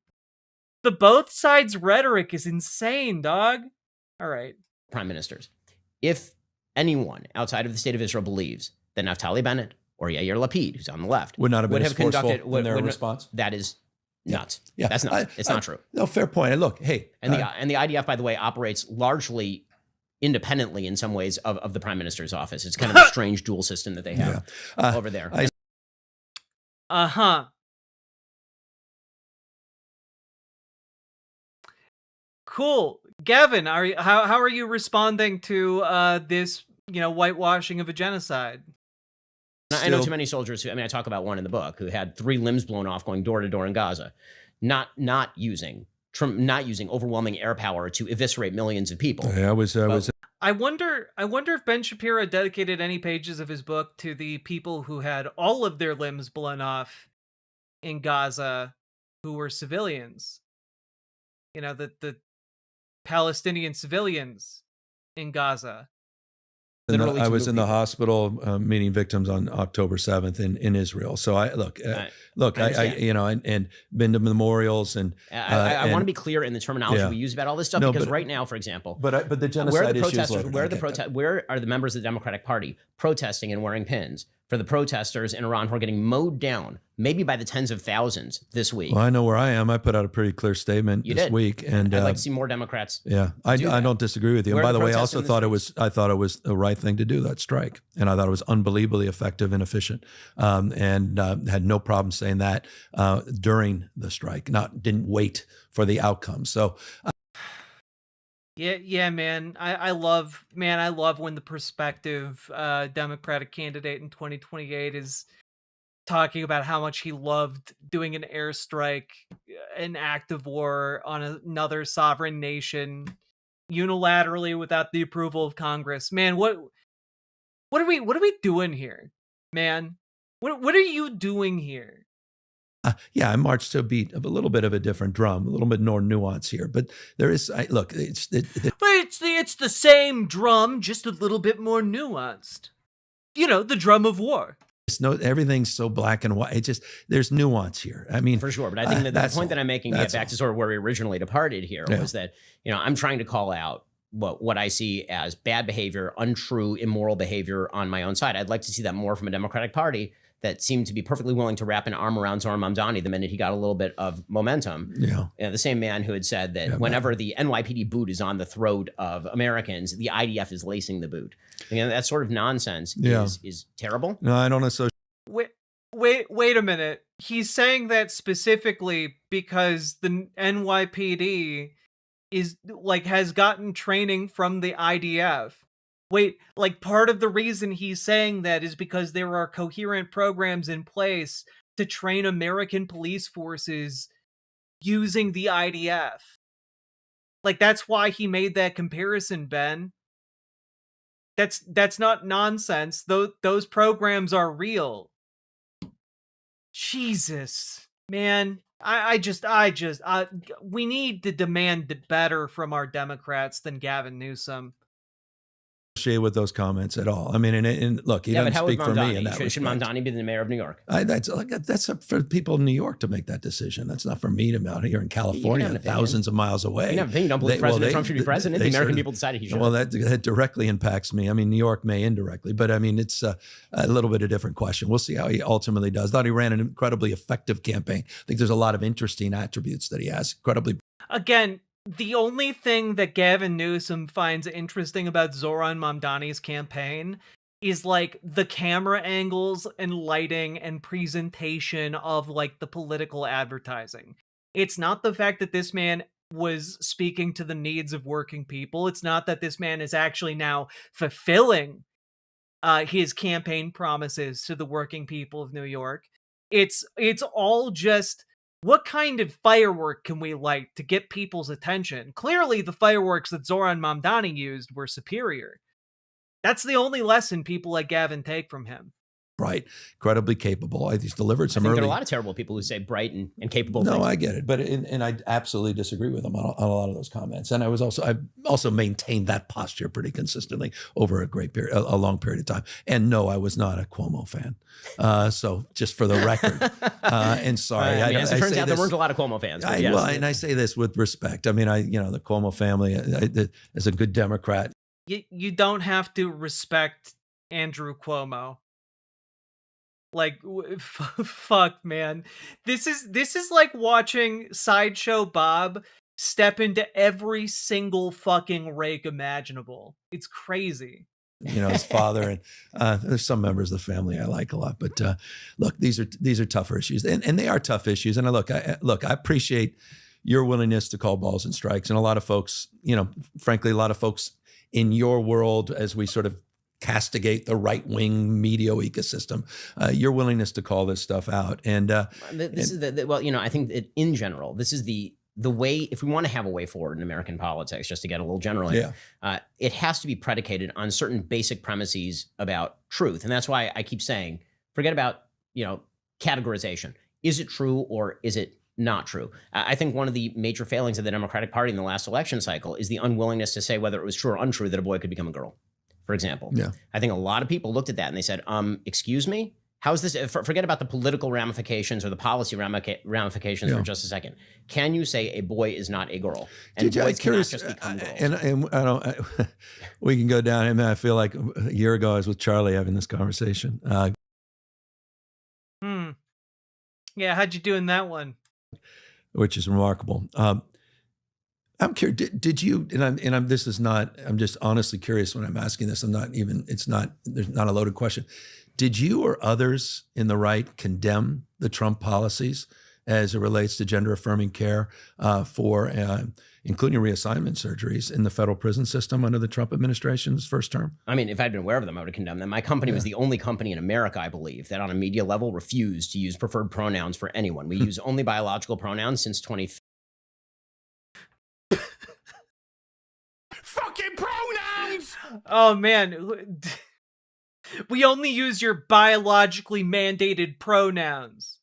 The both sides rhetoric is insane, dog. All right. Prime ministers. If anyone outside of the state of Israel believes that Naftali Bennett or Yair Lapid, who's on the left, would not have been as forceful in their response, that is nuts. Yeah. That's nuts. It's not true. No, fair point. And look, hey. And the IDF, by the way, operates largely independently in some ways of the prime minister's office. It's kind of a strange dual system that they have over there. Cool. Gavin, how are you responding to this, whitewashing of a genocide? I know too many soldiers I talk about one in the book who had 3 limbs blown off going door to door in Gaza, not using overwhelming air power to eviscerate millions of people. Yeah, I wonder if Ben Shapiro dedicated any pages of his book to the people who had all of their limbs blown off in Gaza who were civilians. The Palestinian civilians in Gaza. I was in the hospital meeting victims on October 7th in Israel. So I and been to memorials and I want to be clear in the terminology we use about all this stuff because right now, for example, but the genocide where are the members of the Democratic Party protesting and wearing pins for the protesters in Iran who are getting mowed down, maybe by the tens of thousands this week? Well, I know where I am. I put out a pretty clear statement this week, and I'd like to see more Democrats. Yeah, I don't disagree with you. And by the way, I also thought I thought it was the right thing to do, that strike, and I thought it was unbelievably effective and efficient, and had no problem saying that during the strike. Didn't wait for the outcome. So. Yeah, man. I love when the prospective Democratic candidate in 2028 is talking about how much he loved doing an airstrike, an act of war on another sovereign nation unilaterally without the approval of Congress. Man, what are we doing here, man? What are you doing here? Yeah, I marched to a beat of a little bit of a different drum, a little bit more nuance here. But there is, look, it's the same drum, just a little bit more nuanced. You know, the drum of war. Everything's so black and white. There's nuance here. I mean, for sure. But I think that the point that I'm making, to get back to sort of where we originally departed here, was that, I'm trying to call out what I see as bad behavior, untrue, immoral behavior on my own side. I'd like to see that more from a Democratic Party that seemed to be perfectly willing to wrap an arm around Zohran Mamdani the minute he got a little bit of momentum. Yeah. The same man who had said that whenever the NYPD boot is on the throat of Americans, the IDF is lacing the boot. That sort of nonsense is terrible. No, I don't associate. Wait a minute. He's saying that specifically because the NYPD has gotten training from the IDF. Wait, part of the reason he's saying that is because there are coherent programs in place to train American police forces using the IDF. That's why he made that comparison, Ben. That's not nonsense. Those programs are real. Jesus, man. We need to demand better from our Democrats than Gavin Newsom. With those comments at all. I mean, and look, he doesn't speak for me in that Should Mamdani be the mayor of New York? That's up for people in New York to make that decision. That's not for me to out here in California, thousands of miles away. You don't believe President Trump should be president? The American people decided he should. Well, that directly impacts me. I mean, New York may indirectly, but I mean, it's a little bit of a different question. We'll see how he ultimately does. Thought he ran an incredibly effective campaign. I think there's a lot of interesting attributes that he has. Incredibly. Again, the only thing that Gavin Newsom finds interesting about Zohran Mamdani's campaign is the camera angles and lighting and presentation of the political advertising. It's not the fact that this man was speaking to the needs of working people. It's not that this man is actually now fulfilling his campaign promises to the working people of New York. It's all just, what kind of firework can we light to get people's attention? Clearly, the fireworks that Zohran Mamdani used were superior. That's the only lesson people like Gavin take from him. Bright, incredibly capable. He's delivered some early. There are a lot of terrible people who say bright and capable things. No, I get it, but and I absolutely disagree with him on a lot of those comments. And I also maintained that posture pretty consistently over a long period of time. And no, I was not a Cuomo fan. So just for the record, and sorry, as it turns out, there weren't a lot of Cuomo fans. And I say this with respect. I mean, the Cuomo family is a good Democrat. You don't have to respect Andrew Cuomo. Fuck, man. This is like watching Sideshow Bob step into every single fucking rake imaginable. It's crazy. His father, and there's some members of the family I like a lot. But look, these are tougher issues, and they are tough issues. And I appreciate your willingness to call balls and strikes, and a lot of folks, frankly, a lot of folks in your world, as we sort of castigate the right-wing media ecosystem, your willingness to call this stuff out. And I think that in general, this is the way, if we want to have a way forward in American politics, just to get a little general here, it has to be predicated on certain basic premises about truth. And that's why I keep saying, forget about, categorization. Is it true or is it not true? I think one of the major failings of the Democratic Party in the last election cycle is the unwillingness to say whether it was true or untrue that a boy could become a girl. for example. Yeah. I think a lot of people looked at that and they said, excuse me? How's this? Forget about the political ramifications or the policy ramifications for just a second. Can you say a boy is not a girl? And boys cannot just become girls. And I don't. We can go down. I mean, I feel like a year ago I was with Charlie having this conversation. Yeah, how'd you do in that one? Which is remarkable. I'm curious. Did you? And I'm. This is not. I'm just honestly curious when I'm asking this. I'm not even. It's not. There's not a loaded question. Did you or others in the right condemn the Trump policies as it relates to gender affirming care for including reassignment surgeries in the federal prison system under the Trump administration's first term? I mean, if I'd been aware of them, I would have condemned them. My company was the only company in America, I believe, that on a media level refused to use preferred pronouns for anyone. We use only biological pronouns since 2015. Fucking pronouns! Oh, man. We only use your biologically mandated pronouns.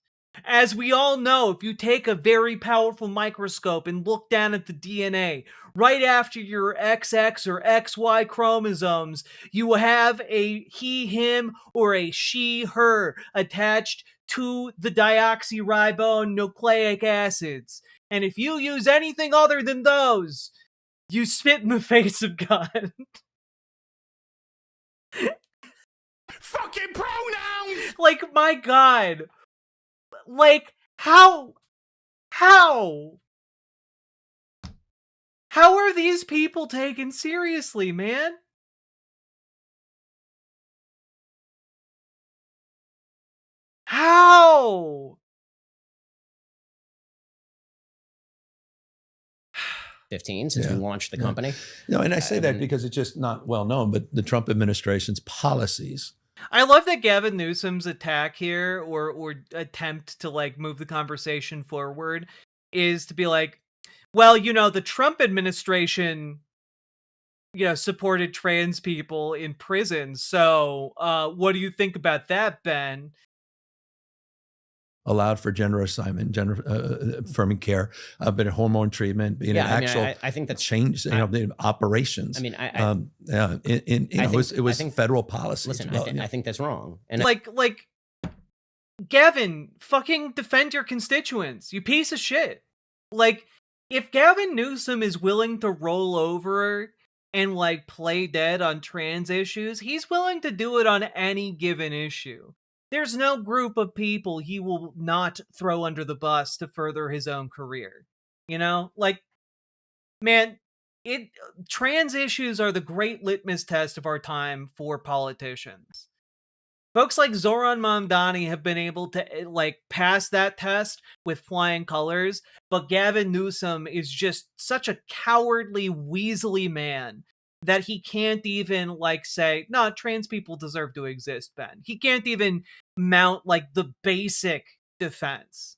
As we all know, if you take a very powerful microscope and look down at the DNA, right after your XX or XY chromosomes, you will have a he, him, or a she, her attached to the deoxyribone nucleic acids. And if you use anything other than those, you spit in the face of God. Fucking pronouns! Like, my God. Like, how are these people taken seriously, man? How? 15 since we launched the company. No, and I say that because it's just not well known, but the Trump administration's policies. I love that Gavin Newsom's attack here, or attempt to like move the conversation forward, is to be like, well, you know, the Trump administration, you know, supported trans people in prison. So, what do you think about that, Ben? Allowed for gender assignment, gender affirming care, but hormone treatment, being an actual. I think that's change. You know, the operations. I mean, it was federal policy. Listen, I think that's wrong. And like, Gavin, fucking defend your constituents, you piece of shit. Like, if Gavin Newsom is willing to roll over and like play dead on trans issues, he's willing to do it on any given issue. There's no group of people he will not throw under the bus to further his own career. You know? Like, man, trans issues are the great litmus test of our time for politicians. Folks like Zoran Mamdani have been able to like pass that test with flying colors, but Gavin Newsom is just such a cowardly, weaselly man that he can't even like say, no, trans people deserve to exist, Ben. He can't even mount like the basic defense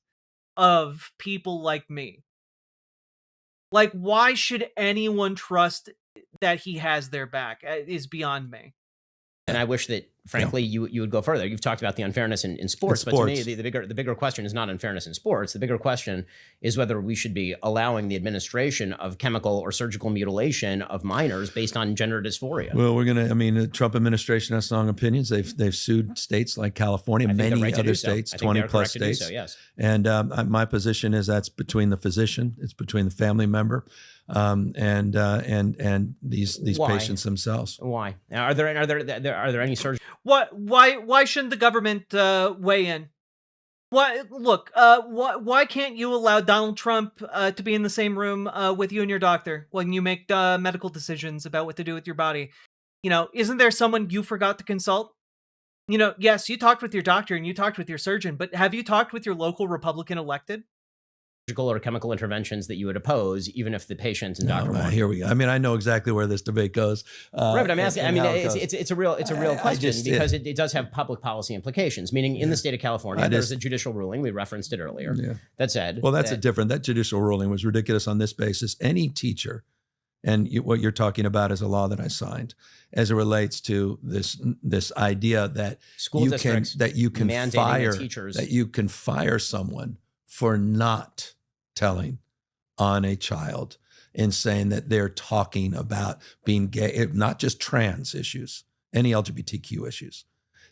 of people like me. Like, why should anyone trust that he has their back is beyond me. And I wish that, frankly, you would go further. You've talked about the unfairness in sports, but to me, the bigger question is not unfairness in sports. The bigger question is whether we should be allowing the administration of chemical or surgical mutilation of minors based on gender dysphoria. Well, the Trump administration has strong opinions. They've sued states like California, many other states, 20 plus states. So, yes. And my position is that's between the physician, it's between the family member, and these patients themselves. Why? Are there any surgeries? Why shouldn't the government weigh in? Why can't you allow Donald Trump to be in the same room with you and your doctor when you make medical decisions about what to do with your body? You know, isn't there someone you forgot to consult? You know, yes, you talked with your doctor and you talked with your surgeon, but have you talked with your local Republican elected? Or chemical interventions that you would oppose, even if the patient and doctor want. Here we go. I mean, I know exactly where this debate goes. Right, but I'm asking. I mean, it's a real question because it does have public policy implications. Meaning, in the state of California, there's a judicial ruling. We referenced it earlier. Yeah. That said, well, that's that judicial ruling was ridiculous on this basis. Any teacher, and what you're talking about is a law that I signed, as it relates to this idea that you can fire someone for not telling on a child. in saying that they're talking about being gay, not just trans issues, any LGBTQ issues,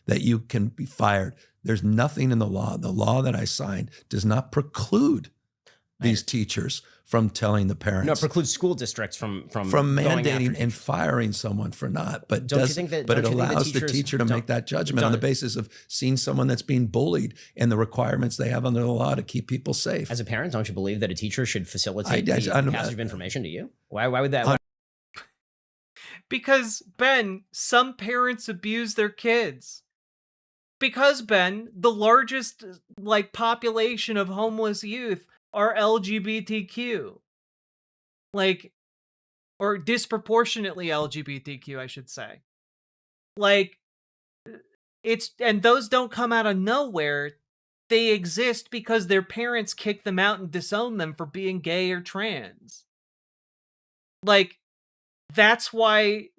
that you can be fired. There's nothing in the law. The law that I signed does not preclude these teachers from telling the parents. No, it precludes school districts from mandating and firing someone for not. But Don't you think that? But it don't you think that allows the teachers teacher to make that judgment on the basis of seeing someone that's being bullied and the requirements they have under the law to keep people safe. As a parent, don't you believe that a teacher should facilitate the passage of information to you? Why would that? Because, Ben, some parents abuse their kids. Because, Ben, the largest population of homeless youth are LGBTQ. Or disproportionately LGBTQ, I should say. And those don't come out of nowhere. They exist because their parents kick them out and disown them for being gay or trans. That's why,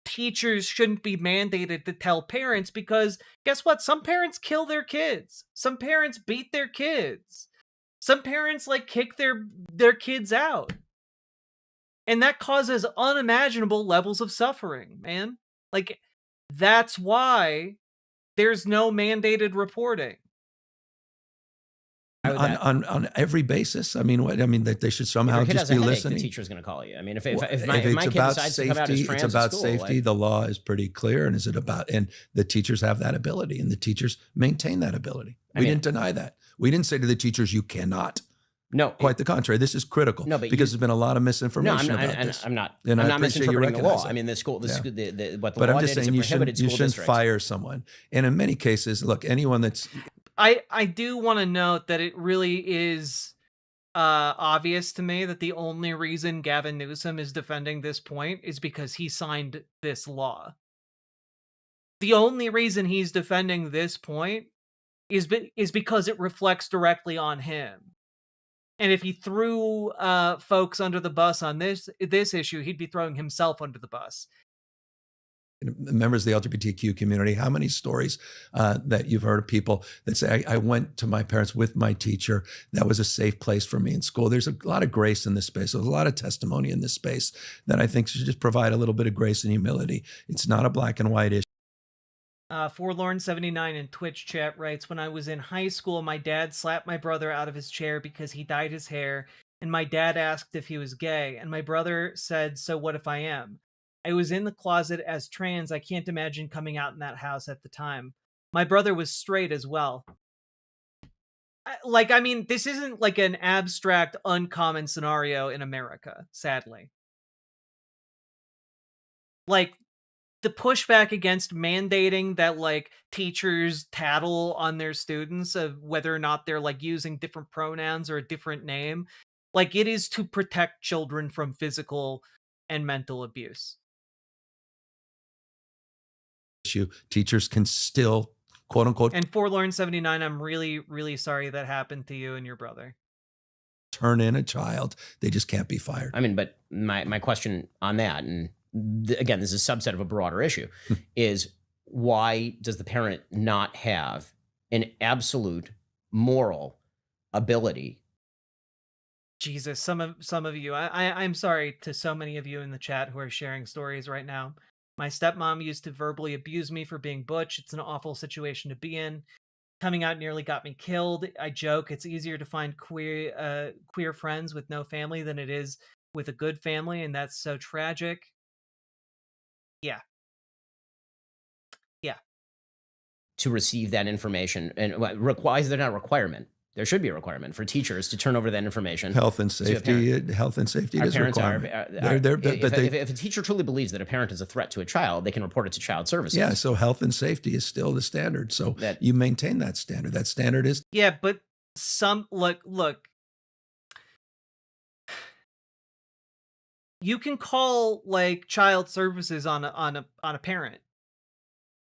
teachers shouldn't be mandated to tell parents, because guess what? Some parents kill their kids. Some parents beat their kids. Some parents kick their kids out. And that causes unimaginable levels of suffering, man. That's why there's no mandated reporting. On every basis. I mean, that they should somehow just be listening. The teacher's going to call you. I mean, if it's my kid about decides safety, to come out as trans it's about at school, safety. The law is pretty clear, and and the teachers have that ability, and the teachers maintain that ability. We didn't deny that. We didn't say to the teachers, "You cannot." No, quite the contrary. This is critical. No, but because there's been a lot of misinformation about this. I'm not. And I'm I not appreciate you misinterpreting the law. recognizing it. I mean, the school. What the But law I'm just did is saying it prohibited you school shouldn't districts. fire someone. And in many cases, look, anyone that's I do want to note that it really is obvious to me that the only reason Gavin Newsom is defending this point is because he signed this law. The only reason he's defending this point is because it reflects directly on him. And if he threw folks under the bus on this issue, he'd be throwing himself under the bus. members of the LGBTQ community, how many stories that you've heard of people that say, I went to my parents with my teacher. That was a safe place for me in school. There's a lot of grace in this space. There's a lot of testimony in this space that I think should just provide a little bit of grace and humility. It's not a black and white issue. Forlorn79 in Twitch chat writes, when I was in high school, my dad slapped my brother out of his chair because he dyed his hair, and my dad asked if he was gay, and my brother said, so what if I am? I was in the closet as trans. I can't imagine coming out in that house at the time. My brother was straight as well. I mean, this isn't like an abstract, uncommon scenario in America, sadly. Like, the pushback against mandating that like teachers tattle on their students of whether or not they're like using different pronouns or a different name, like it is to protect children from physical and mental abuse. Teachers can still, quote unquote, and Forlorn79, I'm really, really sorry that happened to you and your brother. Turn in a child. They just can't be fired. I mean, but my question on that, and again, this is a subset of a broader issue, is why does the parent not have an absolute moral ability? Jesus, some of you, I'm sorry to so many of you in the chat who are sharing stories right now. My stepmom used to verbally abuse me for being butch. It's an awful situation to be in. Coming out nearly got me killed. I joke it's easier to find queer friends with no family than it is with a good family, and that's so tragic. Yeah. To receive that information, and why is there not a requirement? There should be a requirement for teachers to turn over that information. Health and safety is a requirement. If a teacher truly believes that a parent is a threat to a child, they can report it to child services. Yeah, so health and safety is still the standard. So you maintain that standard. That standard is. Yeah, but look. You can call like child services on a parent.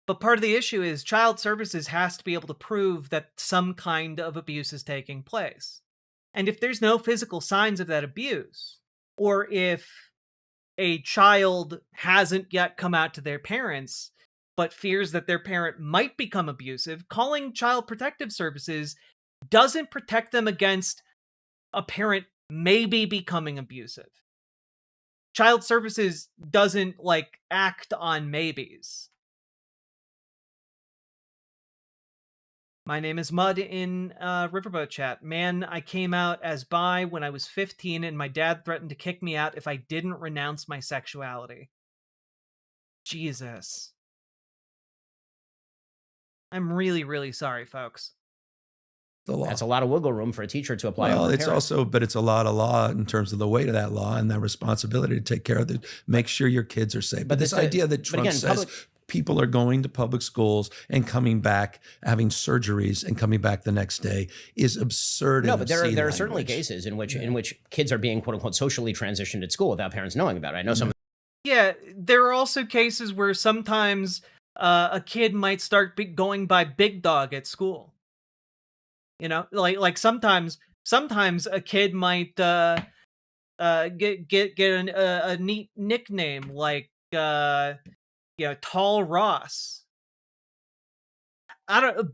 But part of the issue is child services has to be able to prove that some kind of abuse is taking place. And if there's no physical signs of that abuse, or if a child hasn't yet come out to their parents, but fears that their parent might become abusive, calling child protective services doesn't protect them against a parent maybe becoming abusive. Child services doesn't act on maybes. My name is Mud in Riverboat Chat. Man, I came out as bi when I was 15 and my dad threatened to kick me out if I didn't renounce my sexuality. Jesus. I'm really, really sorry, folks. The law. That's a lot of wiggle room for a teacher to apply. Well, over it's parents. but it's a lot of law in terms of the weight of that law and that responsibility to take care of it, make sure your kids are safe. But this idea that Trump says people are going to public schools and coming back, having surgeries and coming back the next day is absurd. No, but there are certainly cases in which kids are being quote unquote socially transitioned at school without parents knowing about it. I know some. Yeah, there are also cases where sometimes a kid might start going by Big Dog at school. You know, like sometimes a kid might get a neat nickname like Tall Ross.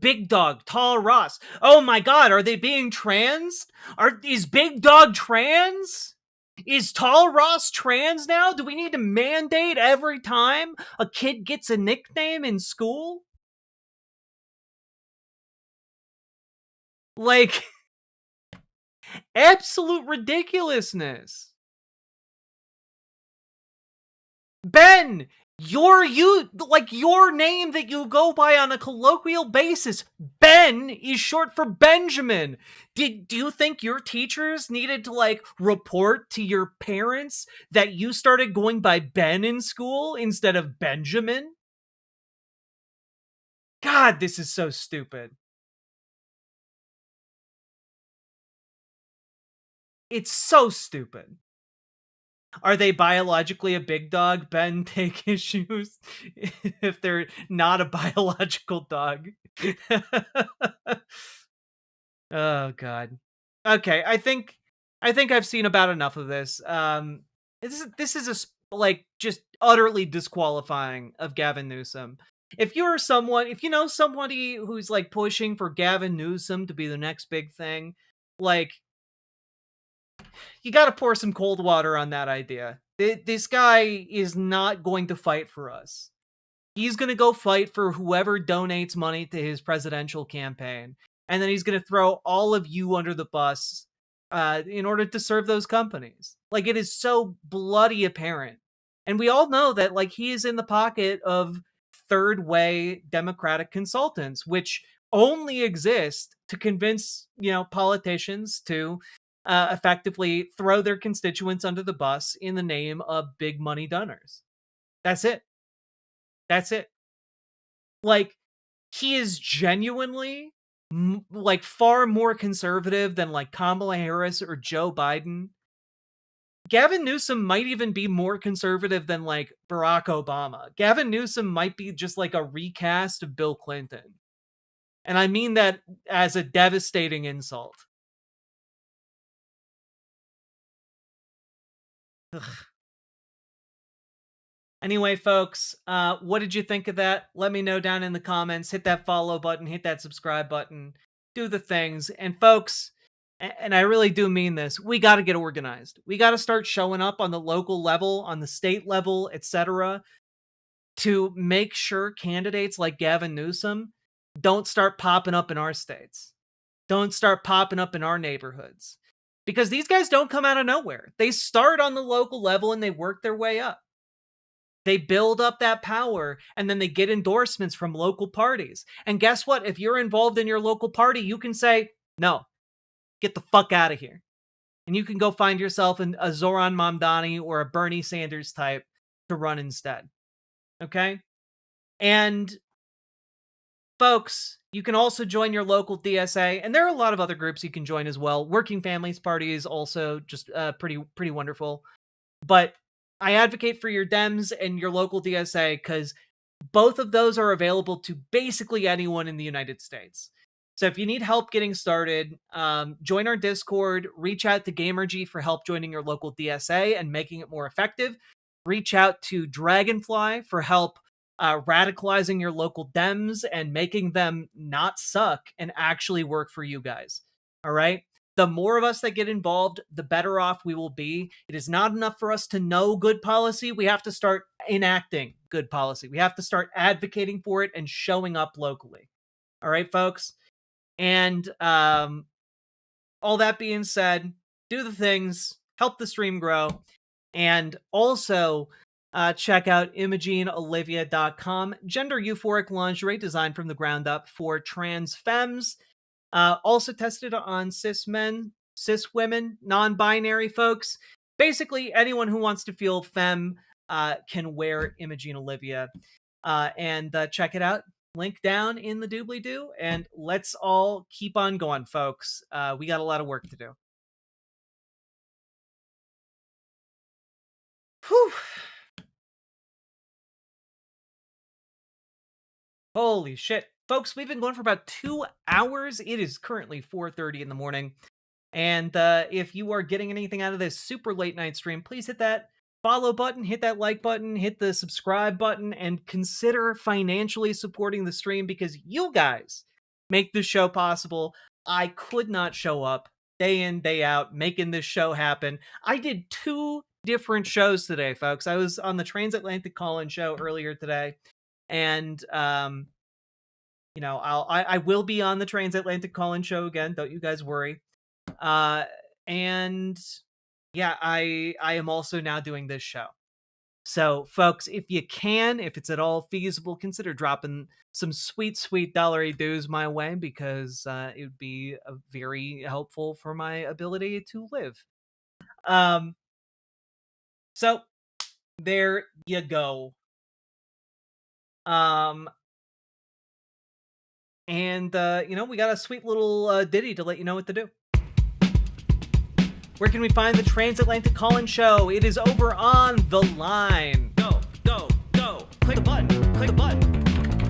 Big Dog, Tall Ross. Oh my God, are they being trans? Is Big Dog trans? Is Tall Ross trans now? Do we need to mandate every time a kid gets a nickname in school? Like, absolute ridiculousness. Ben, your name that you go by on a colloquial basis, Ben, is short for Benjamin. Do you think your teachers needed to report to your parents that you started going by Ben in school instead of Benjamin? God, this is so stupid. It's so stupid. Are they biologically a big dog? Ben, take issues if they're not a biological dog. Oh God. Okay, I think I've seen about enough of this. This is just utterly disqualifying of Gavin Newsom. If you know somebody who's pushing for Gavin Newsom to be the next big thing, you got to pour some cold water on that idea. This guy is not going to fight for us. He's going to go fight for whoever donates money to his presidential campaign. And then he's going to throw all of you under the bus in order to serve those companies. It is so bloody apparent. And we all know that he is in the pocket of third way Democratic consultants, which only exist to convince, politicians to effectively throw their constituents under the bus in the name of big money donors. That's it. That's it. He is genuinely far more conservative than Kamala Harris or Joe Biden. Gavin Newsom might even be more conservative than Barack Obama. Gavin Newsom might be just a recast of Bill Clinton. And I mean that as a devastating insult. Ugh. Anyway, folks, what did you think of that? Let me know down in the comments. Hit that follow button, hit that subscribe button, do the things. And folks, and I really do mean this, we got to get organized. We got to start showing up on the local level, on the state level, etc., to make sure candidates like Gavin Newsom don't start popping up in our states. Don't start popping up in our neighborhoods. Because these guys don't come out of nowhere. They start on the local level and they work their way up. They build up that power and then they get endorsements from local parties. And guess what? If you're involved in your local party, you can say, no, get the fuck out of here. And you can go find yourself a Zoran Mamdani or a Bernie Sanders type to run instead. Okay? And folks, you can also join your local DSA. And there are a lot of other groups you can join as well. Working Families Party is also just pretty wonderful. But I advocate for your Dems and your local DSA because both of those are available to basically anyone in the United States. So if you need help getting started, join our Discord, reach out to Gamergy for help joining your local DSA and making it more effective. Reach out to Dragonfly for help radicalizing your local Dems and making them not suck and actually work for you guys. All right? The more of us that get involved, the better off we will be. It is not enough for us to know good policy. We have to start enacting good policy. We have to start advocating for it and showing up locally. All right, folks? And all that being said, do the things, help the stream grow, and also check out ImogeneOlivia.com, gender euphoric lingerie designed from the ground up for trans femmes. Also tested on cis men, cis women, non-binary folks. Basically, anyone who wants to feel femme can wear Imogene Olivia. And check it out. Link down in the doobly-doo. And let's all keep on going, folks. We got a lot of work to do. Whew. Holy shit. Folks, we've been going for about 2 hours. It is currently 4:30 in the morning. And if you are getting anything out of this super late night stream, please hit that follow button, hit that like button, hit the subscribe button, and consider financially supporting the stream because you guys make this show possible. I could not show up day in, day out, making this show happen. I did 2 different shows today, folks. I was on the Transatlantic Call-In show earlier today, and you know, I will be on the Transatlantic Call-In show again. Don't you guys worry. And yeah, I am also now doing this show. So, folks, if you can, if it's at all feasible, consider dropping some sweet, sweet dollary dues my way because it would be very helpful for my ability to live. So there you go. And you know, we got a sweet little ditty to let you know what to do. Where can we find the Transatlantic Call-In show? It is over on The Line. Go, go, go. Click the button. Click the button.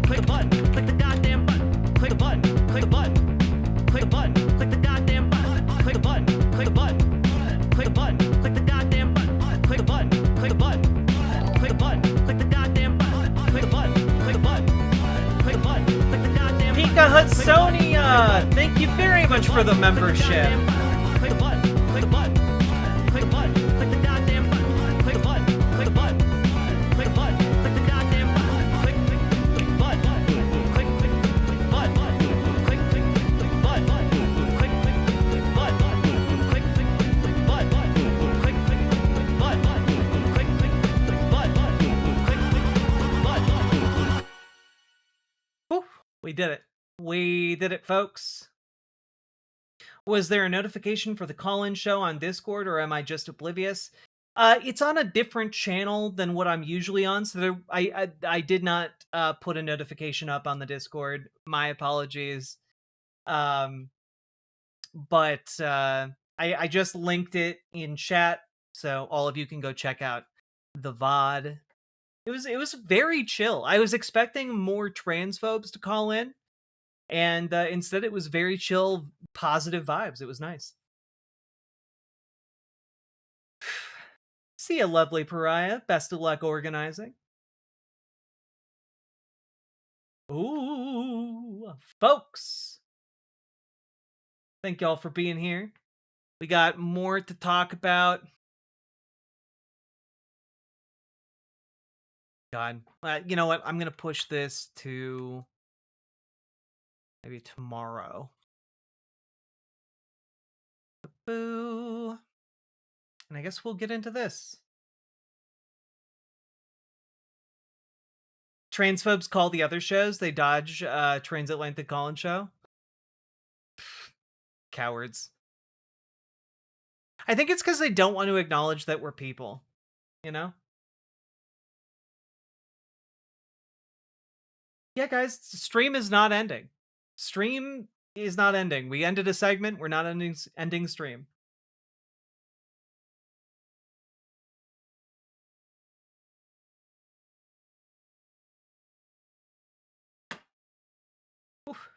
Click the button. Click the goddamn button. Click the button. Click the button. Click the button. Click the goddamn button. Click the button. Click the button. Click the button. Click the goddamn button. Click the button. Click the button. Click the button. Click the goddamn button. Click the button. Click the button. Click the button. Click the goddamn button. Pika Hudsonia! Thank you very much for the membership. Click the button. Click the button. Click the button. Click the goddamn button. Click the button. Click the button. Click the button. Click the goddamn button. Click the button. Click the button. Click the button. Click the button. Click the button. Click the button. Whew, we did it. We did it, folks. Was there a notification for the call-in show on Discord, or am I just oblivious? It's on a different channel than what I'm usually on, so I did not put a notification up on the Discord. My apologies. But I just linked it in chat, so all of you can go check out the VOD. It was very chill. I was expecting more transphobes to call in. And instead, it was very chill, positive vibes. It was nice. See ya, lovely pariah. Best of luck organizing. Ooh, folks. Thank y'all for being here. We got more to talk about. God. You know what? I'm going to push this to maybe tomorrow. Boo. And I guess we'll get into this. Transphobes call the other shows. They dodge Transatlantic Call-In show. Cowards. I think it's because they don't want to acknowledge that we're people. You know? Yeah, guys, stream is not ending. Stream is not ending. We ended a segment. We're not ending stream. Oof.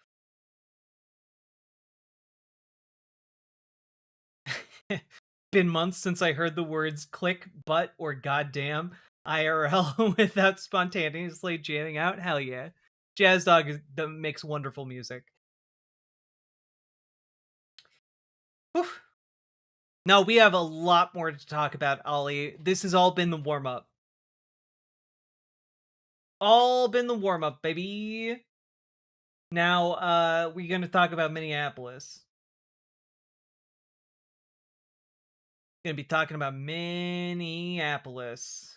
Been months since I heard the words click, butt, or goddamn IRL without spontaneously jamming out. Hell yeah. Jazz Dog makes wonderful music. Oof. No, we have a lot more to talk about, Ollie. This has all been the warm-up. All been the warm-up, baby. Now, we're going to talk about Minneapolis. Going to be talking about Minneapolis.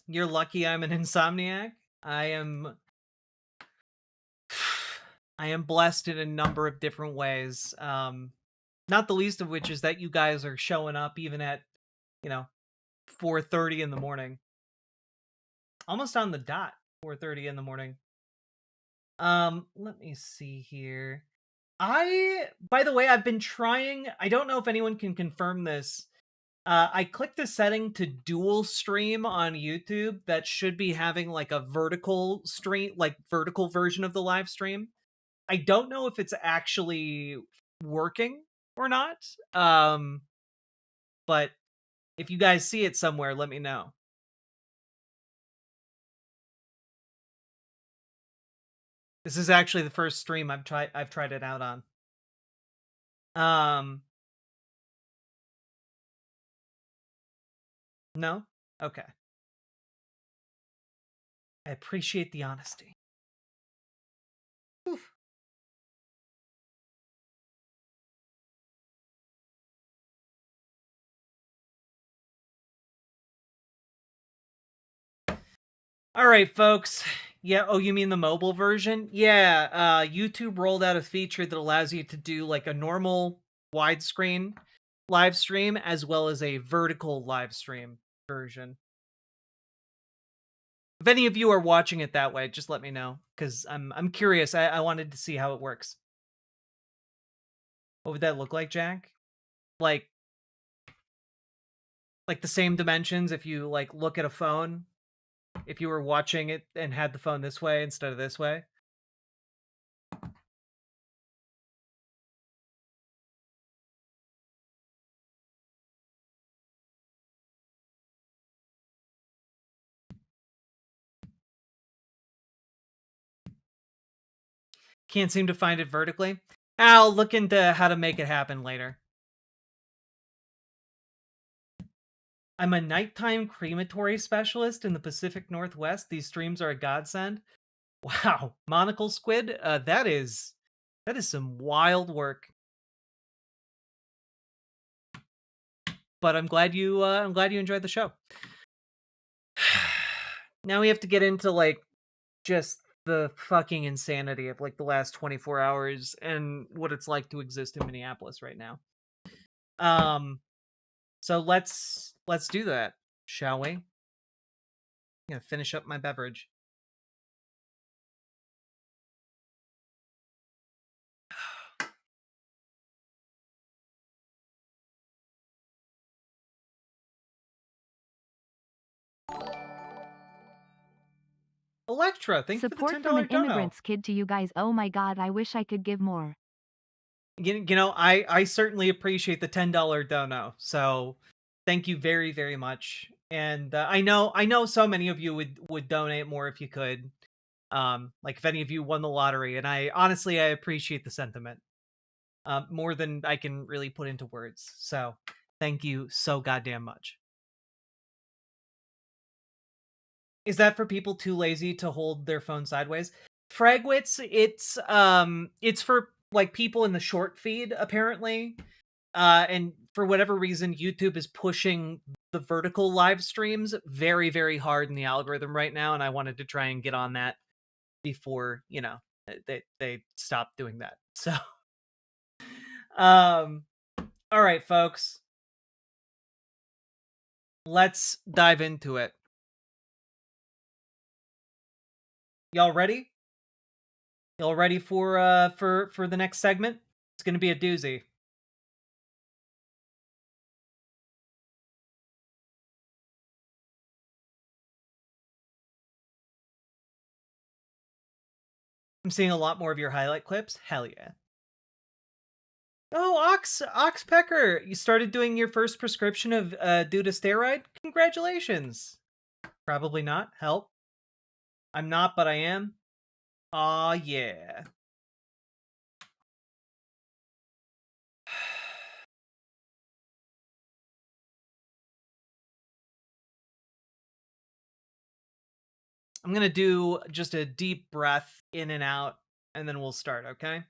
You're lucky I'm an insomniac. I am blessed in a number of different ways. Not the least of which is that you guys are showing up even at, 4:30 in the morning. Almost on the dot, 4:30 in the morning. Let me see here. By the way, I've been trying, I don't know if anyone can confirm this. I clicked a setting to dual stream on YouTube that should be having like a vertical stream, like vertical version of the live stream. I don't know if it's actually working or not. But if you guys see it somewhere, let me know. This is actually the first stream I've tried it out on. No? Okay. I appreciate the honesty. Oof. All right, folks. Yeah, oh, you mean the mobile version? Yeah, YouTube rolled out a feature that allows you to do like a normal widescreen live stream as well as a vertical live stream version. If any of you are watching it that way, just let me know, because I'm curious. I wanted to see how it works. What would that look like, Jack? Like the same dimensions if you like look at a phone, if you were watching it and had the phone this way instead of this way? Can't seem to find it vertically. I'll look into how to make it happen later. I'm a nighttime crematory specialist in the Pacific Northwest. These streams are a godsend. Wow, monocle squid. That is some wild work. But I'm glad you enjoyed the show. Now we have to get into like just the fucking insanity of like the last 24 hours and what it's like to exist in Minneapolis right now. So let's do that, shall we? I'm gonna finish up my beverage. Electra, thank you for the $10 Support from an dono. immigrant's kid to you guys. Oh my god, I wish I could give more. You know, I certainly appreciate the $10 dono. So thank you very, very much. And I know so many of you would donate more if you could. Like if any of you won the lottery, and I honestly appreciate the sentiment. More than I can really put into words. So thank you so goddamn much. Is that for people too lazy to hold their phone sideways? Fragwits, it's for like people in the short feed apparently. And for whatever reason, YouTube is pushing the vertical live streams very, very hard in the algorithm right now, and I wanted to try and get on that before, they stop doing that. So all right, folks. Let's dive into it. Y'all ready? Y'all ready for the next segment? It's gonna be a doozy. I'm seeing a lot more of your highlight clips. Hell yeah. Oh, Oxpecker, you started doing your first prescription of due to steroid? Congratulations. Probably not. Help. I'm not, but I am. Aw, yeah. I'm gonna do just a deep breath in and out, and then we'll start, okay?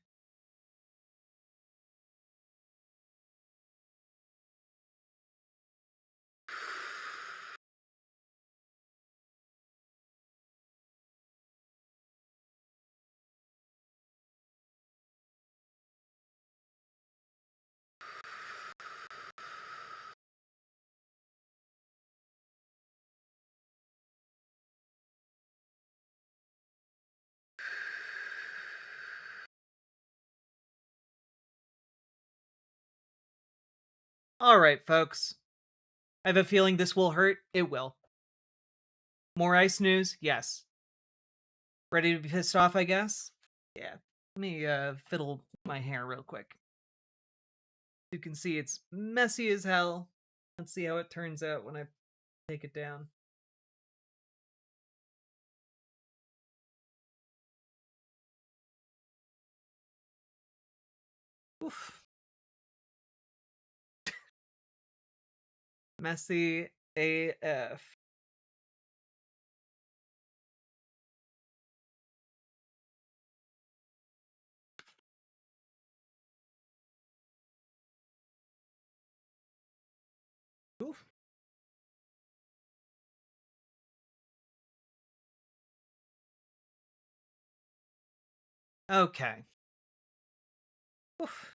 All right, folks. I have a feeling this will hurt. It will. More ice news? Yes. Ready to be pissed off, I guess? Yeah. Let me fiddle my hair real quick. You can see it's messy as hell. Let's see how it turns out when I take it down. Oof. Messy AF. Oof. Okay. Oof.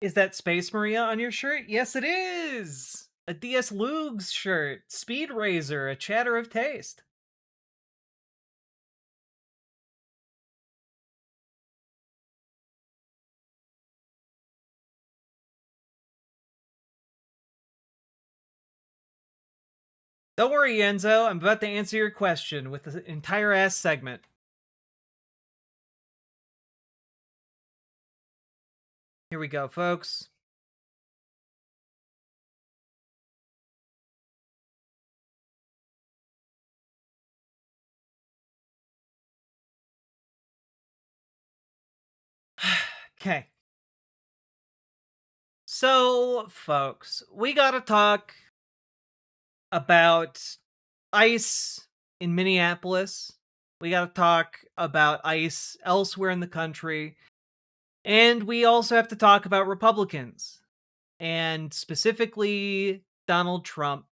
Is that Space Maria on your shirt? Yes, it is! A DS Lugs shirt. Speed Razor, a chatter of taste. Don't worry, Enzo. I'm about to answer your question with the entire ass segment. Here we go, folks. Okay. So, folks, we gotta talk about ICE in Minneapolis. We gotta talk about ICE elsewhere in the country. And we also have to talk about Republicans. And specifically, Donald Trump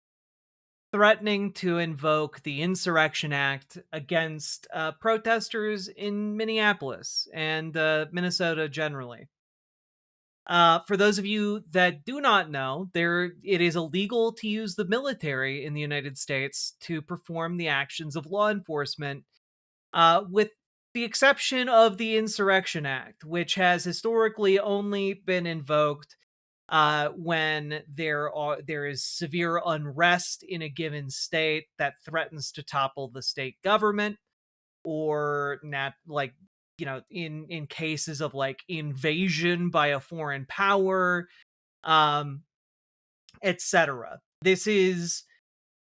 threatening to invoke the Insurrection Act against protesters in Minneapolis and Minnesota generally. For those of you that do not know, it is illegal to use the military in the United States to perform the actions of law enforcement, with the exception of the Insurrection Act, which has historically only been invoked when there is severe unrest in a given state that threatens to topple the state government, or not like in cases of like invasion by a foreign power, um etc. This is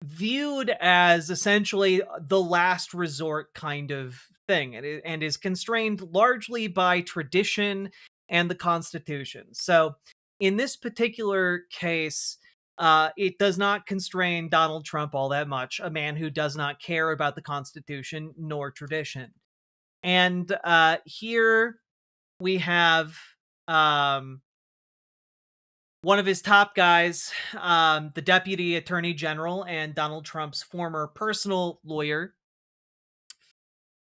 viewed as essentially the last resort kind of thing, and is constrained largely by tradition and the Constitution. So in this particular case, it does not constrain Donald Trump all that much, a man who does not care about the Constitution nor tradition. And here we have one of his top guys, the Deputy Attorney General and Donald Trump's former personal lawyer.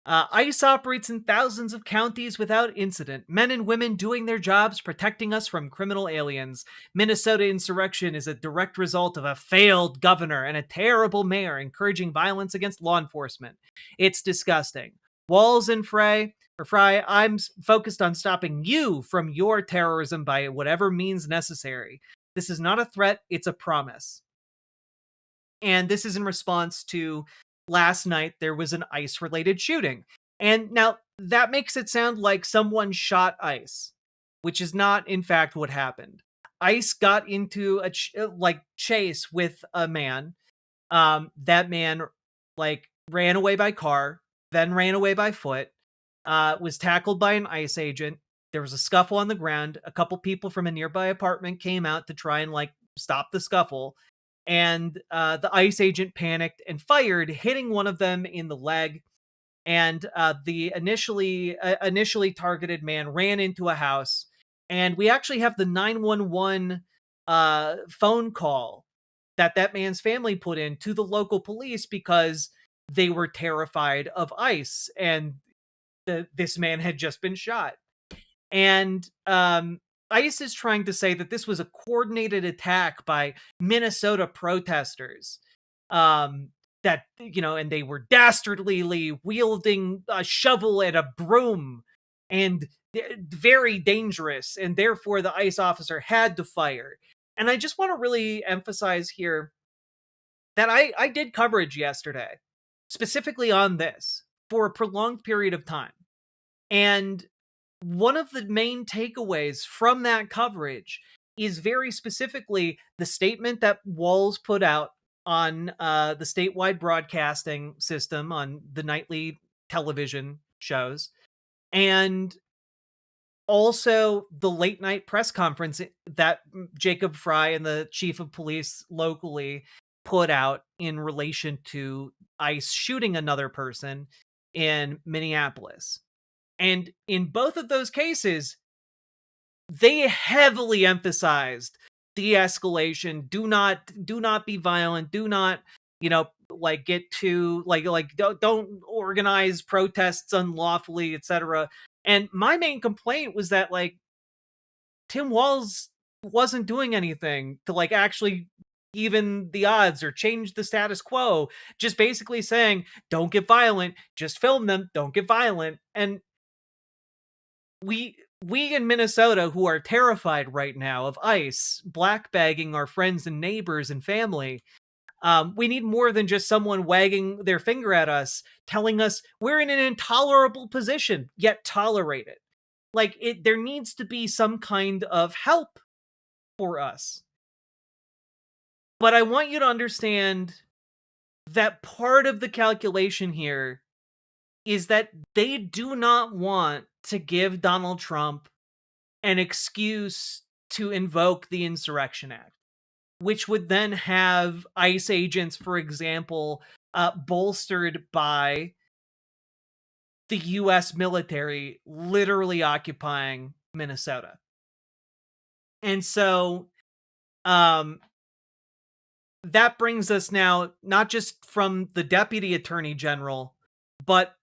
ICE operates in thousands of counties without incident. Men and women doing their jobs, protecting us from criminal aliens. Minnesota insurrection is a direct result of a failed governor and a terrible mayor encouraging violence against law enforcement. It's disgusting. Walls and Fry, I'm focused on stopping you from your terrorism by whatever means necessary. This is not a threat, it's a promise. And this is in response to last night there was an ICE-related shooting. And now that makes it sound like someone shot ICE, which is not, in fact, what happened. ICE got into a chase with a man. That man ran away by car, then ran away by foot, was tackled by an ICE agent. There was a scuffle on the ground. A couple people from a nearby apartment came out to try and stop the scuffle. And the ICE agent panicked and fired, hitting one of them in the leg. And the initially targeted man ran into a house. And we actually have the 911 phone call that man's family put in to the local police because they were terrified of ICE, and this man had just been shot. And ICE is trying to say that this was a coordinated attack by Minnesota protesters. That, and they were dastardly wielding a shovel and a broom and very dangerous, and therefore the ICE officer had to fire. And I just want to really emphasize here that I did coverage yesterday, specifically on this, for a prolonged period of time. And one of the main takeaways from that coverage is very specifically the statement that Walz put out on the statewide broadcasting system on the nightly television shows, and also the late night press conference that Jacob Fry and the chief of police locally put out in relation to ICE shooting another person in Minneapolis. And in both of those cases, they heavily emphasized de-escalation. Do not be violent. Do not, get too don't organize protests unlawfully, etc. And my main complaint was that Tim Walz wasn't doing anything to actually even the odds or change the status quo, just basically saying, don't get violent, just film them, don't get violent. And we in Minnesota, who are terrified right now of ICE blackbagging our friends and neighbors and family, we need more than just someone wagging their finger at us, telling us we're in an intolerable position, yet tolerate it. There needs to be some kind of help for us. But I want you to understand that part of the calculation here is that they do not want to give Donald Trump an excuse to invoke the Insurrection Act, which would then have ICE agents, for example, bolstered by the U.S. military literally occupying Minnesota. And so that brings us now, not just from the Deputy Attorney General, but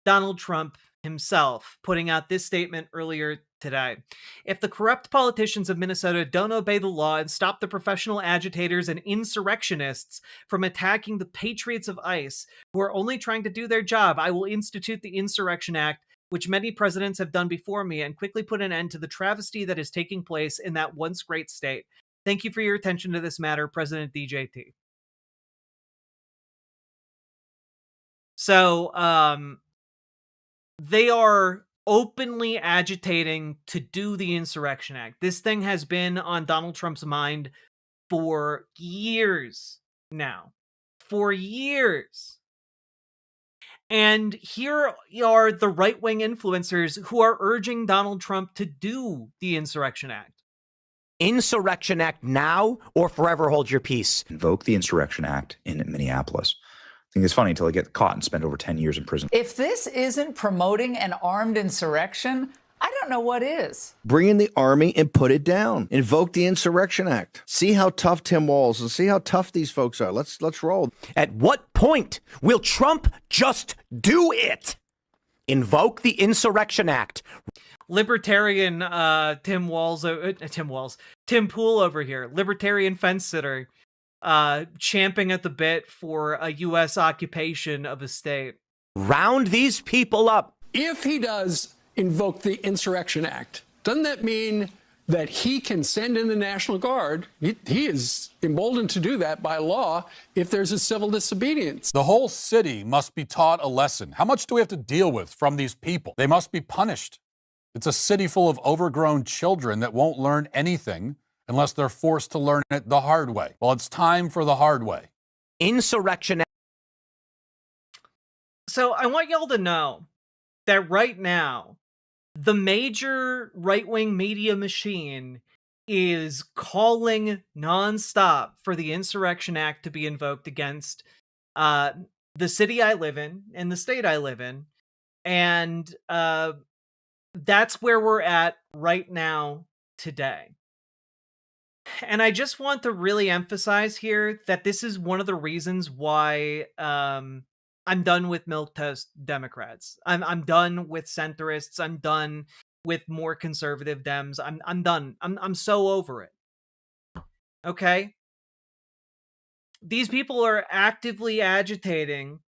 Donald Trump himself, putting out this statement earlier today. If the corrupt politicians of Minnesota don't obey the law and stop the professional agitators and insurrectionists from attacking the patriots of ICE, who are only trying to do their job, I will institute the Insurrection Act, which many presidents have done before me, and quickly put an end to the travesty that is taking place in that once great state. Thank you for your attention to this matter, President DJT. So, they are openly agitating to do the Insurrection Act. This thing has been on Donald Trump's mind for years now. For years. And here are the right-wing influencers who are urging Donald Trump to do the Insurrection Act. Insurrection Act now or forever hold your peace. Invoke the Insurrection Act in Minneapolis. I think it's funny until I get caught and spend over 10 years in prison. If this isn't promoting an armed insurrection, I don't know what is. Bring in the army and put it down. Invoke the Insurrection Act. See how tough Tim Walz and see how tough these folks are. Let's roll. At what point will Trump just do it? Invoke the Insurrection Act. Libertarian Tim Pool over here, libertarian fence sitter, champing at the bit for a U.S. occupation of a state. Round these people up. If he does invoke the Insurrection Act, doesn't that mean that he can send in the National Guard. He is emboldened to do that by law if there's a civil disobedience. The whole city must be taught a lesson. How much do we have to deal with from these people? They must be punished. It's a city full of overgrown children that won't learn anything unless they're forced to learn it the hard way. Well, it's time for the hard way. Insurrection. So I want y'all to know that right now, the major right-wing media machine is calling nonstop for the Insurrection Act to be invoked against the city I live in and the state I live in. And that's where we're at right now today. And I just want to really emphasize here that this is one of the reasons why I'm done with milquetoast Democrats. I'm done with centrists. I'm done with more conservative Dems. I'm done. I'm so over it. Okay? These people are actively agitating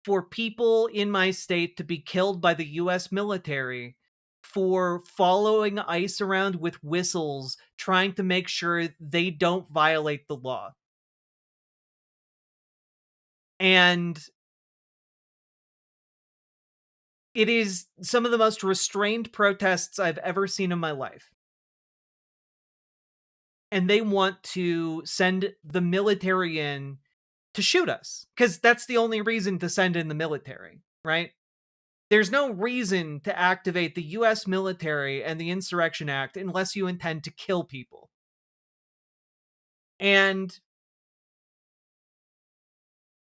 for people in my state to be killed by the US military for following ICE around with whistles, trying to make sure they don't violate the law. And it is some of the most restrained protests I've ever seen in my life. And they want to send the military in to shoot us, because that's the only reason to send in the military, right? There's no reason to activate the US military and the Insurrection Act unless you intend to kill people. And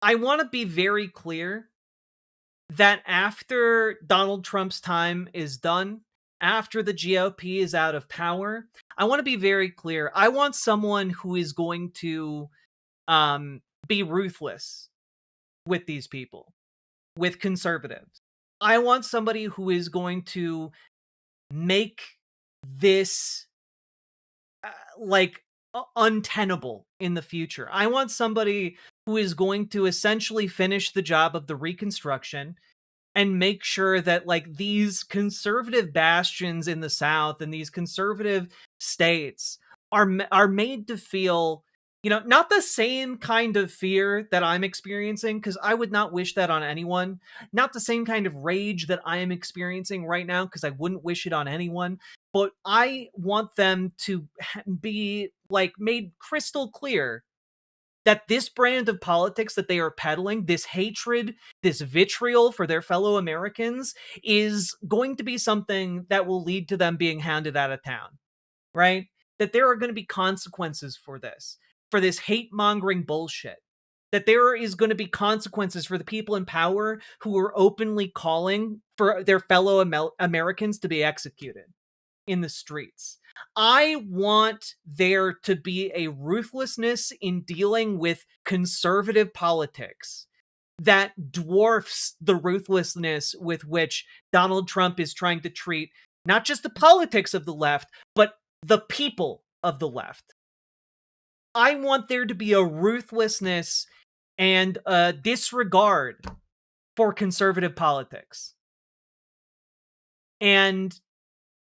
I want to be very clear that after Donald Trump's time is done, after the GOP is out of power, I want to be very clear. I want someone who is going to be ruthless with these people, with conservatives. I want somebody who is going to make this untenable in the future. I want somebody who is going to essentially finish the job of the Reconstruction and make sure that these conservative bastions in the South and these conservative states are made to feel, not the same kind of fear that I'm experiencing, because I would not wish that on anyone. Not the same kind of rage that I am experiencing right now, because I wouldn't wish it on anyone. But I want them to be made crystal clear that this brand of politics that they are peddling, this hatred, this vitriol for their fellow Americans, is going to be something that will lead to them being hounded out of town, right? That there are going to be consequences for this hate-mongering bullshit. That there is going to be consequences for the people in power who are openly calling for their fellow Americans to be executed in the streets. I want there to be a ruthlessness in dealing with conservative politics that dwarfs the ruthlessness with which Donald Trump is trying to treat not just the politics of the left, but the people of the left. I want there to be a ruthlessness and a disregard for conservative politics. And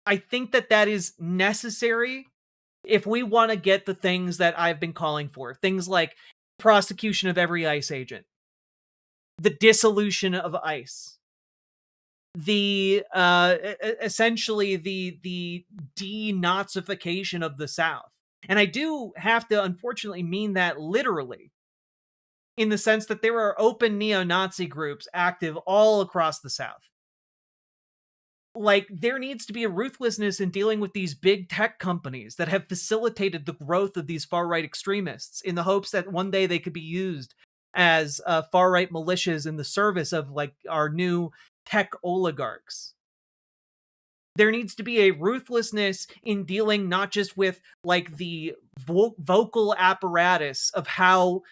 I think that is necessary if we want to get the things that I've been calling for. Things like prosecution of every ICE agent, the dissolution of ICE, the essentially the denazification of the South. And I do have to unfortunately mean that literally, in the sense that there are open neo-Nazi groups active all across the South. There needs to be a ruthlessness in dealing with these big tech companies that have facilitated the growth of these far-right extremists in the hopes that one day they could be used as far-right militias in the service of our new tech oligarchs. There needs to be a ruthlessness in dealing not just with the vocal apparatus of how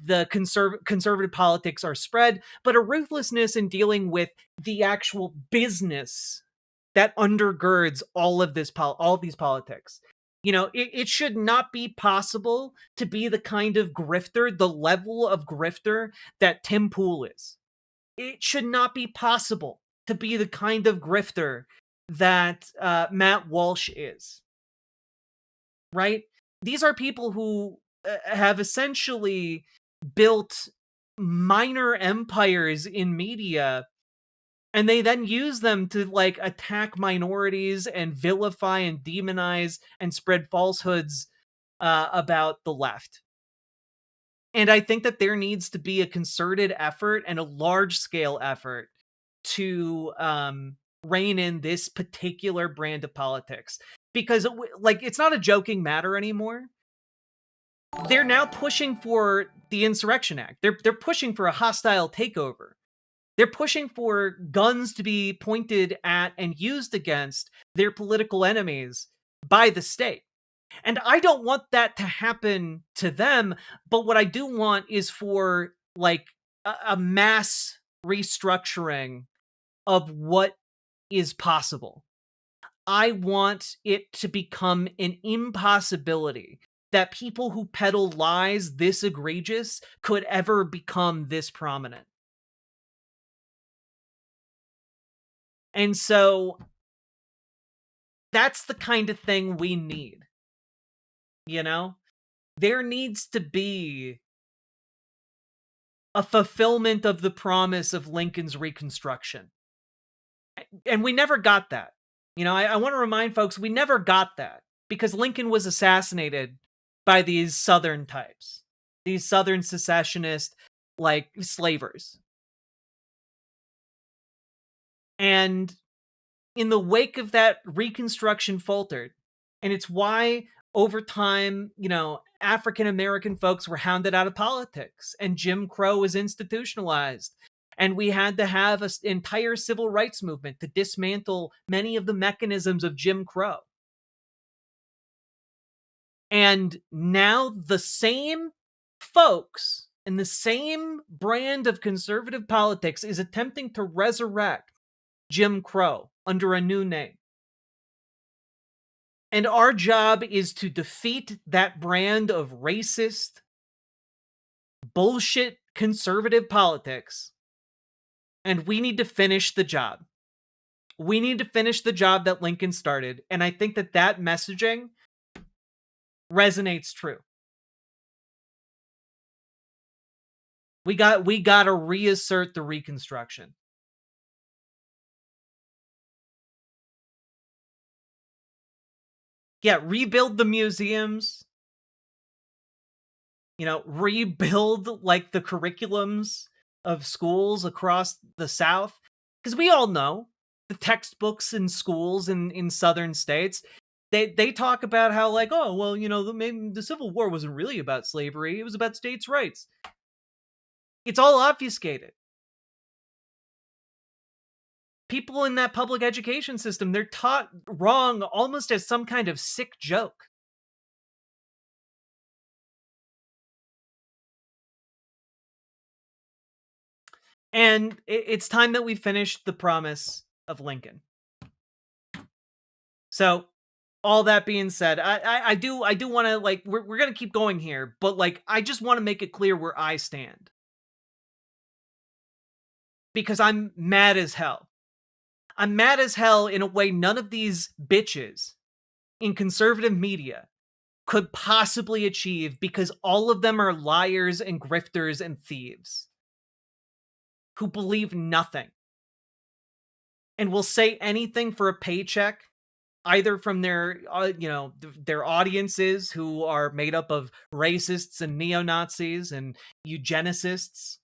the conservative politics are spread, but a ruthlessness in dealing with the actual business that undergirds all of these politics. It should not be possible to be the kind of grifter, the level of grifter that Tim Pool is. It should not be possible to be the kind of grifter that Matt Walsh is. right? These are people who have essentially built minor empires in media, and they then use them to like attack minorities and vilify and demonize and spread falsehoods about the left. And I think that there needs to be a concerted effort and a large scale effort to rein in this particular brand of politics, because like it's not a joking matter anymore. They're now pushing for the Insurrection Act. They're pushing for a hostile takeover. They're pushing for guns to be pointed at and used against their political enemies by the state. And I don't want that to happen to them, but what I do want is for like a mass restructuring of what is possible. I want it to become an impossibility that people who peddle lies this egregious could ever become this prominent. And so that's the kind of thing we need. You know, there needs to be a fulfillment of the promise of Lincoln's Reconstruction. And we never got that. You know, I want to remind folks, we never got that because Lincoln was assassinated by these Southern types, these Southern secessionist, like, slavers. And in the wake of that, Reconstruction faltered. And it's why, over time, you know, African-American folks were hounded out of politics and Jim Crow was institutionalized. And we had to have an entire civil rights movement to dismantle many of the mechanisms of Jim Crow. And now the same folks and the same brand of conservative politics is attempting to resurrect Jim Crow under a new name. And our job is to defeat that brand of racist, bullshit conservative politics. And we need to finish the job. We need to finish the job that Lincoln started. And I think that that messaging resonates true. We got to reassert the Reconstruction. Yeah, rebuild the museums. You know, rebuild like the curriculums of schools across the South. Because we all know the textbooks in schools in southern states, they talk about how like, oh, well, you know, the Civil War wasn't really about slavery. It was about states' rights. It's all obfuscated. People in that public education system, they're taught wrong almost as some kind of sick joke. And it's time that we finish the promise of Lincoln. So, all that being said, I do want to, like, we're going to keep going here, but like, I just want to make it clear where I stand. Because I'm mad as hell. I'm mad as hell in a way none of these bitches in conservative media could possibly achieve, because all of them are liars and grifters and thieves who believe nothing and will say anything for a paycheck, either from their, their audiences who are made up of racists and neo-Nazis and eugenicists,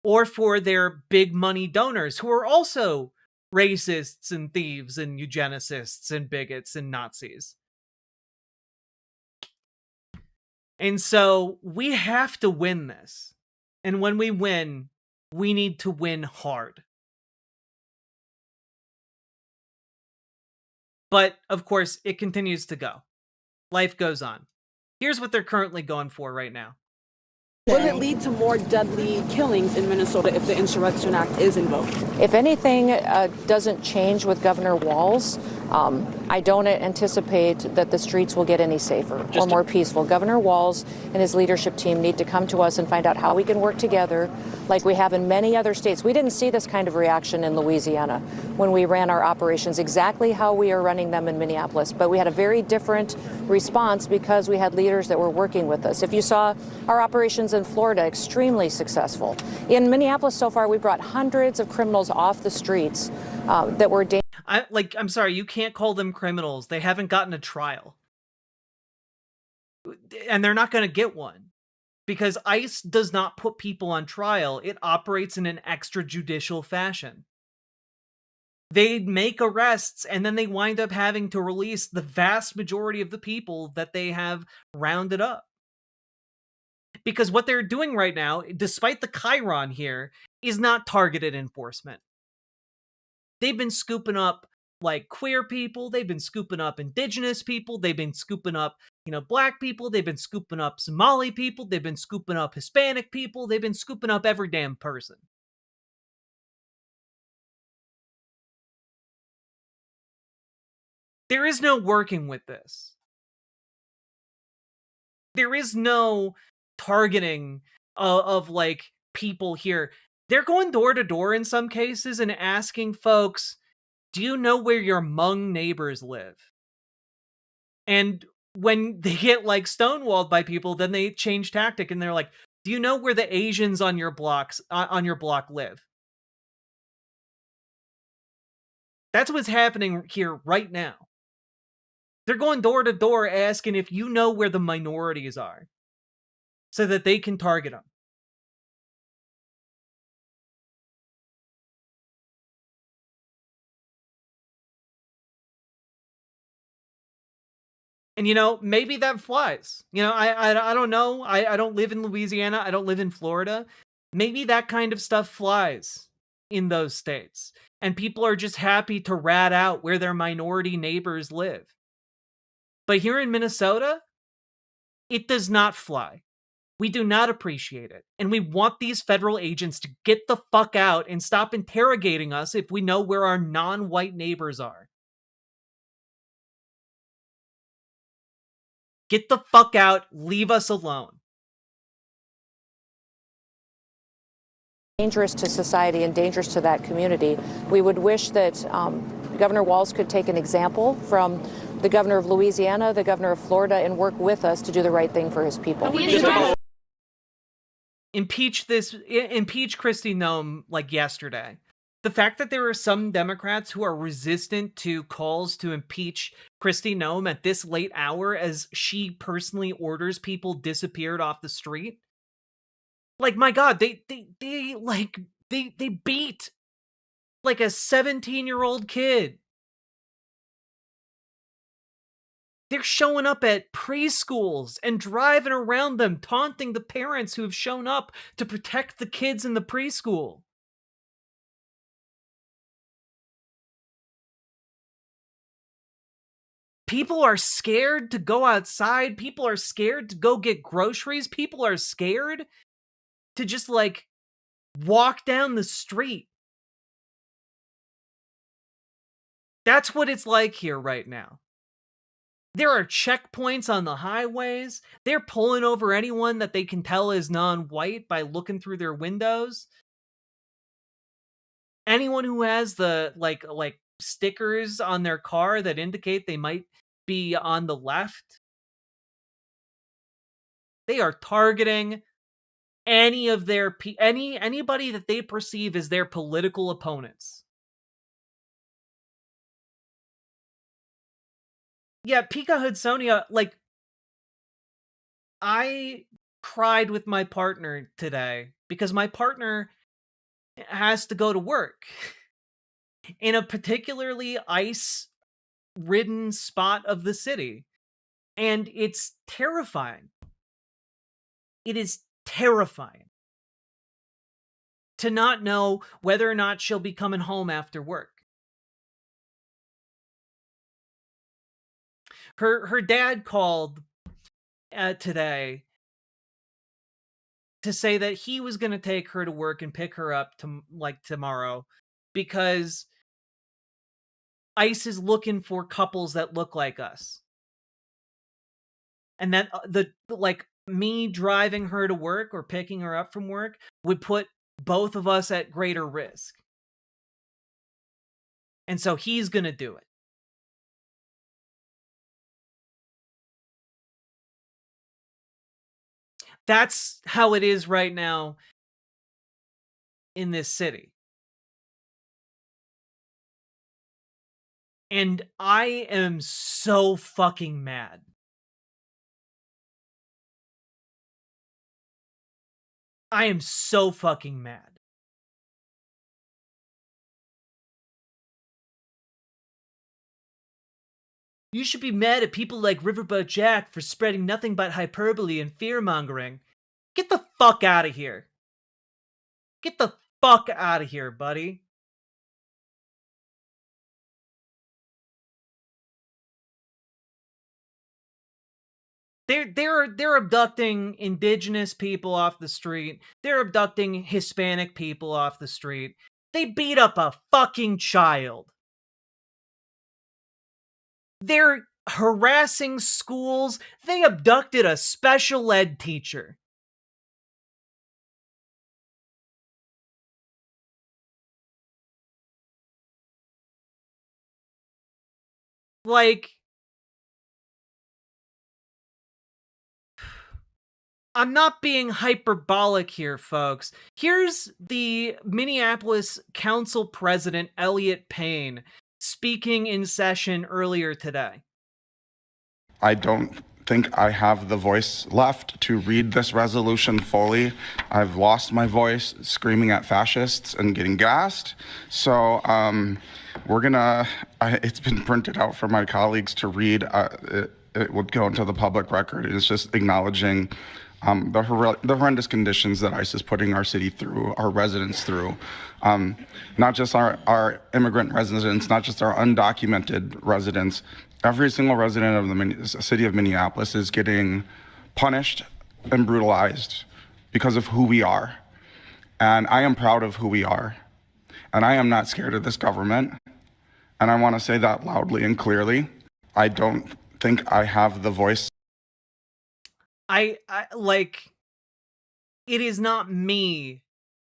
or for their big money donors who are also racists and thieves and eugenicists and bigots and Nazis. And so we have to win this. And when we win, we need to win hard. But, of course, it continues to go. Life goes on. Here's what they're currently going for right now. Will it lead to more deadly killings in Minnesota if the Insurrection Act is invoked? If anything doesn't change with Governor Walz, I don't anticipate that the streets will get any safer or more peaceful. Governor Walz and his leadership team need to come to us and find out how we can work together like we have in many other states. We didn't see this kind of reaction in Louisiana when we ran our operations, exactly how we are running them in Minneapolis. But we had a very different response because we had leaders that were working with us. If you saw our operations in Florida, extremely successful. In Minneapolis so far, we brought hundreds of criminals off the streets that were dangerous. I'm sorry, you can't call them criminals. They haven't gotten a trial. And they're not going to get one. Because ICE does not put people on trial. It operates in an extrajudicial fashion. They make arrests and then they wind up having to release the vast majority of the people that they have rounded up. Because what they're doing right now, despite the Chiron here, is not targeted enforcement. They've been scooping up like queer people, they've been scooping up indigenous people, they've been scooping up, black people, they've been scooping up Somali people, they've been scooping up Hispanic people, they've been scooping up every damn person. There is no working with this. There is no targeting of like people here. They're going door to door in some cases and asking folks, do you know where your Hmong neighbors live? And when they get like stonewalled by people, then they change tactic and they're like, do you know where the Asians on your block live? That's what's happening here right now. They're going door to door asking if you know where the minorities are so that they can target them. And, maybe that flies. I don't know. I don't live in Louisiana. I don't live in Florida. Maybe that kind of stuff flies in those states. And people are just happy to rat out where their minority neighbors live. But here in Minnesota, it does not fly. We do not appreciate it. And we want these federal agents to get the fuck out and stop interrogating us if we know where our non-white neighbors are. Get the fuck out. Leave us alone. Dangerous to society and dangerous to that community. We would wish that Governor Walz could take an example from the governor of Louisiana, the governor of Florida, and work with us to do the right thing for his people. Impeach Kristi Noem like yesterday. The fact that there are some Democrats who are resistant to calls to impeach Kristi Noem at this late hour as she personally orders people disappeared off the street. Like, my God, they beat like a 17-year-old kid. They're showing up at preschools and driving around them, taunting the parents who have shown up to protect the kids in the preschool. People are scared to go outside. People are scared to go get groceries. People are scared to just like walk down the street. That's what it's like here right now. There are checkpoints on the highways. They're pulling over anyone that they can tell is non-white by looking through their windows. Anyone who has the like stickers on their car that indicate they might be on the left. They are targeting any of their anybody that they perceive as their political opponents. Yeah, Pika Hudsonia, like, I cried with my partner today because my partner has to go to work in a particularly ice-ridden spot of the city. And it's terrifying. It is terrifying to not know whether or not she'll be coming home after work. Her dad called today to say that he was going to take her to work and pick her up tomorrow because ICE is looking for couples that look like us. And that like me driving her to work or picking her up from work would put both of us at greater risk. And so he's going to do it. That's how it is right now in this city. And I am so fucking mad. I am so fucking mad. You should be mad at people like Riverboat Jack for spreading nothing but hyperbole and fear-mongering. Get the fuck out of here. Get the fuck out of here, buddy. They're abducting indigenous people off the street. They're abducting Hispanic people off the street. They beat up a fucking child. They're harassing schools. They abducted a special ed teacher. Like, I'm not being hyperbolic here, folks. Here's the Minneapolis Council President, Elliot Payne, speaking in session earlier today. I don't think I have the voice left to read this resolution fully. I've lost my voice screaming at fascists and getting gassed. So we're gonna, it's been printed out for my colleagues to read. It would go into the public record. It's just acknowledging the horrendous conditions that ICE is putting our city through, our residents through. Not just our immigrant residents, not just our undocumented residents. Every single resident of the city of Minneapolis is getting punished and brutalized because of who we are. And I am proud of who we are. And I am not scared of this government. And I want to say that loudly and clearly. I don't think I have the voice. I like, it is not me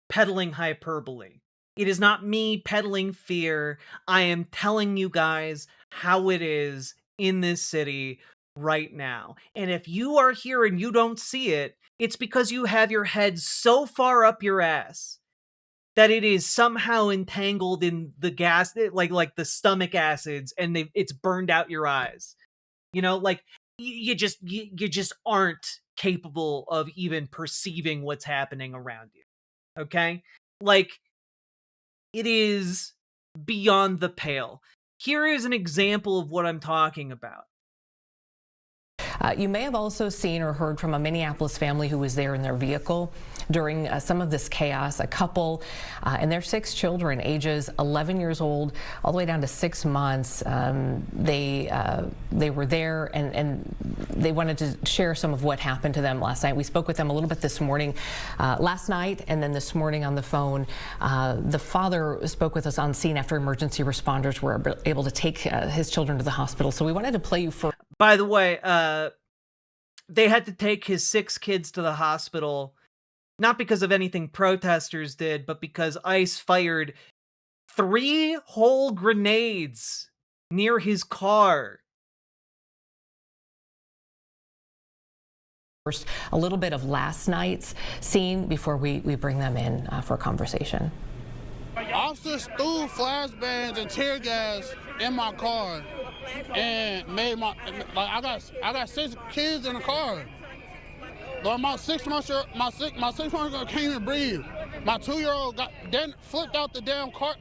peddling hyperbole. It is not me peddling fear. I am telling you guys how it is in this city right now. And if you are here and you don't see it, it's because you have your head so far up your ass that it is somehow entangled in the gas, like the stomach acids, and it's burned out your eyes. You know, like you just aren't capable of even perceiving what's happening around you. Okay? Like, it is beyond the pale. Here is an example of what I'm talking about. You may have also seen or heard from a Minneapolis family who was there in their vehicle during some of this chaos. A couple and their 6 children, ages 11 years old all the way down to 6 months. They were there and they wanted to share some of what happened to them last night. We spoke with them a little bit this morning, last night, and then this morning on the phone. The father spoke with us on scene after emergency responders were able to take his children to the hospital. So we wanted to play you for. By the way, they had to take his 6 kids to the hospital, not because of anything protesters did, but because ICE fired 3 whole grenades near his car. First, a little bit of last night's scene before we bring them in for a conversation. Officers threw flashbangs and tear gas in my car and made I got 6 kids in the car. But my 6-month-old can't even breathe. My 2-year-old flipped out the damn car.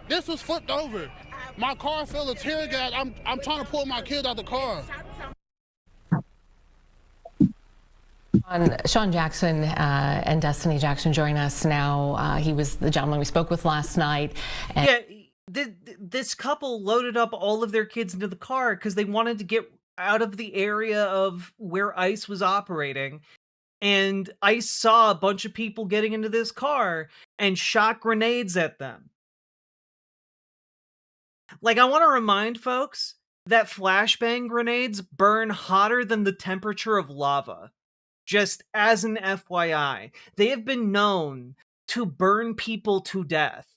This was flipped over. My car filled with tear gas. I'm trying to pull my kid out the car. Sean Jackson and Destiny Jackson join us now. He was the gentleman we spoke with last night. Yeah, this couple loaded up all of their kids into the car because they wanted to get out of the area of where ICE was operating. And ICE saw a bunch of people getting into this car and shot grenades at them. Like, I want to remind folks that flashbang grenades burn hotter than the temperature of lava. Just as an FYI, they have been known to burn people to death.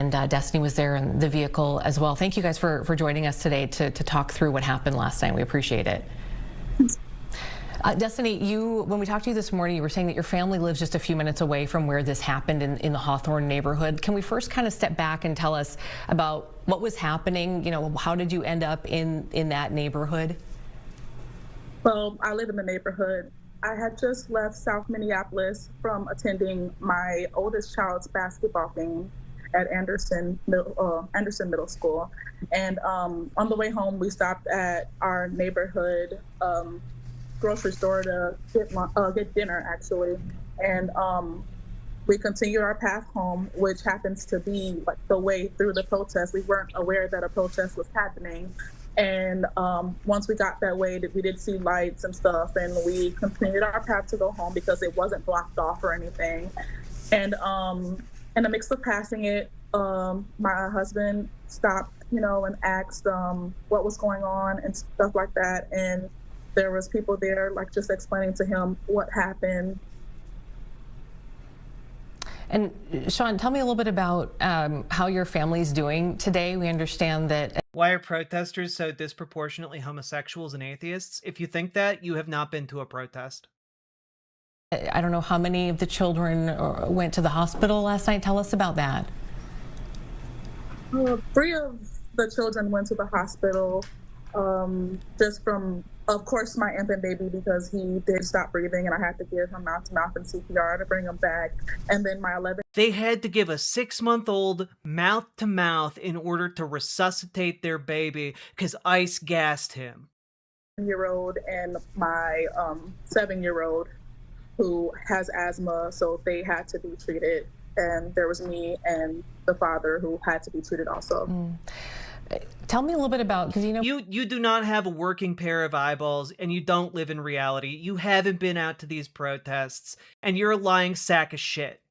And Destiny was there in the vehicle as well. Thank you guys for joining us today to talk through what happened last night. We appreciate it. Destiny, when we talked to you this morning, you were saying that your family lives just a few minutes away from where this happened in the Hawthorne neighborhood. Can we first kind of step back and tell us about what was happening? You know, how did you end up in that neighborhood? Well, I live in the neighborhood. I had just left South Minneapolis from attending my oldest child's basketball game at Anderson Middle School. And on the way home, we stopped at our neighborhood grocery store to get dinner, actually. And we continued our path home, which happens to be like the way through the protest. We weren't aware that a protest was happening. And once we got that way, we did see lights and stuff, and we continued our path to go home because it wasn't blocked off or anything. And in the mix of passing it, my husband stopped, and asked what was going on and stuff like that. And there was people there, like, just explaining to him what happened. And Sean, tell me a little bit about how your family's doing today. We understand that. Why are protesters so disproportionately homosexuals and atheists? If you think that, you have not been to a protest. I don't know how many of the children went to the hospital last night. Tell us about that. 3 of the children went to the hospital, just from, of course, my infant baby, because he did stop breathing and I had to give him mouth-to-mouth and CPR to bring him back. And then my 11. They had to give a 6-month-old mouth-to-mouth in order to resuscitate their baby because ice gassed him. year-old and my 7-year-old who has asthma, so they had to be treated. And there was me and the father who had to be treated also. Tell me a little bit about, because you do not have a working pair of eyeballs and you don't live in reality. You haven't been out to these protests and you're a lying sack of shit.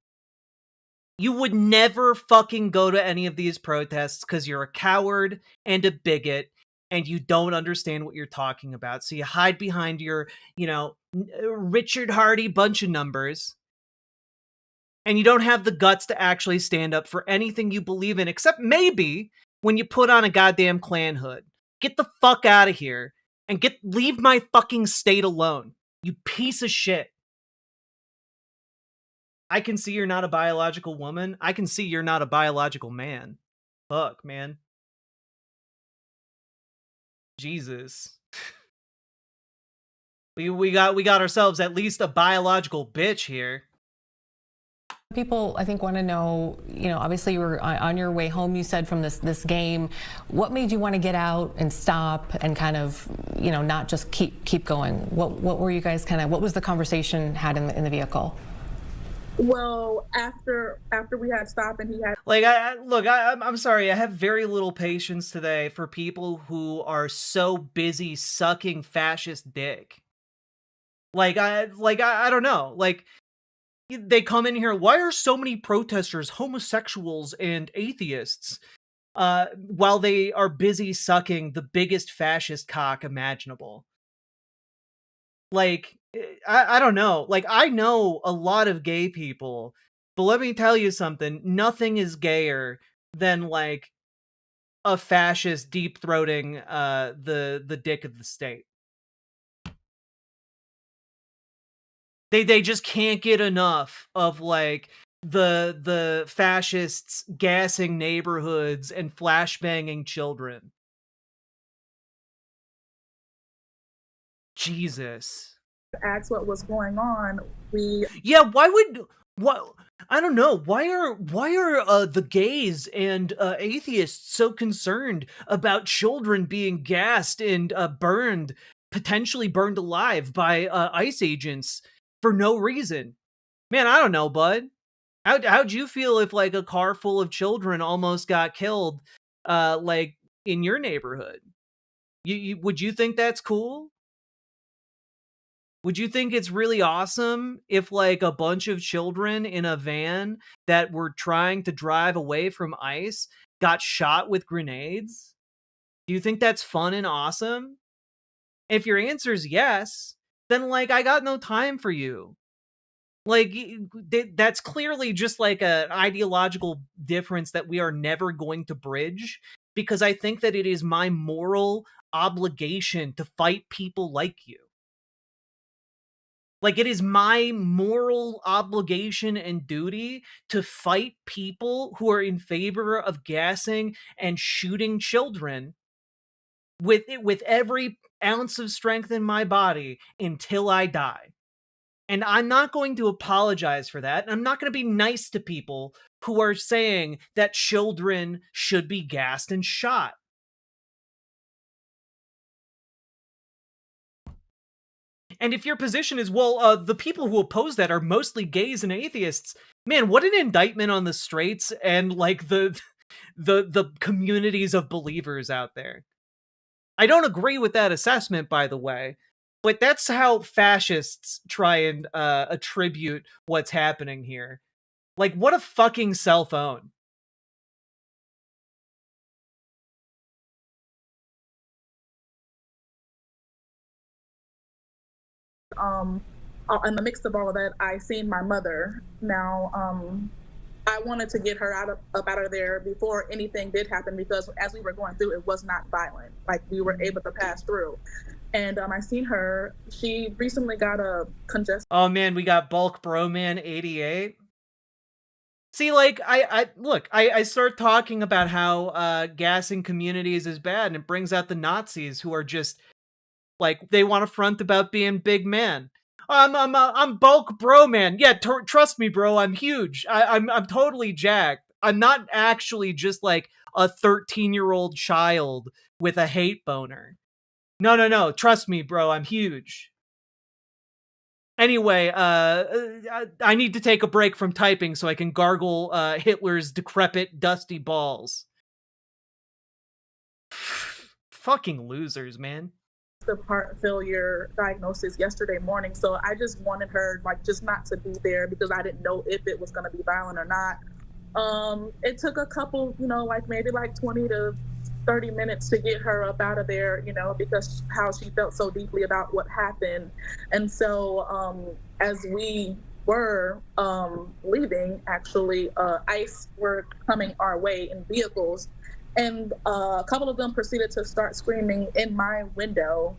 You would never fucking go to any of these protests because you're a coward and a bigot and you don't understand what you're talking about. So you hide behind your, Richard Hardy bunch of numbers. And you don't have the guts to actually stand up for anything you believe in, except maybe when you put on a goddamn Klan hood. Get the fuck out of here and leave my fucking state alone, you piece of shit. I can see you're not a biological woman. I can see you're not a biological man. Fuck, man. Jesus. We got ourselves at least a biological bitch here. People, I think, want to know, obviously you were on your way home, you said, from this game. What made you want to get out and stop and kind of, not just keep going? What were you guys what was the conversation had in the vehicle? Well, after we had stopped and he had... I'm sorry, I have very little patience today for people who are so busy sucking fascist dick. I don't know, they come in here, why are so many protesters homosexuals and atheists? While they are busy sucking the biggest fascist cock imaginable. I don't know. I know a lot of gay people, but let me tell you something. Nothing is gayer than, a fascist deep-throating the dick of the state. They just can't get enough of the fascists gassing neighborhoods and flashbanging children. Jesus. Asked what was going on. I don't know. Why are the gays and atheists so concerned about children being gassed and potentially burned alive by ICE agents for no reason? Man, I don't know, bud. How'd you feel if a car full of children almost got killed in your neighborhood? Would you think that's cool? Would you think it's really awesome if like a bunch of children in a van that were trying to drive away from ICE got shot with grenades? Do you think that's fun and awesome? If your answer is yes, then like I got no time for you. Like that's clearly just like an ideological difference that we are never going to bridge, because I think that it is my moral obligation to fight people like you. Like, it is my moral obligation and duty to fight people who are in favor of gassing and shooting children with every ounce of strength in my body until I die. And I'm not going to apologize for that. And I'm not going to be nice to people who are saying that children should be gassed and shot. And if your position is, well, the people who oppose that are mostly gays and atheists, man, what an indictment on the straights and like the communities of believers out there. I don't agree with that assessment, by the way, but that's how fascists try and attribute what's happening here. Like, what a fucking cell phone. In the mix of all of that, I seen my mother. Now, I wanted to get her up out of there before anything did happen, because as we were going through, it was not violent. Like, we were able to pass through. And I seen her. She recently got a congestion. Oh man, we got Bulk Broman 88. See, like, I start talking about how gassing communities is bad, and it brings out the Nazis who are just like, they want to front about being big man. I'm Bulk Broman. Yeah, trust me, bro. I'm huge. I'm totally jacked. I'm not actually just like a 13-year-old child with a hate boner. No. Trust me, bro. I'm huge. Anyway, I need to take a break from typing so I can gargle Hitler's decrepit, dusty balls. Fucking losers, man. The heart failure diagnosis yesterday morning, so I just wanted her like just not to be there, because I didn't know if it was going to be violent or not. It took a couple, like maybe like 20 to 30 minutes to get her up out of there, because how she felt so deeply about what happened. And so as we were leaving, actually, ICE were coming our way in vehicles. And a couple of them proceeded to start screaming in my window,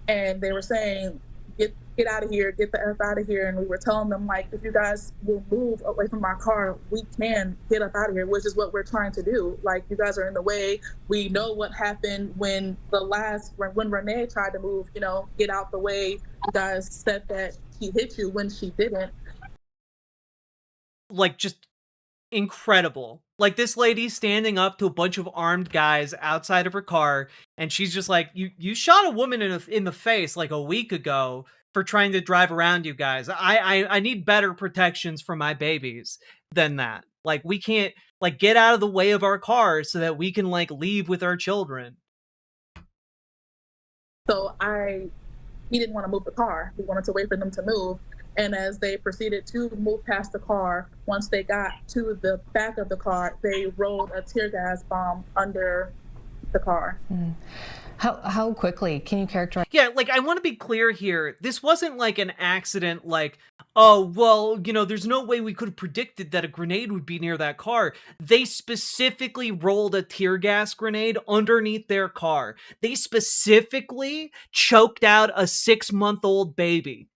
and they were saying, get out of here, get the F out of here. And we were telling them, like, if you guys will move away from my car, we can get up out of here, which is what we're trying to do. Like, you guys are in the way. We know what happened when when Renee tried to move, get out the way. You guys said that she hit you when she didn't. Like, just incredible. Like, this lady standing up to a bunch of armed guys outside of her car, and she's just like, you shot a woman in the face like a week ago for trying to drive around you guys. I need better protections for my babies than that. Like, we can't, like, get out of the way of our cars so that we can, like, leave with our children. So he didn't want to move the car. He wanted to wait for them to move. And as they proceeded to move past the car, once they got to the back of the car, they rolled a tear gas bomb under the car. How quickly can you characterize? Yeah, like, I want to be clear here. This wasn't like an accident, like, oh, well, there's no way we could have predicted that a grenade would be near that car. They specifically rolled a tear gas grenade underneath their car. They specifically choked out a 6-month-old baby.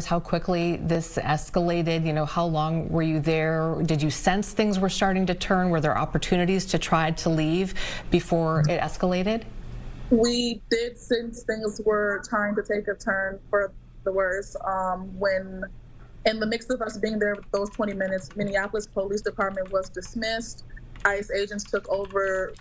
How quickly this escalated? How long were you there? Did you sense things were starting to turn? Were there opportunities to try to leave before it escalated? We did sense things were trying to take a turn for the worse. When, in the mix of us being there with those 20 minutes, Minneapolis Police Department was dismissed. ICE agents took over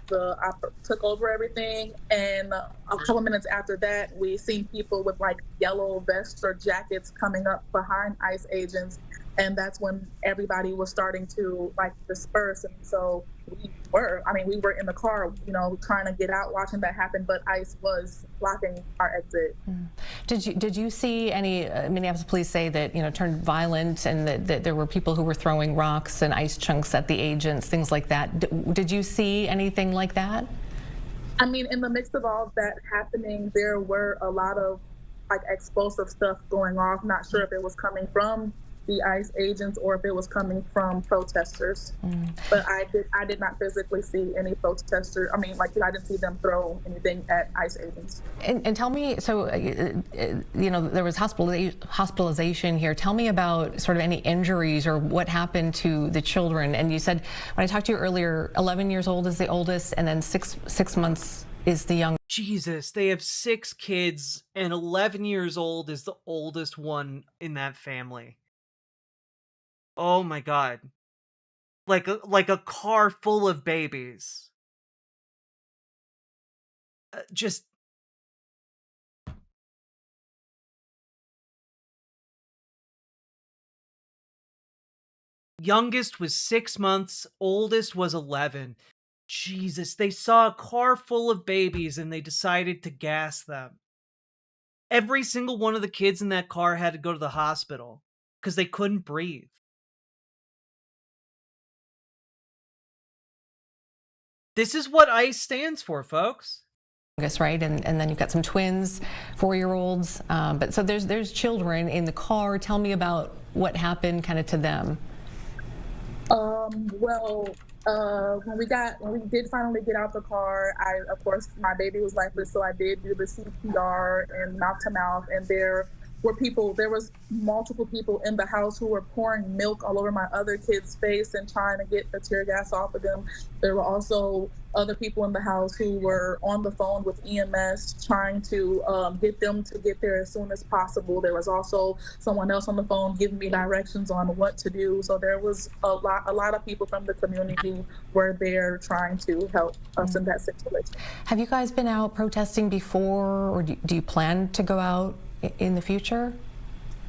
everything, and a couple minutes after that, we seen people with like yellow vests or jackets coming up behind ICE agents, and that's when everybody was starting to like disperse. And so we were. I mean, we were in the car, you know, trying to get out, watching that happen, but ICE was blocking our exit. Did you see any Minneapolis police say that, you know, turned violent and that there were people who were throwing rocks and ice chunks at the agents, things like that? Did you see anything like that? I mean, in the midst of all of that happening, there were a lot of like explosive stuff going off. Not sure if it was coming from the ICE agents or if it was coming from protesters. But I did not physically see any protesters. I mean, like, I didn't see them throw anything at ICE agents. And tell me, so, you know, there was hospitalization here. Tell me about sort of any injuries or what happened to the children. And you said, when I talked to you earlier, 11 years old is the oldest, and then six months is the youngest. Jesus, they have 6 kids, and 11 years old is the oldest one in that family. Oh my God. Like a car full of babies. Just youngest was 6 months, oldest was 11. Jesus, they saw a car full of babies and they decided to gas them. Every single one of the kids in that car had to go to the hospital because they couldn't breathe. This is what ICE stands for, folks. Right, and then you've got some twins, 4-year-olds. But so there's children in the car. Tell me about what happened, kind of, to them. Well, when we did finally get out the car, of course, my baby was lifeless, so I did do the CPR and mouth to mouth, and there was multiple people in the house who were pouring milk all over my other kid's face and trying to get the tear gas off of them. There were also other people in the house who were on the phone with EMS trying to get them to get there as soon as possible. There was also someone else on the phone giving me directions on what to do. So there was a lot of people from the community were there trying to help us in that situation. Have you guys been out protesting before, or do you plan to go out in the future?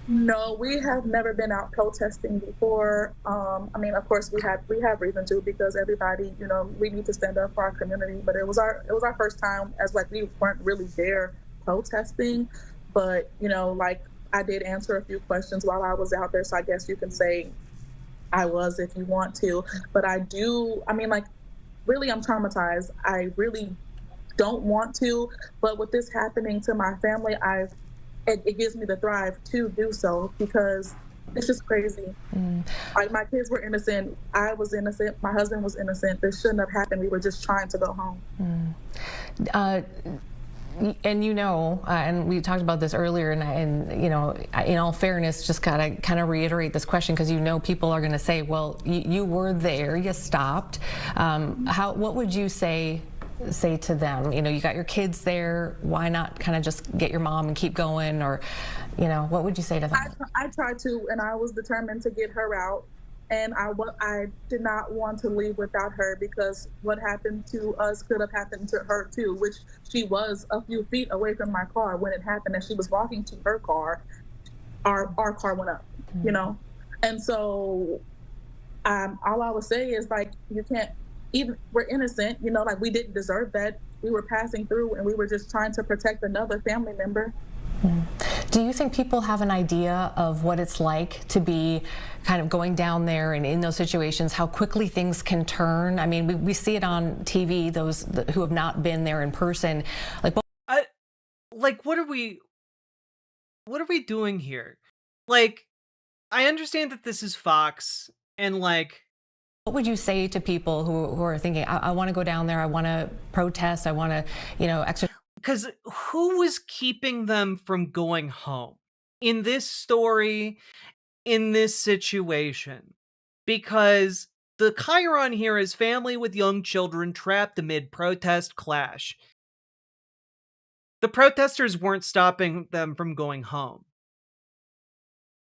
No, we have never been out protesting before. I mean, of course, we have reason to, because everybody, you know, we need to stand up for our community. But it was our first time, as like we weren't really there protesting. But you know, like, I did answer a few questions while I was out there, so I guess you can say I was, if you want to. But I mean, like, really, I'm traumatized. I really don't want to. But with this happening to my family, it gives me the drive to do so, because it's just crazy. Like, my kids were innocent. I was innocent. My husband was innocent. This shouldn't have happened. We were just trying to go home. And you know, and we talked about this earlier, and you know, in all fairness, just gotta kind of reiterate this question, because you know people are going to say, well, you were there, you stopped. What would you say to them? You know, you got your kids there, why not kind of just get your mom and keep going? Or, you know, what would you say to them? I tried to, and I was determined to get her out, and I did not want to leave without her, because what happened to us could have happened to her too, which she was a few feet away from my car when it happened, and she was walking to her car. Our car went up, you know? And so all I would say is, like, you can't, even, we're innocent, you know, like, we didn't deserve that. We were passing through, and we were just trying to protect another family member. Do you think people have an idea of what it's like to be kind of going down there and in those situations, how quickly things can turn? I mean, we see it on TV, those who have not been there in person. Like, what are we doing here? Like, I understand that this is Fox, and like, what would you say to people who are thinking, I want to go down there, I want to protest, I want to, you know, exercise? Because who was keeping them from going home in this story, in this situation? Because the chyron here is family with young children trapped amid protest clash. The protesters weren't stopping them from going home.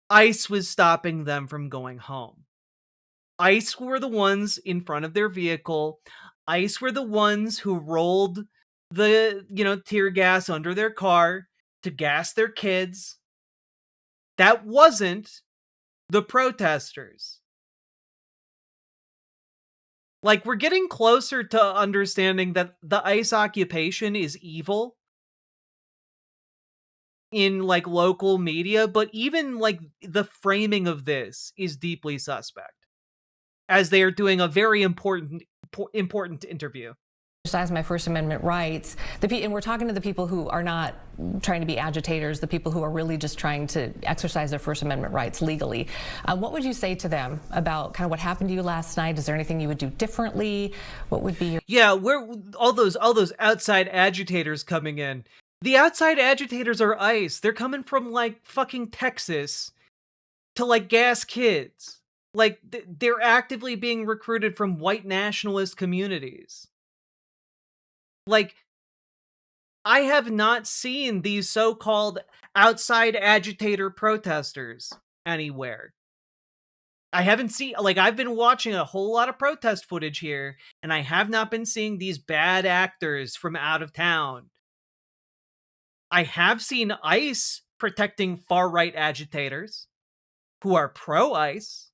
ICE was stopping them from going home. ICE were the ones in front of their vehicle. ICE were the ones who rolled the, you know, tear gas under their car to gas their kids. That wasn't the protesters. Like, we're getting closer to understanding that the ICE occupation is evil in, like, local media, but even, like, the framing of this is deeply suspect, as they are doing a very important interview. Exercise my First Amendment rights. And we're talking to the people who are not trying to be agitators, the people who are really just trying to exercise their First Amendment rights legally. What would you say to them about kind of what happened to you last night? Is there anything you would do differently? What would be your... Yeah, we're all those outside agitators coming in. The outside agitators are ICE. They're coming from, like, fucking Texas to, like, gas kids. Like, they're actively being recruited from white nationalist communities. Like, I have not seen these so-called outside agitator protesters anywhere. I haven't seen, like, I've been watching a whole lot of protest footage here, and I have not been seeing these bad actors from out of town. I have seen ICE protecting far-right agitators who are pro-ICE.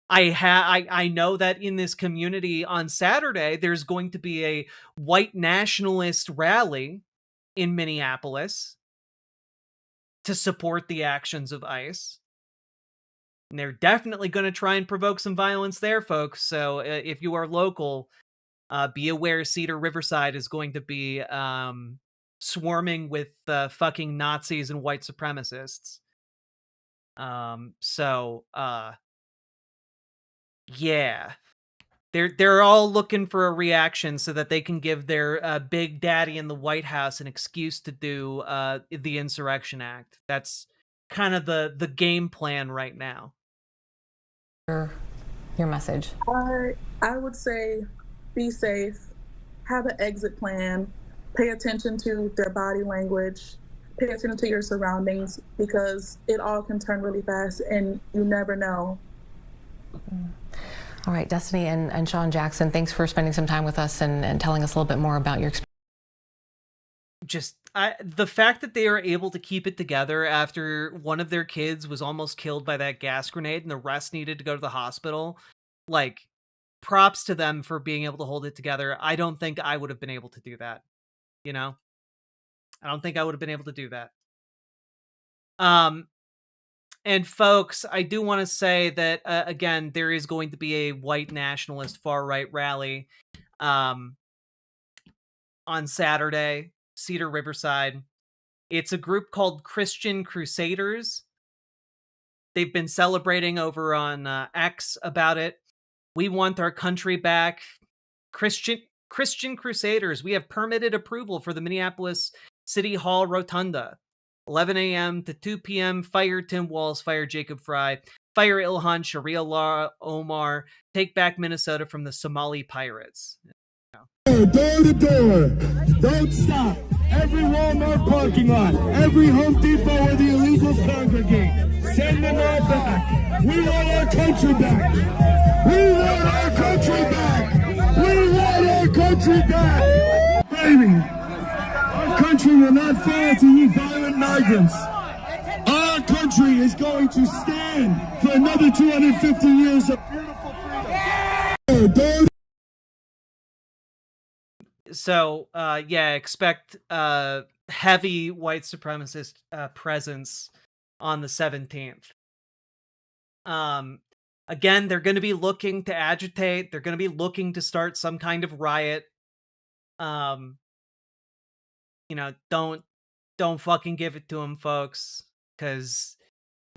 I know that in this community on Saturday, there's going to be a white nationalist rally in Minneapolis to support the actions of ICE. And they're definitely going to try and provoke some violence there, folks. So if you are local, be aware Cedar Riverside is going to be swarming with fucking Nazis and white supremacists. Yeah. They're all looking for a reaction so that they can give their big daddy in the White House an excuse to do the Insurrection Act. That's kind of the game plan right now. Your message. I would say be safe, have an exit plan, pay attention to their body language, pay attention to your surroundings, because it all can turn really fast and you never know. All right, Destiny and Sean Jackson, thanks for spending some time with us and telling us a little bit more about your experience. The fact that they are able to keep it together after one of their kids was almost killed by that gas grenade and the rest needed to go to the hospital, like, props to them for being able to hold it together. I don't think I would have been able to do that, you know? I don't think I would have been able to do that. And folks, I do want to say that, again, there is going to be a white nationalist far-right rally on Saturday, Cedar Riverside. It's a group called Christian Crusaders. They've been celebrating over on X about it. We want our country back. Christian Crusaders. We have permitted approval for the Minneapolis City Hall Rotunda. 11 a.m. to 2 p.m. Fire Tim Walz, fire Jacob Fry, fire Ilhan Sharia Law Omar, take back Minnesota from the Somali pirates. Door to door, don't stop. Every Walmart parking lot, every Home Depot where the illegals congregate, send them all back. We want our country back. We want our country back. We want our country back. Baby, our country will not fall to you violent migrants. Our country is going to stand for another 250 years of beautiful freedom. So, yeah, expect heavy white supremacist presence on the 17th. Again, they're going to be looking to agitate. They're going to be looking to start some kind of riot. Don't fucking give it to them, folks, because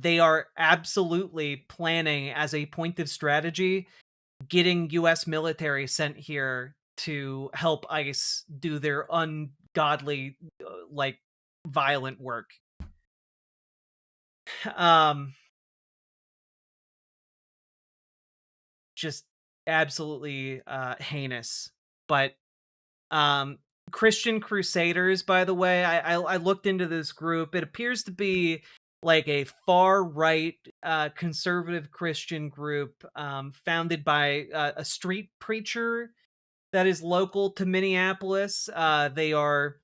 they are absolutely planning as a point of strategy getting U.S. military sent here to help ICE do their ungodly, violent work. Just absolutely heinous. But Christian Crusaders, by the way, I looked into this group. It appears to be like a far-right conservative Christian group founded by a street preacher that is local to Minneapolis. They are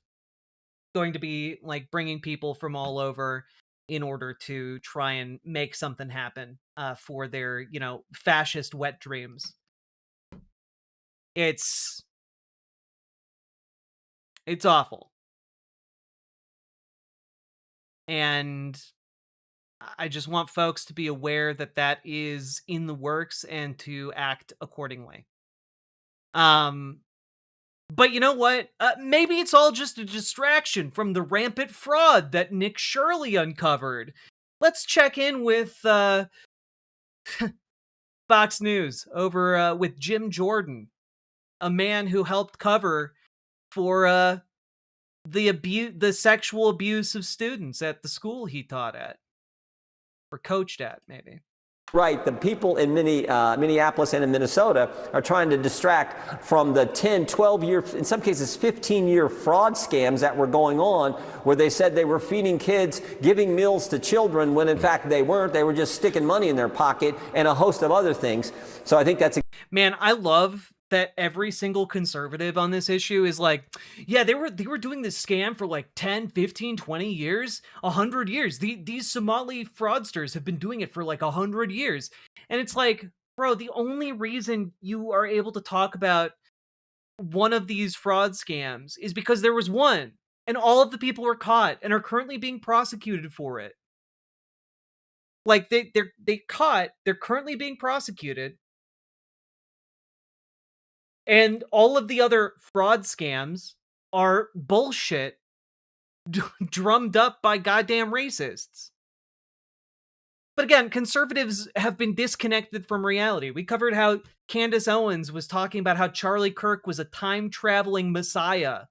going to be like bringing people from all over in order to try and make something happen for their, fascist wet dreams. It's awful. And I just want folks to be aware that that is in the works and to act accordingly. But you know what? Maybe it's all just a distraction from the rampant fraud that Nick Shirley uncovered. Let's check in with Fox News over with Jim Jordan, a man who helped cover for the sexual abuse of students at the school he taught at or coached at, maybe. Right, the people in Minneapolis and in Minnesota are trying to distract from the 10, 12-year, in some cases 15-year fraud scams that were going on, where they said they were feeding kids, giving meals to children, when in fact they weren't. They were just sticking money in their pocket and a host of other things. So I think that's... Man, I love that every single conservative on this issue is like, yeah, they were doing this scam for like 10, 15, 20 years, 100 years. These Somali fraudsters have been doing it for like 100 years. And it's like, bro, the only reason you are able to talk about one of these fraud scams is because there was one, and all of the people were caught and are currently being prosecuted for it. Like they're currently being prosecuted. And all of the other fraud scams are bullshit drummed up by goddamn racists. But again, conservatives have been disconnected from reality. We covered how Candace Owens was talking about how Charlie Kirk was a time-traveling messiah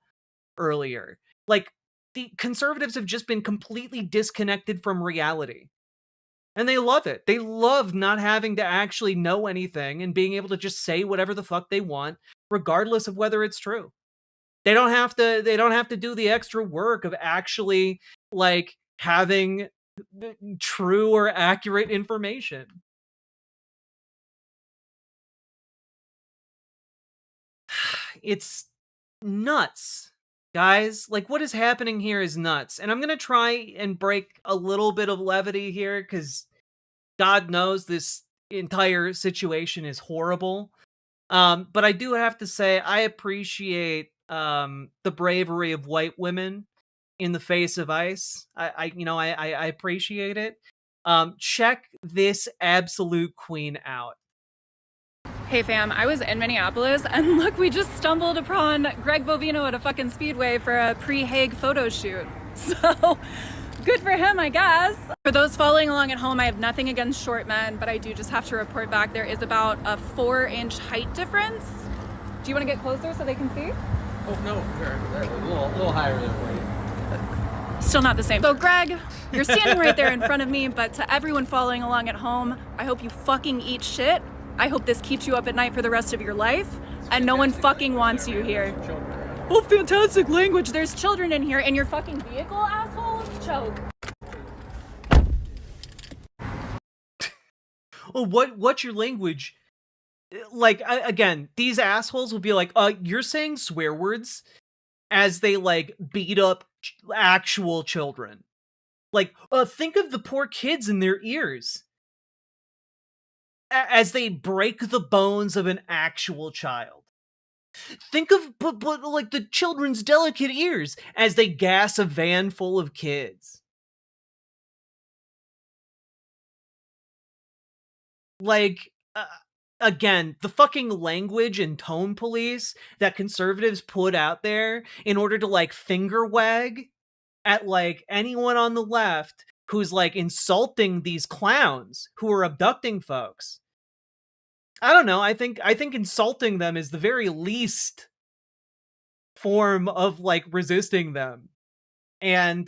earlier. Like, the conservatives have just been completely disconnected from reality. And they love it. They love not having to actually know anything and being able to just say whatever the fuck they want, regardless of whether it's true. They don't have to do the extra work of actually like having true or accurate information. It's nuts, guys. Like, what is happening here is nuts. And I'm going to try and break a little bit of levity here because God knows this entire situation is horrible. But I do have to say, I appreciate the bravery of white women in the face of ICE. I appreciate it. Check this absolute queen out. Hey fam, I was in Minneapolis and look, we just stumbled upon Greg Bovino at a fucking Speedway for a pre-Hague photo shoot. So good for him, I guess. For those following along at home, I have nothing against short men, but I do just have to report back there is about a 4-inch height difference. Do you want to get closer so they can see? Oh no, they're a little higher there for you. Still not the same. So Greg, you're standing right there in front of me, but to everyone following along at home, I hope you fucking eat shit. I hope this keeps you up at night for the rest of your life, and no one fucking wants you here. Oh, fantastic language. There's children in here, and your fucking vehicle, assholes? Choke. Oh, what's your language? Like, again, these assholes will be like, you're saying swear words as they, like, beat up actual children. Like, think of the poor kids in their ears as they break the bones of an actual child. Think of, but like, the children's delicate ears as they gas a van full of kids. Like, again, the fucking language and tone police that conservatives put out there in order to, like, finger wag at, like, anyone on the left who's, like, insulting these clowns who are abducting folks. I don't know. I think insulting them is the very least form of, like, resisting them. And,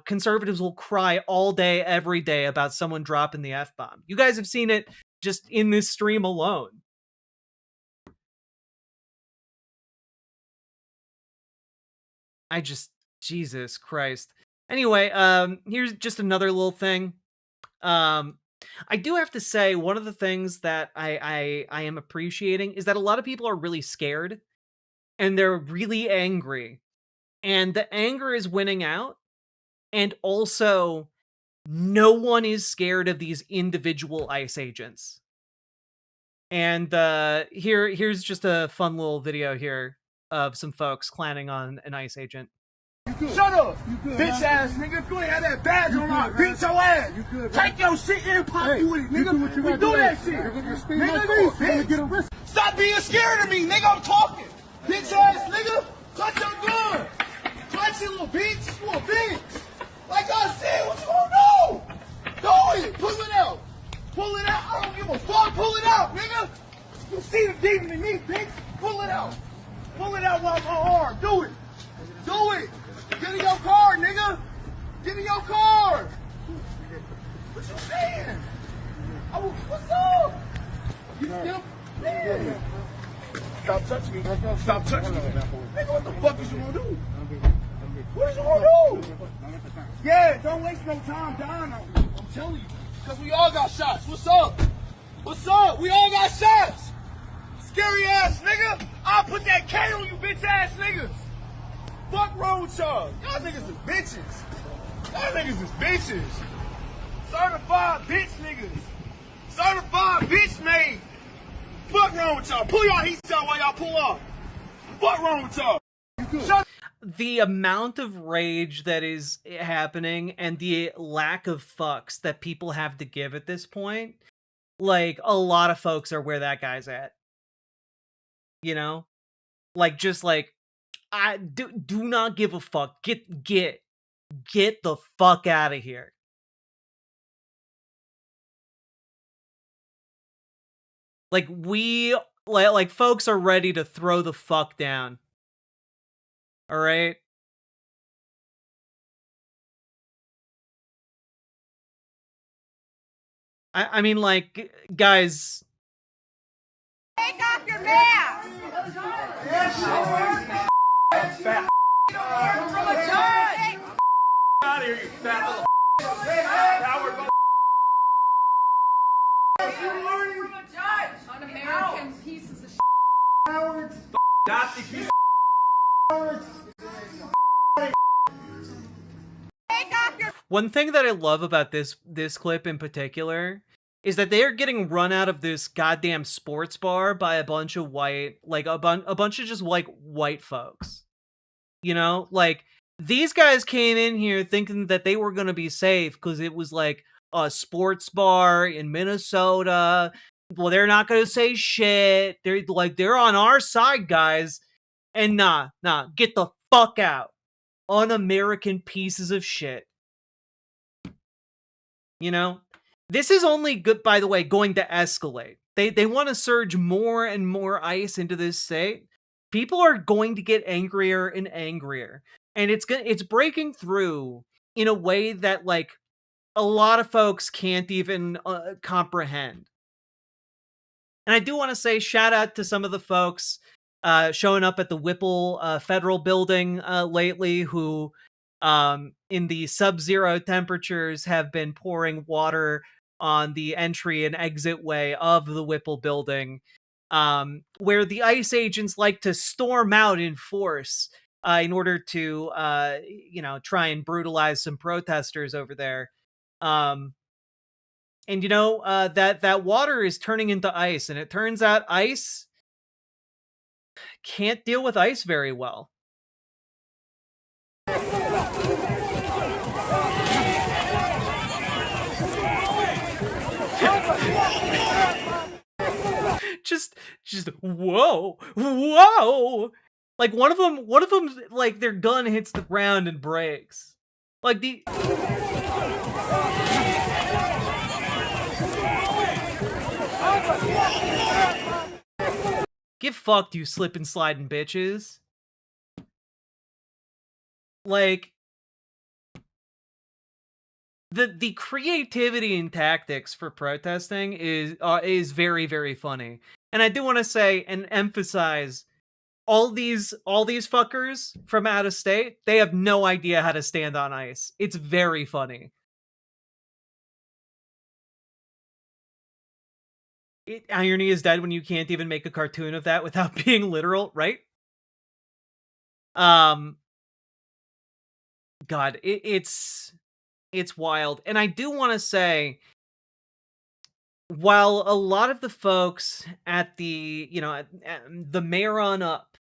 conservatives will cry all day, every day about someone dropping the F-bomb. You guys have seen it just in this stream alone. Jesus Christ. Anyway, here's just another little thing. I do have to say, one of the things that I am appreciating is that a lot of people are really scared and they're really angry, and the anger is winning out. And also, no one is scared of these individual ICE agents. And here's just a fun little video here of some folks clowning on an ICE agent. Shut up, bitch ass nigga. If you ain't had that badge on, I beat your ass. Take your shit and pop you with it, nigga. We do that shit. Nigga, bitch. Stop being scared of me, nigga. I'm talking. Bitch ass nigga. Touch your gun. Touch it, little bitch. You a bitch. Like I said, what you gonna do? Do it. Pull it out. Pull it out. I don't give a fuck. Pull it out, nigga. You see the demon in me, bitch. Pull it out. Pull it out while my arm. Do it. Do it. Get in your car, nigga. Get in your car. What you saying? What's up? You still? Man. Stop touching me. Stop touching me. Nigga, what the fuck is you gonna do? What is you gonna do? Yeah, don't waste no time dying on me. I'm telling you. Because we all got shots. What's up? What's up? We all got shots. Scary ass nigga. I'll put that K on you bitch ass niggas. Fuck wrong with y'all? Y'all niggas is bitches. Y'all niggas is bitches. Certified bitch niggas. Certified bitch made. Fuck wrong with y'all? Pull y'all heat out while y'all pull off. Fuck wrong with y'all? The amount of rage that is happening and the lack of fucks that people have to give at this point, like, a lot of folks are where that guy's at. You know? Like, just like, I do not give a fuck. Get the fuck out of here. Like, like folks are ready to throw the fuck down. All right? I mean, like, guys. Take off your mask. Fat. From a judge. Out of here, you fat little. Un-American pieces of shit. Nazi piece of One thing that I love about this clip in particular is that they are getting run out of this goddamn sports bar by a bunch of white, like a bunch of just like white folks. You know, like these guys came in here thinking that they were going to be safe because it was like a sports bar in Minnesota. Well, they're not going to say shit. They're on our side, guys. And nah, get the fuck out. Un-American pieces of shit. You know? This is only good, by the way, going to escalate. They want to surge more and more ICE into this state. People are going to get angrier and angrier. And it's breaking through in a way that, like, a lot of folks can't even comprehend. And I do want to say shout out to some of the folks showing up at the Whipple Federal Building lately who, in the sub-zero temperatures, have been pouring water on the entry and exit way of the Whipple Building, where the ICE agents like to storm out in force in order to, try and brutalize some protesters over there. And you know, that water is turning into ice, and it turns out ice can't deal with ice very well. just whoa. Like one of them, like their gun hits the ground and breaks. Like the. Get fucked, you slip and sliding bitches. Like, the creativity and tactics for protesting is very, very funny. And I do want to say and emphasize, all these fuckers from out of state, they have no idea how to stand on ice. It's very funny. Irony is dead when you can't even make a cartoon of that without being literal, right? God, it's wild. And I do want to say, while a lot of the folks at the, the mayor on up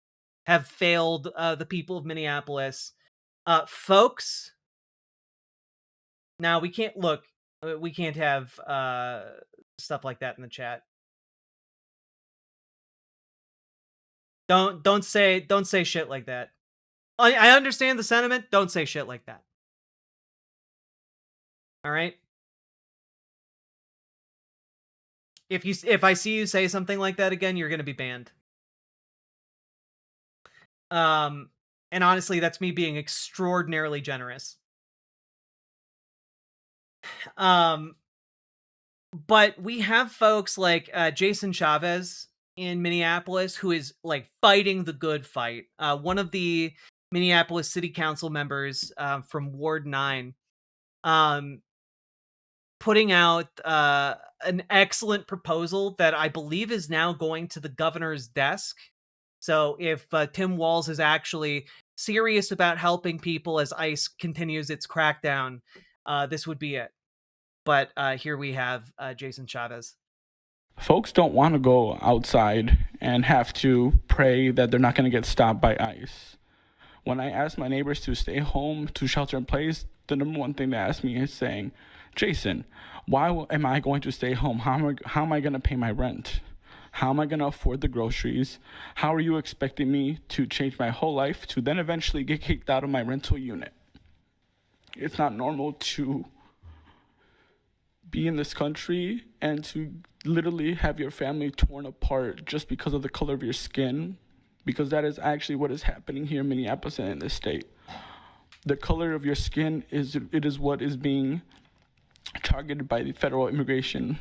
have failed the people of Minneapolis, folks, now we can't look. We can't have stuff like that in the chat. Don't say shit like that. I understand the sentiment. Don't say shit like that. All right. If I see you say something like that again, you're gonna be banned. And honestly, that's me being extraordinarily generous. But we have folks like Jason Chavez in Minneapolis who is like fighting the good fight. One of the Minneapolis City Council members from Ward 9, putting out an excellent proposal that I believe is now going to the governor's desk. So if Tim Walz is actually serious about helping people as ICE continues its crackdown, this would be it. But here we have Jason Chavez. Folks don't want to go outside and have to pray that they're not going to get stopped by ICE. When I ask my neighbors to stay home, to shelter in place, the number one thing they ask me is saying, Jason, why am I going to stay home? How am I going to pay my rent? How am I going to afford the groceries? How are you expecting me to change my whole life to then eventually get kicked out of my rental unit? It's not normal to be in this country and to literally have your family torn apart just because of the color of your skin, because that is actually what is happening here in Minneapolis and in this state. The color of your skin is what is being targeted by the federal immigration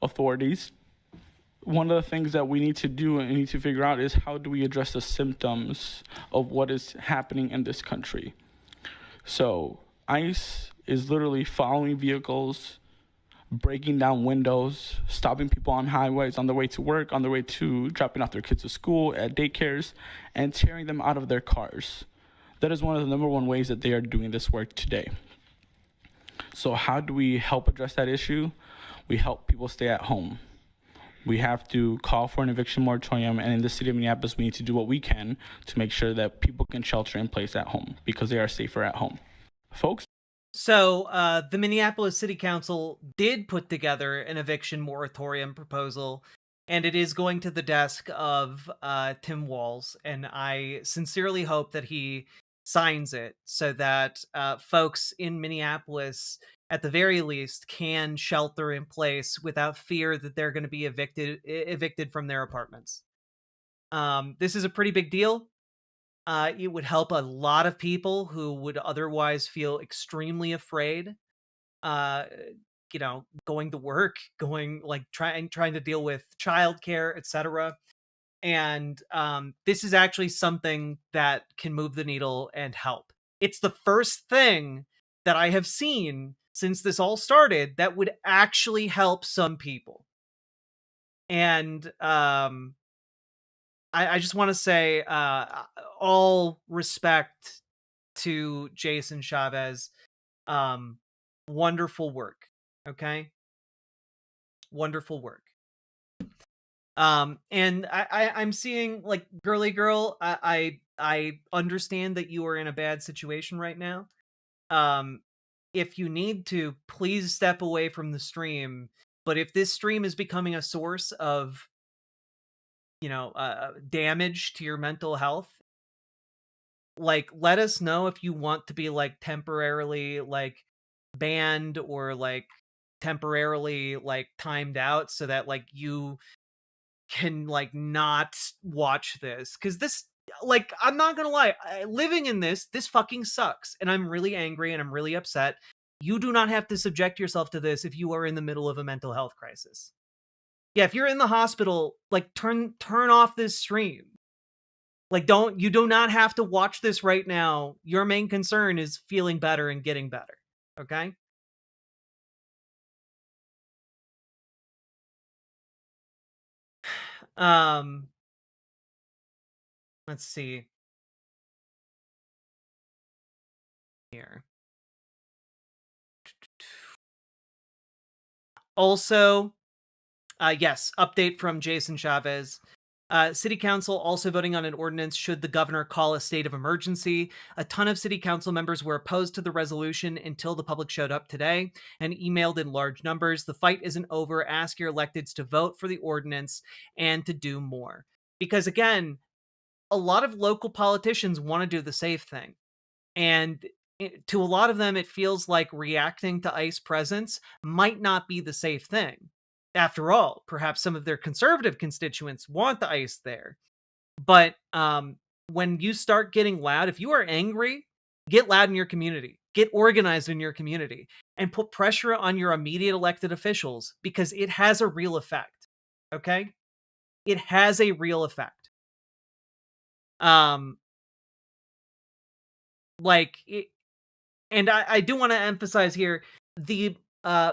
authorities. One of the things that we need to do and need to figure out is how do we address the symptoms of what is happening in this country. So ICE is literally following vehicles, breaking down windows, stopping people on highways on their way to work, on their way to dropping off their kids to school, at daycares, and tearing them out of their cars. That is one of the number one ways that they are doing this work today. So how do we help address that issue? We help people stay at home. We have to call for an eviction moratorium, and in the city of Minneapolis, we need to do what we can to make sure that people can shelter in place at home because they are safer at home. Folks? So the Minneapolis City Council did put together an eviction moratorium proposal, and it is going to the desk of Tim Walz, and I sincerely hope that he signs it so that folks in Minneapolis, at the very least, can shelter in place without fear that they're going to be evicted from their apartments. This is a pretty big deal. It would help a lot of people who would otherwise feel extremely afraid, going to work, trying to deal with childcare, etc. And this is actually something that can move the needle and help. It's the first thing that I have seen since this all started that would actually help some people. And I just want to say all respect to Jason Chavez. Wonderful work. Okay. Wonderful work. And I'm seeing like girly girl. I understand that you are in a bad situation right now. If you need to, please step away from the stream. But if this stream is becoming a source of, damage to your mental health, like, let us know if you want to be like temporarily like banned or like temporarily like timed out so that like you can like not watch this, because this, like, I'm not gonna lie, living in this fucking sucks, and I'm really angry and I'm really upset. You do not have to subject yourself to this if you are in the middle of a mental health crisis. Yeah, if you're in the hospital, like, turn off this stream. Like, you do not have to watch this right now. Your main concern is feeling better and getting better. Okay? Let's see. Here. Also, Yes, update from Jason Chavez. City Council also voting on an ordinance should the governor call a state of emergency. A ton of City Council members were opposed to the resolution until the public showed up today and emailed in large numbers. The fight isn't over. Ask your electeds to vote for the ordinance and to do more. Because again, a lot of local politicians want to do the safe thing. And to a lot of them, it feels like reacting to ICE presence might not be the safe thing. After all, perhaps some of their conservative constituents want the ICE there. But when you start getting loud, if you are angry, get loud in your community, get organized in your community, and put pressure on your immediate elected officials because it has a real effect. Okay? It has a real effect. And I do want to emphasize here the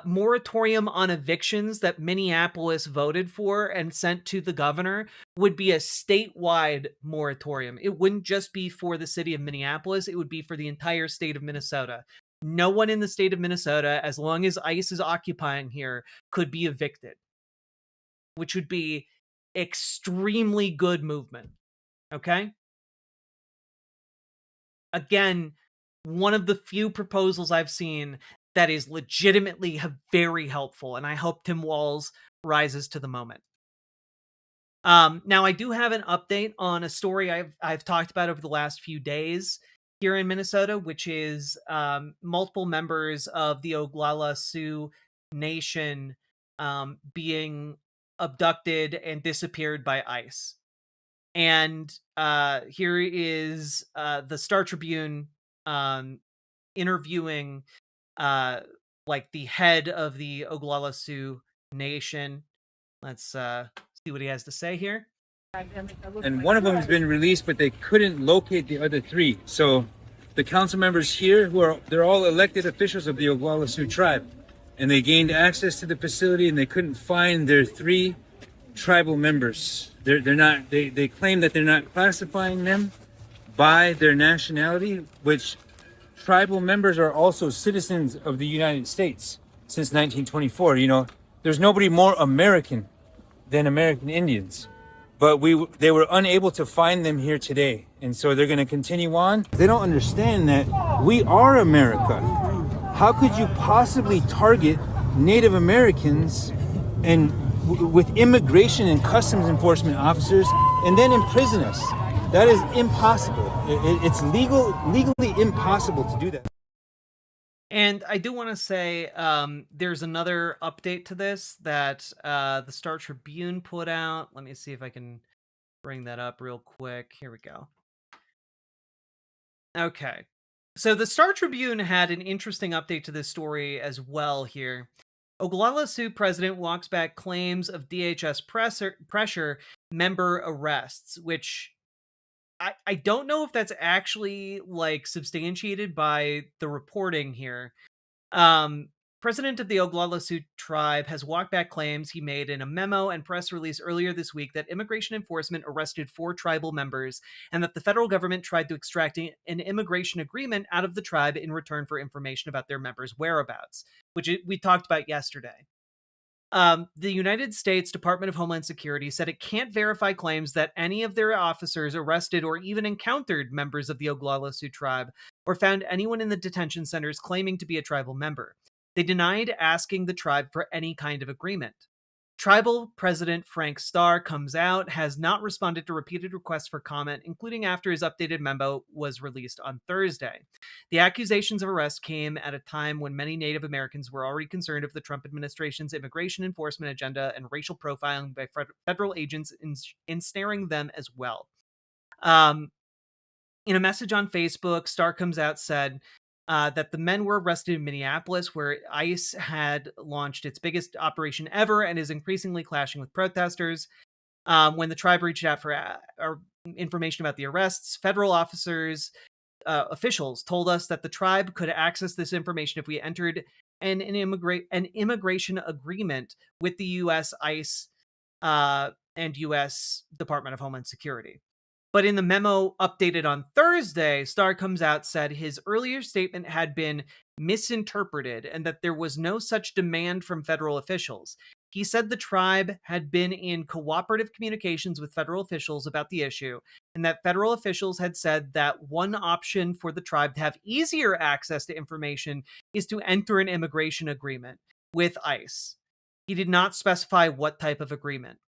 moratorium on evictions that Minneapolis voted for and sent to the governor would be a statewide moratorium. It wouldn't just be for the city of Minneapolis, it would be for the entire state of Minnesota. No one in the state of Minnesota, as long as ICE is occupying here, could be evicted, which would be extremely good movement. Okay? Again, one of the few proposals I've seen that is legitimately very helpful, and I hope Tim Walz rises to the moment. Now, I do have an update on a story I've talked about over the last few days here in Minnesota, which is multiple members of the Oglala Sioux Nation being abducted and disappeared by ICE. And here is the Star Tribune interviewing like the head of the Oglala Sioux Nation. Let's see what he has to say here. And one of them has been released, but they couldn't locate the other three. So the council members here, they're all elected officials of the Oglala Sioux tribe, and they gained access to the facility, and they couldn't find their three tribal members. They claim that they're not classifying them by their nationality, which tribal members are also citizens of the United States since 1924. You know, there's nobody more American than American Indians. But they were unable to find them here today. And so they're going to continue on. They don't understand that we are America. How could you possibly target Native Americans and with immigration and customs enforcement officers and then imprison us? That is impossible. It's legally impossible to do that. And I do want to say there's another update to this that the Star Tribune put out. Let me see if I can bring that up real quick. Here we go. Okay. So the Star Tribune had an interesting update to this story as well here. Oglala Sioux president walks back claims of DHS pressure member arrests, which I don't know if that's actually like substantiated by the reporting here. President of the Oglala Sioux tribe has walked back claims he made in a memo and press release earlier this week that immigration enforcement arrested 4 tribal members and that the federal government tried to extract an immigration agreement out of the tribe in return for information about their members' whereabouts, which we talked about yesterday. The United States Department of Homeland Security said it can't verify claims that any of their officers arrested or even encountered members of the Oglala Sioux tribe or found anyone in the detention centers claiming to be a tribal member. They denied asking the tribe for any kind of agreement. Tribal President Frank Starr comes out, has not responded to repeated requests for comment, including after his updated memo was released on Thursday. The accusations of arrest came at a time when many Native Americans were already concerned of the Trump administration's immigration enforcement agenda and racial profiling by federal agents ensnaring them as well. In a message on Facebook, Starr comes out, said, that the men were arrested in Minneapolis, where ICE had launched its biggest operation ever and is increasingly clashing with protesters. When the tribe reached out for information about the arrests, federal officials told us that the tribe could access this information if we entered an immigration agreement with the U.S. ICE and U.S. Department of Homeland Security. But in the memo updated on Thursday, Starr comes out, said his earlier statement had been misinterpreted and that there was no such demand from federal officials. He said the tribe had been in cooperative communications with federal officials about the issue, and that federal officials had said that one option for the tribe to have easier access to information is to enter an immigration agreement with ICE. He did not specify what type of agreement.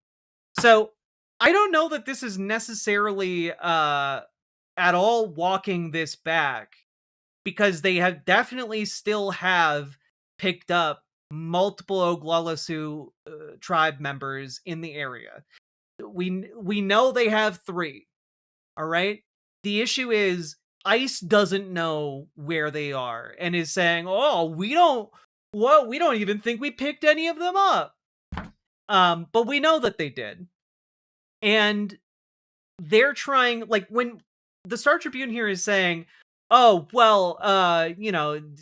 So I don't know that this is necessarily at all walking this back, because they have definitely still have picked up multiple Oglala Sioux tribe members in the area. We know they have 3. All right. The issue is ICE doesn't know where they are and is saying, "Oh, we don't even think we picked any of them up." But we know that they did. And they're trying, like, when the Star Tribune here is saying, "Oh, well,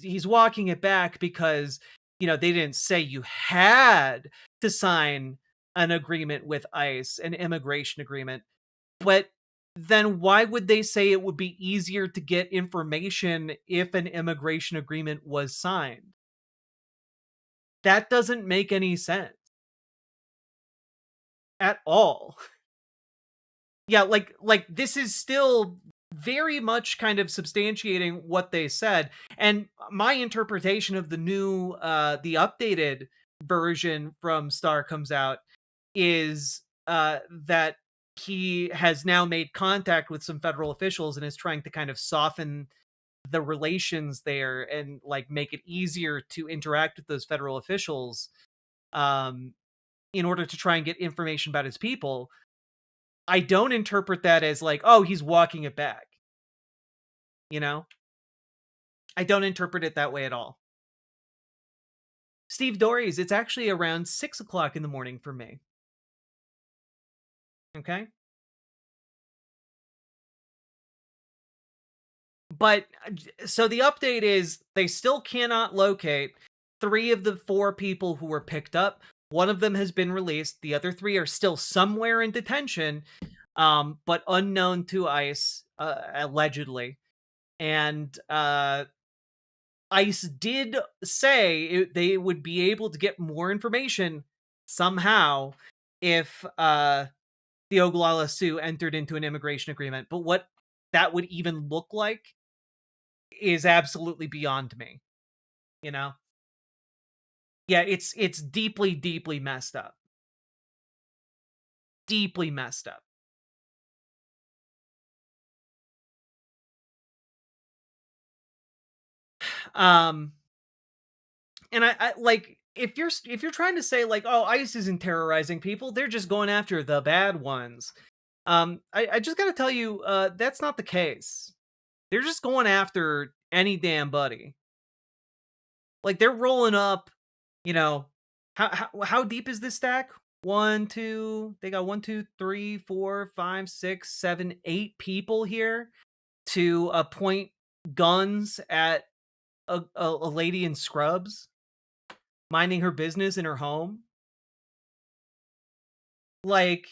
he's walking it back because, they didn't say you had to sign an agreement with ICE, an immigration agreement." But then why would they say it would be easier to get information if an immigration agreement was signed? That doesn't make any sense at all. Yeah, like this is still very much kind of substantiating what they said. And my interpretation of the new the updated version from Star comes out is that he has now made contact with some federal officials and is trying to kind of soften the relations there and like make it easier to interact with those federal officials um in order to try and get information about his people. I don't interpret that as like, oh, he's walking it back. I don't interpret it that way at all. Steve Dorries, it's actually around 6 o'clock in the morning for me. Okay. But so the update is they still cannot locate 3 of the 4 people who were picked up. One of them has been released. The other 3 are still somewhere in detention, but unknown to ICE, allegedly. And ICE did say they would be able to get more information somehow if the Oglala Sioux entered into an immigration agreement. But what that would even look like is absolutely beyond me. Yeah, it's deeply, deeply messed up. Deeply messed up. And I like, if you're trying to say like, oh, ICE isn't terrorizing people, they're just going after the bad ones. I just gotta tell you, that's not the case. They're just going after any damn buddy. Like, they're rolling up, how deep is this stack? 1, 2, they got 1, 2, 3, 4, 5, 6, 7, 8 people here to point guns at a lady in scrubs minding her business in her home. Like,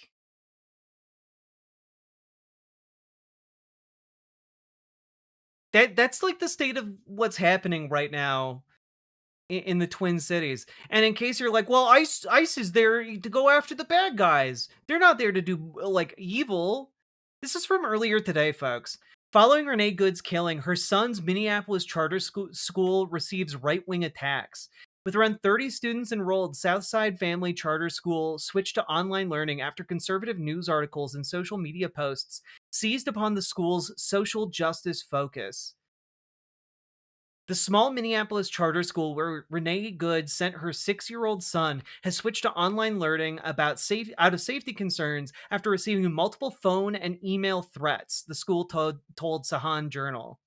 that's like the state of what's happening right now in the Twin Cities. And in case you're like, well, ICE is there to go after the bad guys. They're not there to do like evil. This is from earlier today, folks. Following Renee Good's killing, her son's Minneapolis charter school receives right-wing attacks. With around 30 students enrolled, Southside Family Charter School switched to online learning after conservative news articles and social media posts seized upon the school's social justice focus. The small Minneapolis charter school where Renee Good sent her 6-year-old son has switched to online learning out of safety concerns after receiving multiple phone and email threats, the school told Sahan Journal.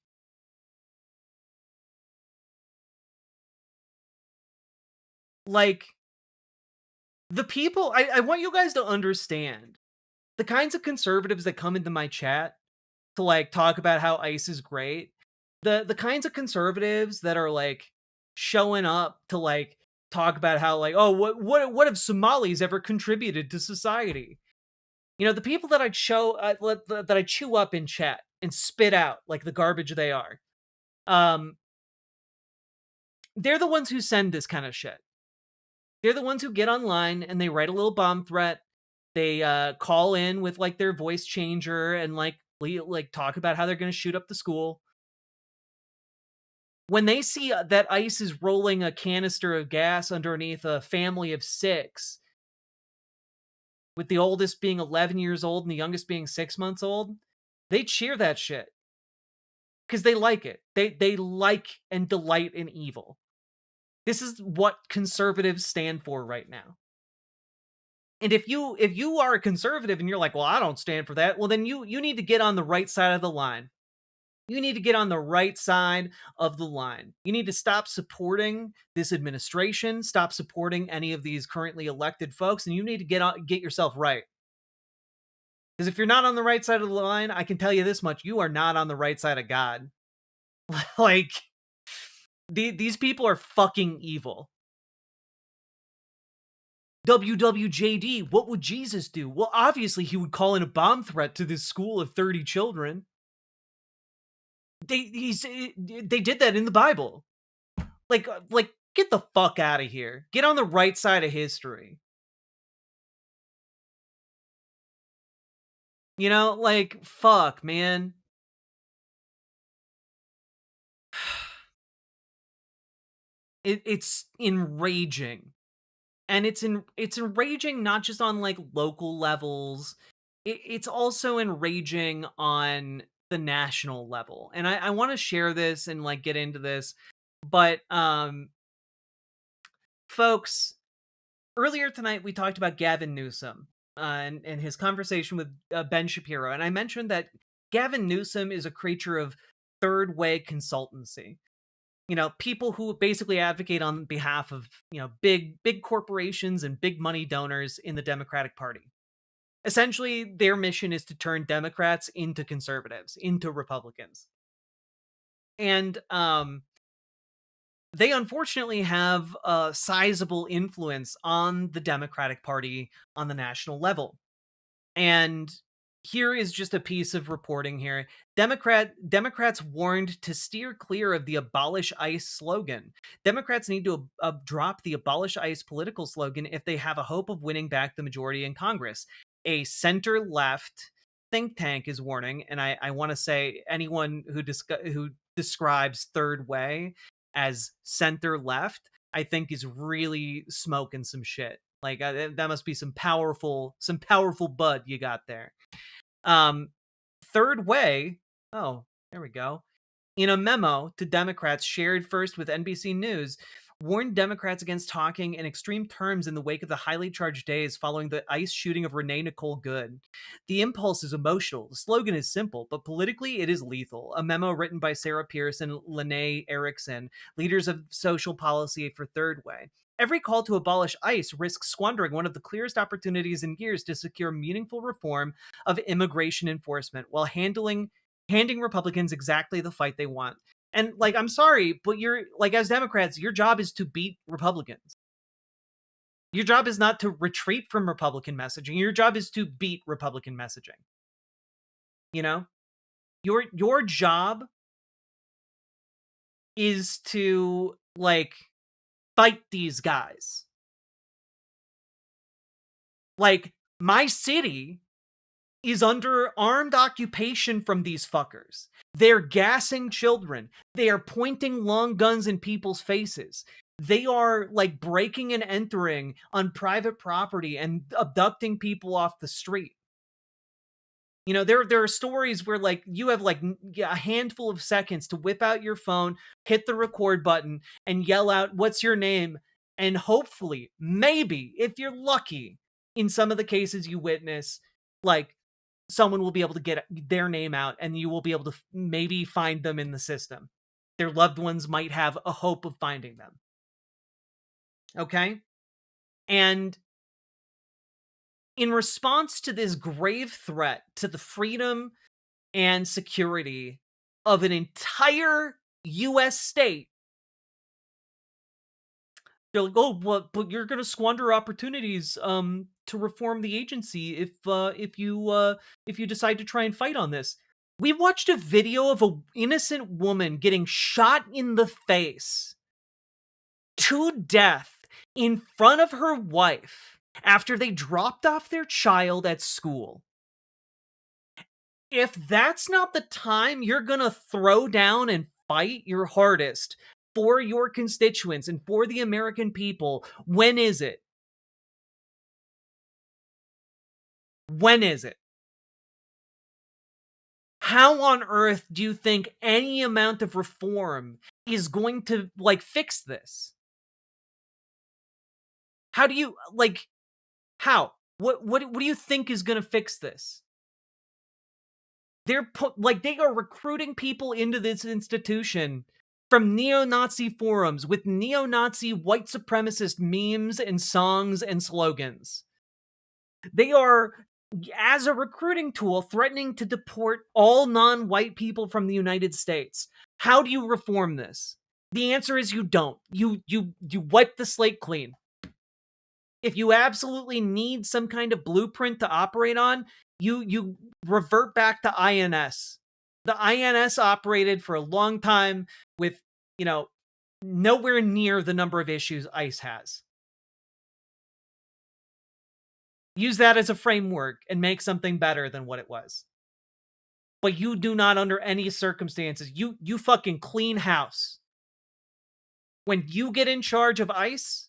Like, the people, I want you guys to understand, the kinds of conservatives that come into my chat to like talk about how ICE is great, the kinds of conservatives that are like showing up to like talk about how like, oh, what have Somalis ever contributed to society? The people that I that I chew up in chat and spit out like the garbage they are, they're the ones who send this kind of shit. They're the ones who get online and they write a little bomb threat. They call in with like their voice changer and like talk about how they're going to shoot up the school. When they see that ICE is rolling a canister of gas underneath a family of 6, with the oldest being 11 years old and the youngest being 6 months old, they cheer that shit because they like it. They like and delight in evil. This is what conservatives stand for right now. And if you are a conservative and you're like, well, I don't stand for that, well, then you need to get on the right side of the line. You need to get on the right side of the line. You need to stop supporting this administration, stop supporting any of these currently elected folks, and you need to get yourself right. Because if you're not on the right side of the line, I can tell you this much, you are not on the right side of God. Like, these people are fucking evil. WWJD, what would Jesus do? Well, obviously he would call in a bomb threat to this school of 30 children. They did that in the Bible. Like get the fuck out of here. Get on the right side of history. You know, like, fuck, man. It's enraging. And it's enraging not just on like local levels. It's also enraging on the national level. And I want to share this and like get into this. But folks, earlier tonight we talked about Gavin Newsom and his conversation with Ben Shapiro. And I mentioned that Gavin Newsom is a creature of third way consultancy. You know, people who basically advocate on behalf of, you know, big corporations and big money donors in the Democratic Party. Essentially, their mission is to turn Democrats into conservatives, into Republicans. And they unfortunately have a sizable influence on the Democratic Party on the national level. And here is just a piece of reporting here. Democrats warned to steer clear of the abolish ICE slogan. Democrats need to drop the abolish ICE political slogan if they have a hope of winning back the majority in Congress. A center-left think tank is warning, and I want to say anyone who describes third way as center-left, I think is really smoking some shit. Like that must be some powerful bud you got there. Third way, oh, there we go. In a memo to Democrats shared first with NBC News, warned Democrats against talking in extreme terms in the wake of the highly charged days following the ICE shooting of Renee Nicole Good. The impulse is emotional. The slogan is simple, but politically it is lethal. A memo written by Sarah Pierce and Lene Erickson, leaders of social policy for Third Way. Every call to abolish ICE risks squandering one of the clearest opportunities in years to secure meaningful reform of immigration enforcement while handing Republicans exactly the fight they want. And like, I'm sorry, but you're like, as Democrats, your job is to beat Republicans. Your job is not to retreat from Republican messaging. Your job is to beat Republican messaging. You know, your job is to like fight these guys. Like, my city is under armed occupation from these fuckers. They're gassing children. They are pointing long guns in people's faces. They are like breaking and entering on private property and abducting people off the street. You know, there are stories where like you have like a handful of seconds to whip out your phone, hit the record button, and yell out, "What's your name?" And hopefully, maybe, if you're lucky, in some of the cases you witness, like, someone will be able to get their name out and you will be able to maybe find them in the system. Their loved ones might have a hope of finding them. Okay? And in response to this grave threat to the freedom and security of an entire U.S. state, they're like, "Oh, but you're going to squander opportunities to reform the agency if you decide to try and fight on this." We watched a video of an innocent woman getting shot in the face to death in front of her wife after they dropped off their child at school. If that's not the time you're gonna throw down and fight your hardest for your constituents and for the American people, when is it? When is it? How on earth do you think any amount of reform is going to, like, fix this? How do you, like, how? What do you think is gonna fix this? They are recruiting people into this institution from neo-Nazi forums with neo-Nazi white supremacist memes and songs and slogans. They are, as a recruiting tool, threatening to deport all non-white people from the United States. How do you reform this? The answer is you don't. You wipe the slate clean. If you absolutely need some kind of blueprint to operate on, you revert back to INS. The INS operated for a long time with, nowhere near the number of issues ICE has. Use that as a framework and make something better than what it was. But you do not, under any circumstances, you fucking clean house. When you get in charge of ICE,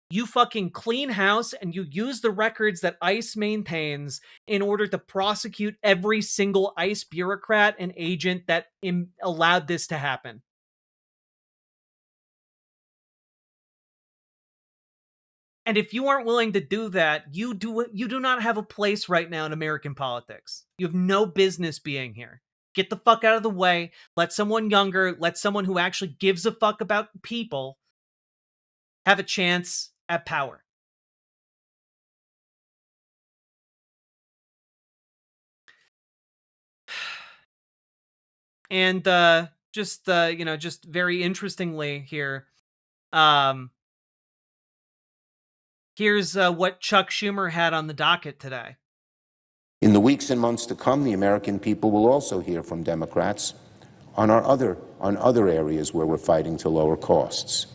you fucking clean house and you use the records that ICE maintains in order to prosecute every single ICE bureaucrat and agent that allowed this to happen. And if you aren't willing to do that, you do not have a place right now in American politics. You have no business being here. Get the fuck out of the way. Let someone younger, let someone who actually gives a fuck about people have a chance at power. And just very interestingly here, here's what Chuck Schumer had on the docket today. In the weeks and months to come, the American people will also hear from Democrats on other areas where we're fighting to lower costs.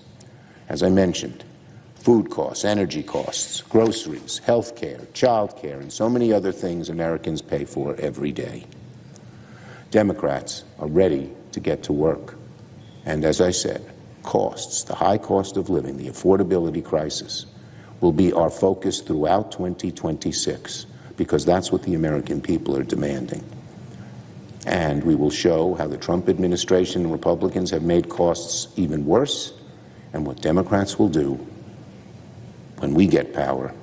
As I mentioned, food costs, energy costs, groceries, health care, child care, and so many other things Americans pay for every day. Democrats are ready to get to work. And as I said, costs, the high cost of living, the affordability crisis, will be our focus throughout 2026, because that's what the American people are demanding. And we will show how the Trump administration and Republicans have made costs even worse, and what Democrats will do when we get power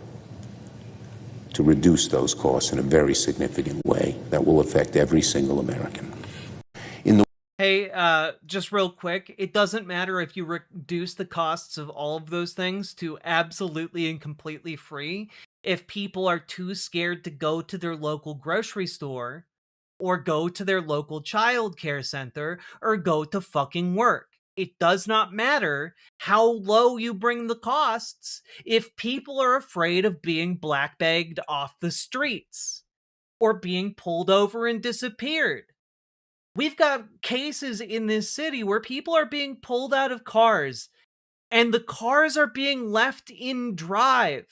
to reduce those costs in a very significant way that will affect every single American. Hey, just real quick, it doesn't matter if you reduce the costs of all of those things to absolutely and completely free if people are too scared to go to their local grocery store or go to their local child care center or go to fucking work. It does not matter how low you bring the costs if people are afraid of being blackbagged off the streets or being pulled over and disappeared. We've got cases in this city where people are being pulled out of cars and the cars are being left in drive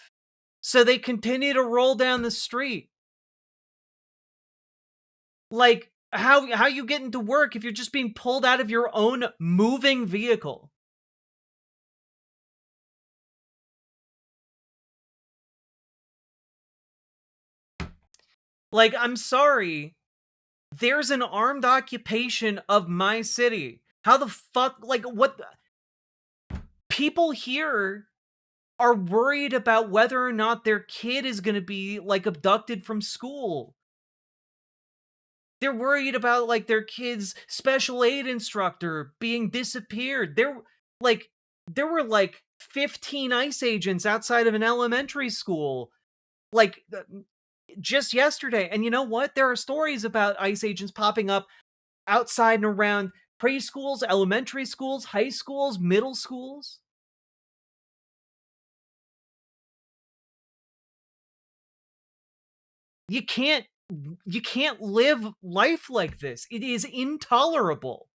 so they continue to roll down the street. Like, how you get into work if you're just being pulled out of your own moving vehicle? Like, I'm sorry. There's an armed occupation of my city. How the fuck, like, what? People here are worried about whether or not their kid is going to be, like, abducted from school. They're worried about, like, their kid's special aid instructor being disappeared. There were, like, 15 ICE agents outside of an elementary school, like, just yesterday. And you know what? There are stories about ICE agents popping up outside and around preschools, elementary schools, high schools, middle schools. You can't live life like this. It is intolerable.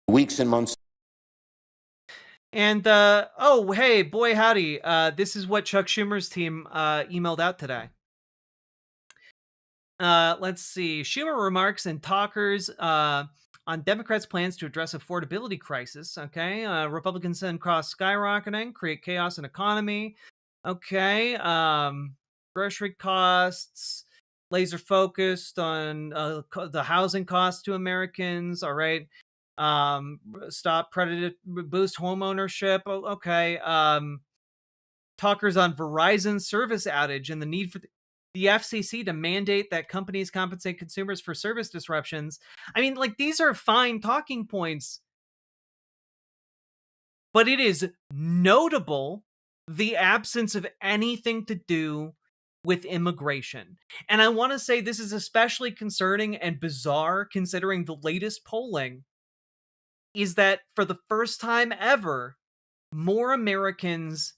Weeks and months. And oh, hey, boy, howdy. This is what Chuck Schumer's team emailed out today. Let's see. Schumer remarks and talkers on Democrats' plans to address affordability crisis. Okay. Republicans send costs skyrocketing, create chaos in economy. Okay. Grocery costs, laser focused on the housing costs to Americans. All right. Stop predator, boost home ownership. Okay. Talkers on Verizon service outage and the need for the FCC to mandate that companies compensate consumers for service disruptions. I mean, like, these are fine talking points, but it is notable the absence of anything to do with immigration. And I want to say this is especially concerning and bizarre considering the latest polling is that for the first time ever, more Americans,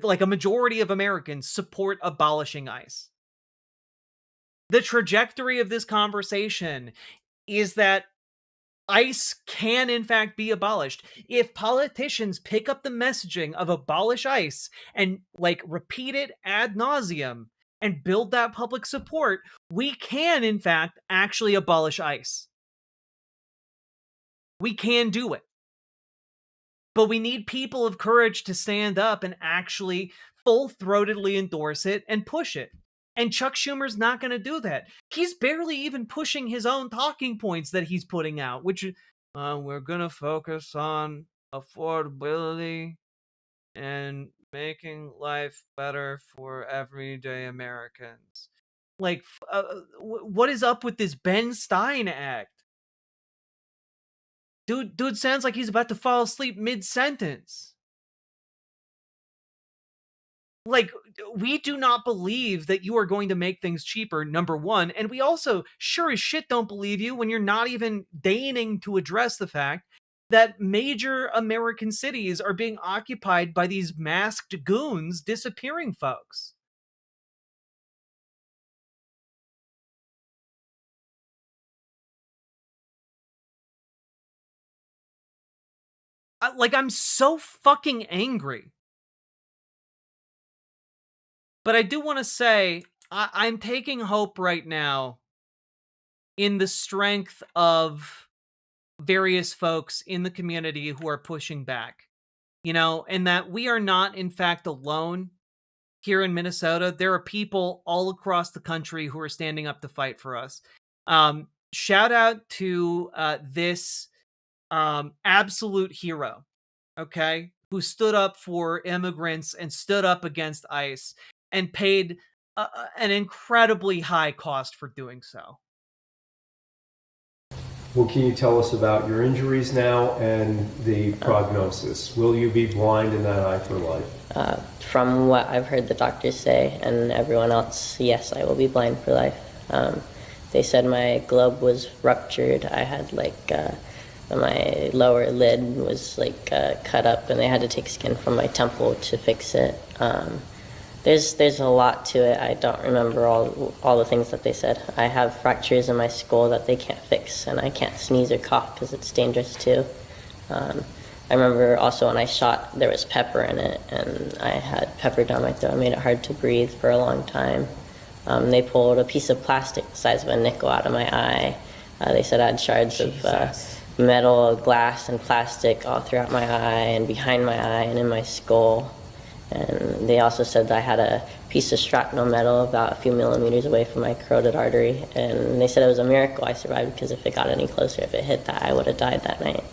like a majority of Americans, support abolishing ICE. The trajectory of this conversation is that ICE can, in fact, be abolished. If politicians pick up the messaging of abolish ICE and, like, repeat it ad nauseum and build that public support, we can, in fact, actually abolish ICE. We can do it. But we need people of courage to stand up and actually full-throatedly endorse it and push it. And Chuck Schumer's not going to do that. He's barely even pushing his own talking points that he's putting out, which we're going to focus on affordability and making life better for everyday Americans. Like, what is up with this Ben Stein act? Dude sounds like he's about to fall asleep mid-sentence. Like, we do not believe that you are going to make things cheaper, number one. And we also sure as shit don't believe you when you're not even deigning to address the fact that major American cities are being occupied by these masked goons disappearing folks. I'm so fucking angry. But I do want to say, I'm taking hope right now in the strength of various folks in the community who are pushing back, you know, and that we are not, in fact, alone here in Minnesota. There are people all across the country who are standing up to fight for us. Shout out to this absolute hero, okay, who stood up for immigrants and stood up against ICE and paid an incredibly high cost for doing so. Well, can you tell us about your injuries now and the prognosis? Will you be blind in that eye for life? From what I've heard the doctors say and everyone else, yes, I will be blind for life. They said my globe was ruptured. I had my lower lid was cut up, and they had to take skin from my temple to fix it. There's a lot to it. I don't remember all the things that they said. I have fractures in my skull that they can't fix, and I can't sneeze or cough because it's dangerous too. I remember also when I shot, there was pepper in it, and I had pepper down my throat. It made it hard to breathe for a long time. They pulled a piece of plastic the size of a nickel out of my eye. They said I had shards of metal, glass, and plastic all throughout my eye and behind my eye and in my skull. And they also said that I had a piece of shrapnel metal about a few millimeters away from my carotid artery. And they said it was a miracle I survived, because if it got any closer, if it hit that, I would have died that night.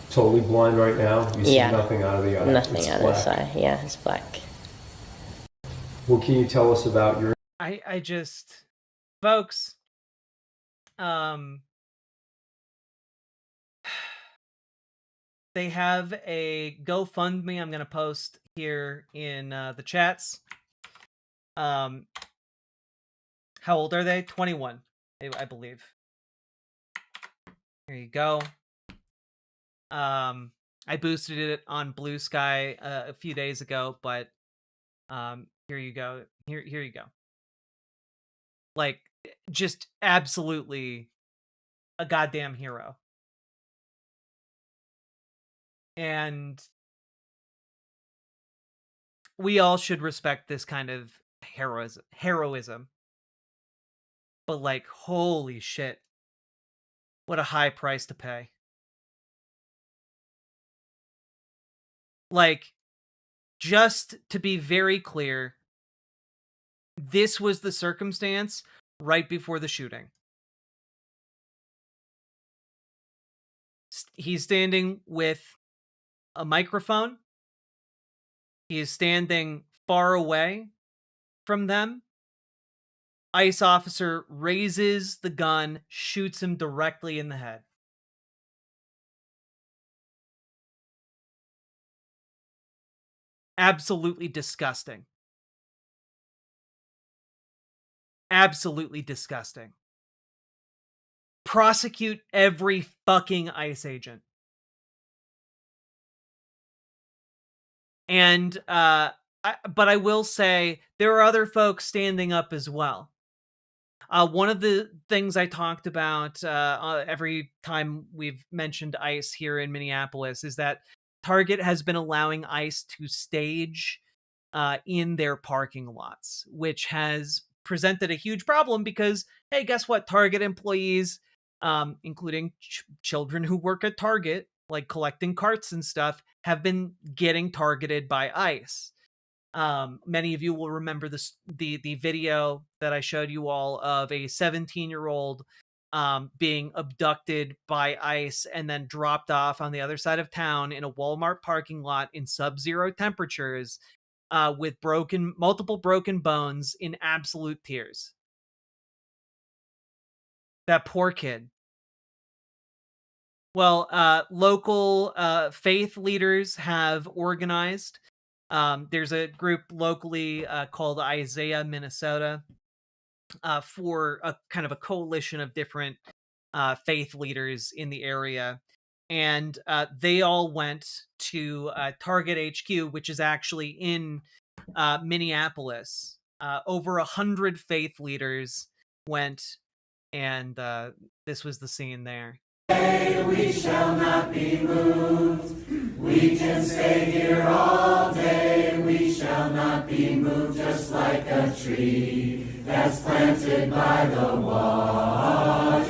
Totally blind right now? You see nothing out of the eye? Nothing out of this eye. Yeah, it's black. Well, can you tell us about your... I just... Folks, they have a GoFundMe I'm going to post here in the chats. How old are they? 21, I believe. Here you go. I boosted it on Blue Sky a few days ago, but here you go. Here you go. Like, just absolutely a goddamn hero. And we all should respect this kind of heroism. But like, holy shit. What a high price to pay. Like, just to be very clear, this was the circumstance right before the shooting. He's standing with a microphone. He is standing far away from them. ICE officer raises the gun, shoots him directly in the head. Absolutely disgusting. Absolutely disgusting. Prosecute every fucking ICE agent. And, but I will say there are other folks standing up as well. One of the things I talked about every time we've mentioned ICE here in Minneapolis is that Target has been allowing ICE to stage in their parking lots, which has presented a huge problem because, hey, guess what? Target employees, including children who work at Target, like collecting carts and stuff, have been getting targeted by ICE. Many of you will remember the video that I showed you all of a 17-year-old being abducted by ICE and then dropped off on the other side of town in a Walmart parking lot in sub-zero temperatures with multiple broken bones in absolute tears. That poor kid. Well, local faith leaders have organized. There's a group locally called Isaiah, Minnesota, for a kind of a coalition of different faith leaders in the area. And they all went to Target HQ, which is actually in Minneapolis. Over 100 faith leaders went, and this was the scene there. We shall not be moved. We can stay here all day. We shall not be moved, just like a tree that's planted by the water.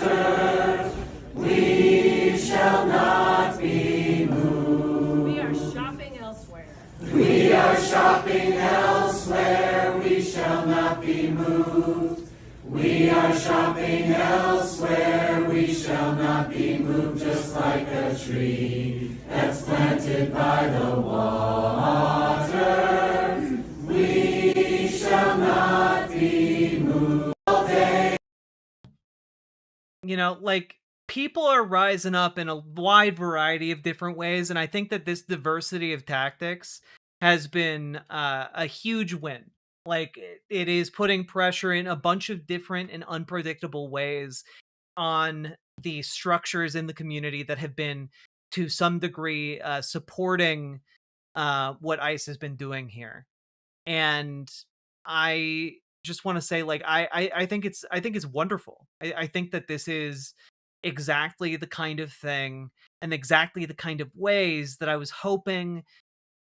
We shall not be moved. We are shopping elsewhere. We are shopping elsewhere. We shall not be moved. We are shopping elsewhere. We shall not be moved, just like a tree that's planted by the water. We shall not be moved all day. You know, like, people are rising up in a wide variety of different ways, and I think that this diversity of tactics has been a huge win. Like, it is putting pressure in a bunch of different and unpredictable ways on the structures in the community that have been, to some degree, supporting what ICE has been doing here. And I just want to say, like, I think it's wonderful. I think that this is exactly the kind of thing and exactly the kind of ways that I was hoping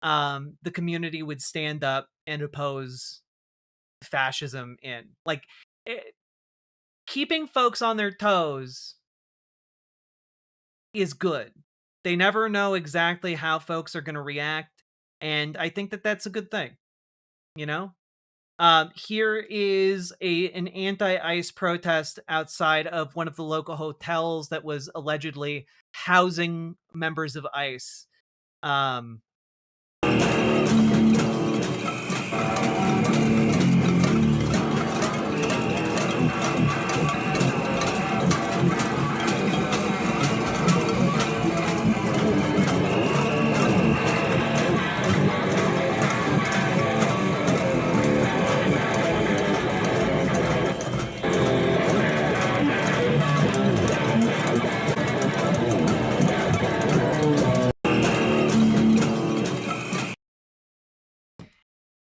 the community would stand up and oppose fascism in. Like, keeping folks on their toes is good. They never know exactly how folks are going to react, and I think that that's a good thing, you know? Here is an anti-ICE protest outside of one of the local hotels that was allegedly housing members of ICE.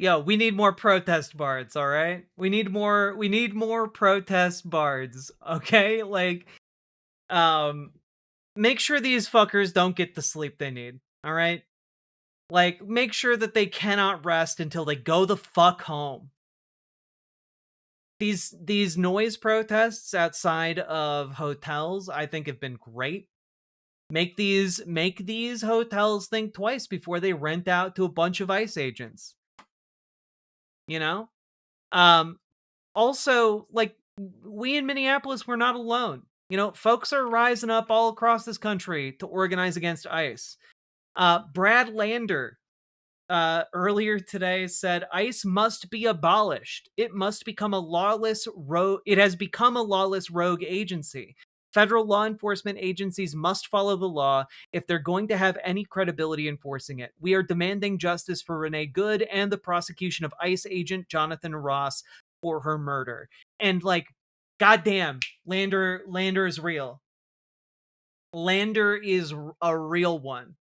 Yo, we need more protest bards, all right? We need more protest bards, okay? Like, Make sure these fuckers don't get the sleep they need, all right? Like, make sure that they cannot rest until they go the fuck home. These noise protests outside of hotels, I think, have been great. Make these hotels think twice before they rent out to a bunch of ICE agents. You know? Also, like, we in Minneapolis, we're not alone. You know, folks are rising up all across this country to organize against ICE. Brad Lander earlier today said ICE must be abolished. It must become a lawless rogue. It has become a lawless rogue agency. Federal law enforcement agencies must follow the law if they're going to have any credibility enforcing it. We are demanding justice for Renee Good and the prosecution of ICE agent Jonathan Ross for her murder. And like, goddamn, Lander is real. Lander is a real one.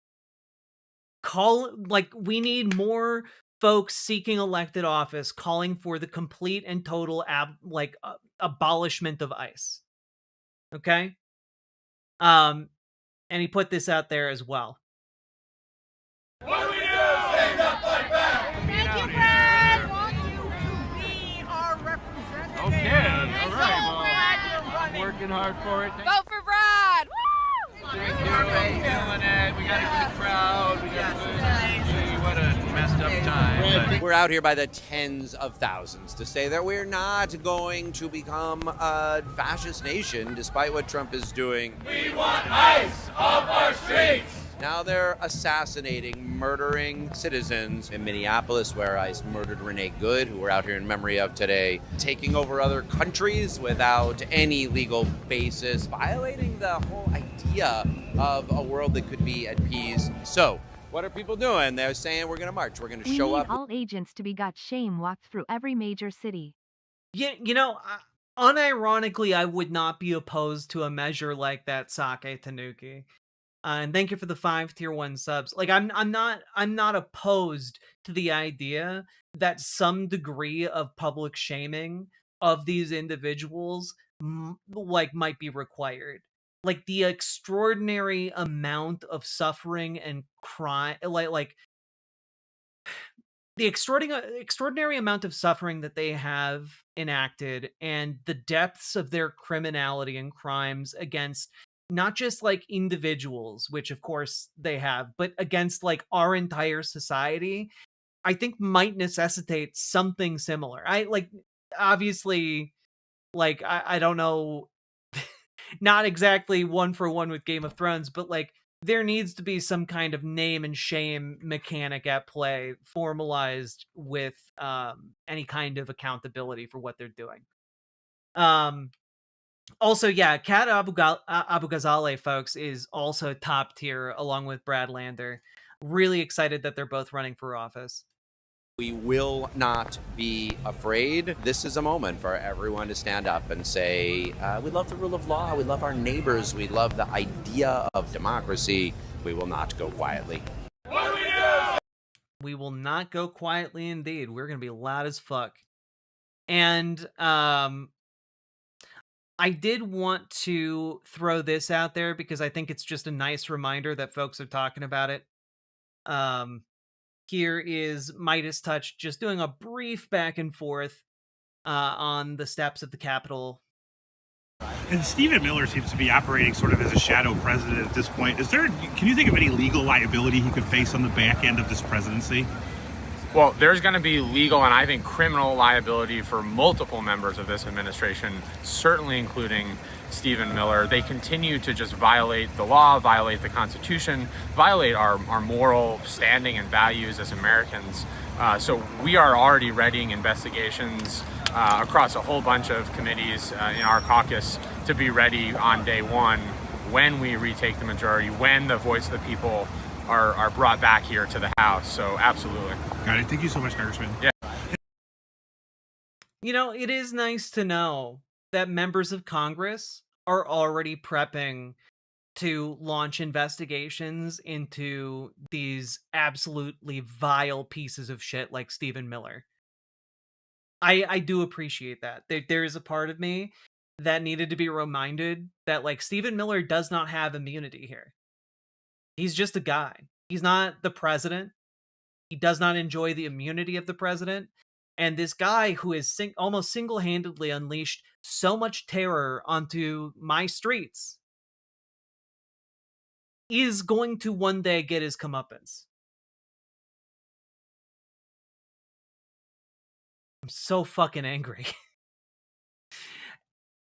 We need more folks seeking elected office calling for the complete and total abolishment of ICE. Okay? And he put this out there as well. What do we do? Stand up, fight back! Thank you, Brad! Want you to be our representative. Okay, all right, well, I'm working hard for it. Go for Brad! Woo! Thank you, doing it. We got a good crowd. We got good energy. What a messed up time. We're out here by the tens of thousands to say that we're not going to become a fascist nation despite what Trump is doing. We want ICE off our streets! Now they're assassinating, murdering citizens in Minneapolis, where ICE murdered Renee Good, who we're out here in memory of today, taking over other countries without any legal basis, violating the whole idea of a world that could be at peace. So, what are people doing? They're saying we're going to march, we're going to show up. We need all agents to be got shame walked through every major city. Yeah, you know, unironically, I would not be opposed to a measure like that, Sake Tanuki. And thank you for the 5 tier 1 subs. Like, I'm not opposed to the idea that some degree of public shaming of these individuals might be required. Like, the extraordinary amount of suffering and crime, the extraordinary amount of suffering that they have enacted, and the depths of their criminality and crimes against not just like individuals, which of course they have, but against like our entire society, I think might necessitate something similar. Obviously, like, I don't know, not exactly one for one with Game of Thrones, but like, there needs to be some kind of name and shame mechanic at play, formalized with any kind of accountability for what they're doing. Also, yeah, Kat Abu Ghazaleh, folks, is also top tier along with Brad Lander. Really excited that they're both running for office. We will not be afraid. This is a moment for everyone to stand up and say, we love the rule of law, we love our neighbors, we love the idea of democracy. We will not go quietly. What do we do? We will not go quietly indeed. We're going to be loud as fuck. And I did want to throw this out there because I think it's just a nice reminder that folks are talking about it. Here is Midas Touch just doing a brief back and forth on the steps of the Capitol. And Stephen Miller seems to be operating sort of as a shadow president at this point. Can you think of any legal liability he could face on the back end of this presidency? Well, there's going to be legal and I think criminal liability for multiple members of this administration, certainly including Stephen Miller. They continue to just violate the law, violate the Constitution, violate our moral standing and values as Americans. So we are already readying investigations across a whole bunch of committees in our caucus to be ready on day one when we retake the majority, when the voice of the people are brought back here to the House. So absolutely. Got it. Thank you so much, Congressman. Yeah. You know, it is nice to know that members of Congress are already prepping to launch investigations into these absolutely vile pieces of shit like Stephen Miller. I do appreciate that. There is a part of me that needed to be reminded that, like, Stephen Miller does not have immunity here. He's just a guy. He's not the president. He does not enjoy the immunity of the president. And this guy who is almost single-handedly unleashed so much terror onto my streets is going to one day get his comeuppance. I'm so fucking angry.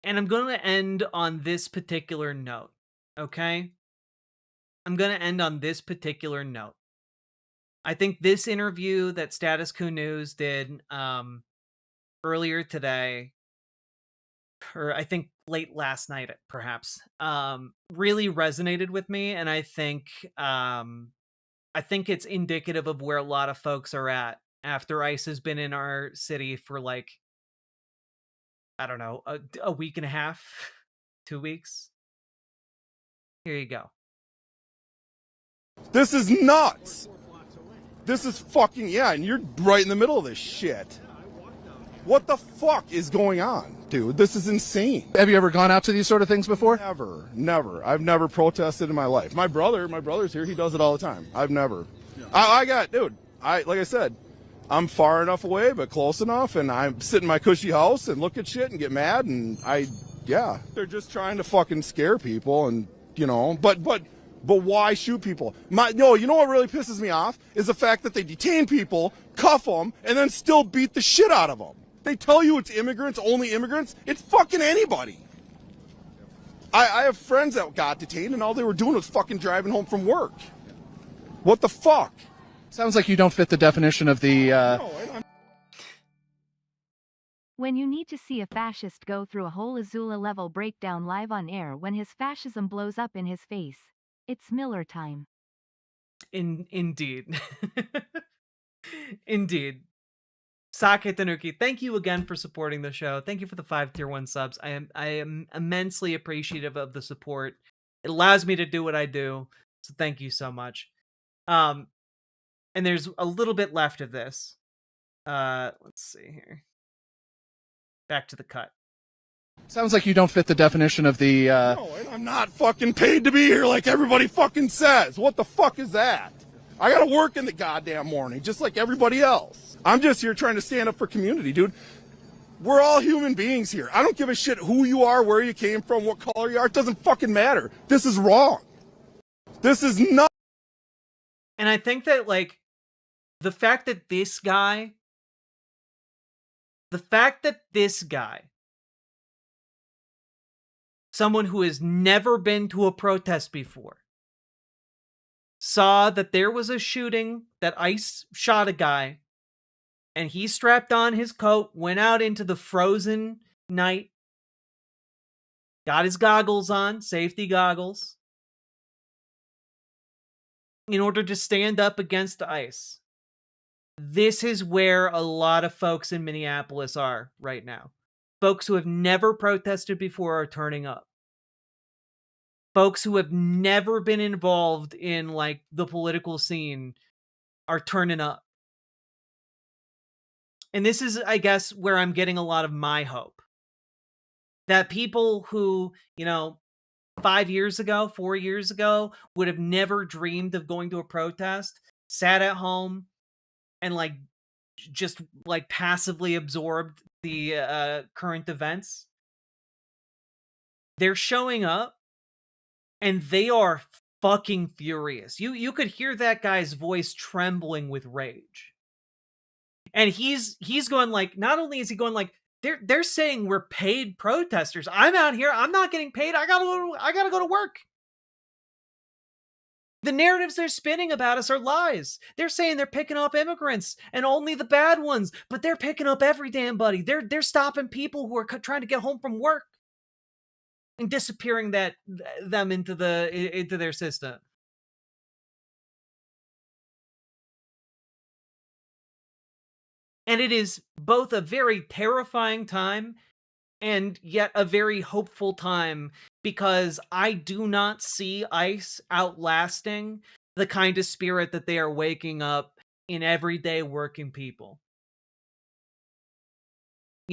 And I'm going to end on this particular note, okay? I'm going to end on this particular note. I think this interview that Status Quo News did earlier today, or I think late last night, perhaps, really resonated with me, and I think it's indicative of where a lot of folks are at after ICE has been in our city for, like, I don't know, a week and a half, 2 weeks. Here you go. This is nuts. This is fucking, yeah, and you're right in the middle of this shit. What the fuck is going on, dude? This is insane. Have you ever gone out to these sort of things before? Never. I've never protested in my life. My brother's here. He does it all the time. I've never. Like I said, I'm far enough away, but close enough, and I sit in my cushy house and look at shit and get mad, and they're just trying to fucking scare people, and, you know, but why shoot people? You know what really pisses me off is the fact that they detain people, cuff them, and then still beat the shit out of them. They tell you it's immigrants, only immigrants. It's fucking anybody. I have friends that got detained, and all they were doing was fucking driving home from work. What the fuck? Sounds like you don't fit the definition of the... When you need to see a fascist go through a whole Azula-level breakdown live on air when his fascism blows up in his face, it's Miller time. Indeed. Indeed. Sake Tanuki, thank you again for supporting the show. Thank you for the 5 tier 1 subs. I am immensely appreciative of the support. It allows me to do what I do. So thank you so much. And there's a little bit left of this. Let's see here. Back to the cut. Sounds like you don't fit the definition of the... No, and I'm not fucking paid to be here like everybody fucking says. What the fuck is that? I gotta work in the goddamn morning, just like everybody else. I'm just here trying to stand up for community, dude. We're all human beings here. I don't give a shit who you are, where you came from, what color you are. It doesn't fucking matter. This is wrong. This is not... And I think that, like, the fact that this guy, someone who has never been to a protest before, saw that there was a shooting, that ICE shot a guy, and he strapped on his coat, went out into the frozen night, got his goggles on, safety goggles, in order to stand up against ICE. This is where a lot of folks in Minneapolis are right now. Folks who have never protested before are turning up. Folks who have never been involved in, like, the political scene are turning up. And this is, I guess, where I'm getting a lot of my hope. That people who, you know, 5 years ago, 4 years ago, would have never dreamed of going to a protest, sat at home and, like, just, like, passively absorbed the current events. They're showing up, and they are fucking furious. You could hear that guy's voice trembling with rage. And he's going, like, not only is he going, like, they're saying we're paid protesters. I'm out here, I'm not getting paid. I gotta go to work. The narratives they're spinning about us are lies. They're saying they're picking up immigrants and only the bad ones, but they're picking up every damn buddy. They're stopping people who are trying to get home from work and disappearing them into their system. And it is both a very terrifying time and yet a very hopeful time, because I do not see ICE outlasting the kind of spirit that they are waking up in everyday working people.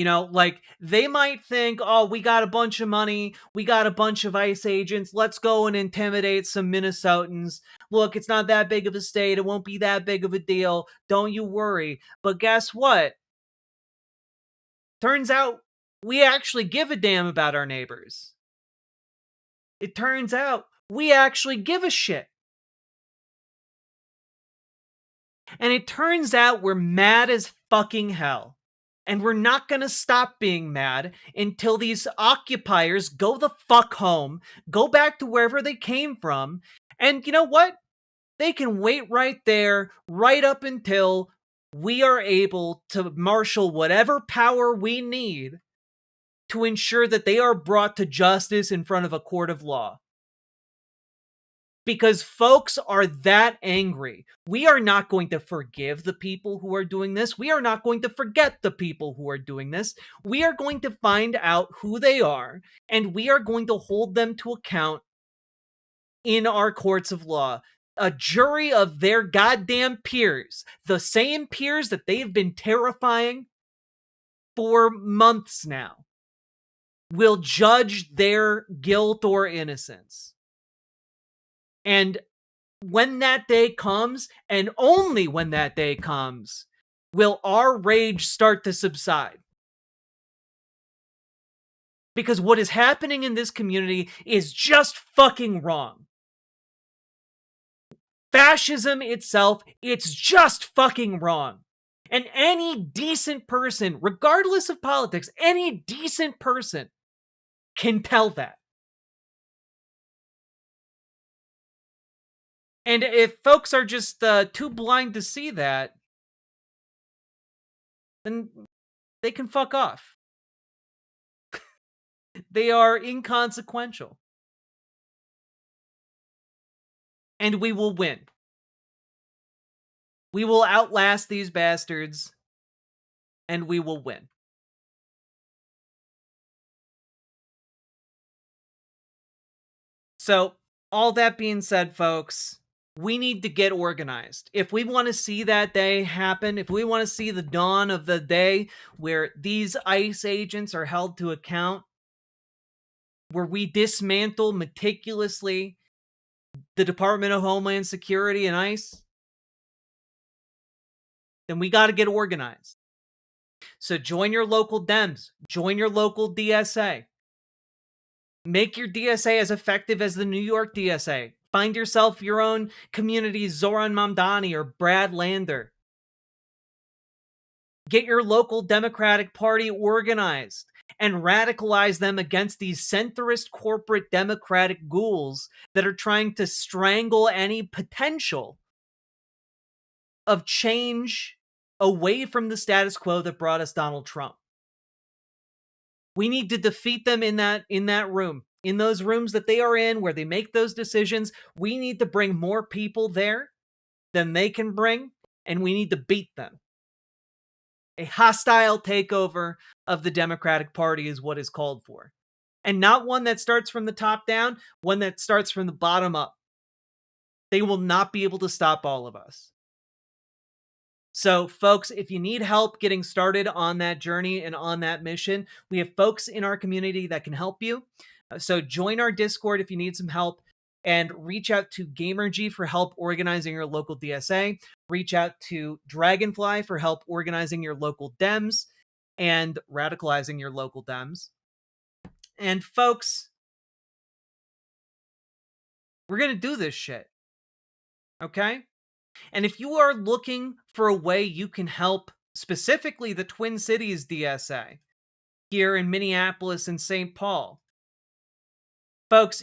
You know, like, they might think, oh, we got a bunch of money, we got a bunch of ICE agents, let's go and intimidate some Minnesotans. Look, it's not that big of a state, it won't be that big of a deal, don't you worry. But guess what? Turns out we actually give a damn about our neighbors. It turns out we actually give a shit. And it turns out we're mad as fucking hell. And we're not gonna stop being mad until these occupiers go the fuck home, go back to wherever they came from, and you know what? They can wait right there, right up until we are able to marshal whatever power we need to ensure that they are brought to justice in front of a court of law. Because folks are that angry. We are not going to forgive the people who are doing this. We are not going to forget the people who are doing this. We are going to find out who they are, and we are going to hold them to account in our courts of law. A jury of their goddamn peers, the same peers that they've been terrifying for months now, will judge their guilt or innocence. And when that day comes, and only when that day comes, will our rage start to subside. Because what is happening in this community is just fucking wrong. Fascism itself, it's just fucking wrong. And any decent person, regardless of politics, any decent person can tell that. And if folks are just too blind to see that, then they can fuck off. They are inconsequential. And we will win. We will outlast these bastards, and we will win. So, all that being said, folks, we need to get organized. If we want to see that day happen, if we want to see the dawn of the day where these ICE agents are held to account, where we dismantle meticulously the Department of Homeland Security and ICE, then we got to get organized. So join your local Dems, join your local DSA. Make your DSA as effective as the New York DSA. Find yourself your own community, Zoran Mamdani or Brad Lander. Get your local Democratic Party organized and radicalize them against these centrist corporate Democratic ghouls that are trying to strangle any potential of change away from the status quo that brought us Donald Trump. We need to defeat them in that room. In those rooms that they are in, where they make those decisions, we need to bring more people there than they can bring, and we need to beat them. A hostile takeover of the Democratic Party is what is called for. And not one that starts from the top down, one that starts from the bottom up. They will not be able to stop all of us. So, folks, if you need help getting started on that journey and on that mission, we have folks in our community that can help you. So join our Discord if you need some help, and reach out to GamerG for help organizing your local DSA. Reach out to Dragonfly for help organizing your local Dems and radicalizing your local Dems. And folks, we're going to do this shit. Okay? And if you are looking for a way you can help specifically the Twin Cities DSA here in Minneapolis and St. Paul, folks,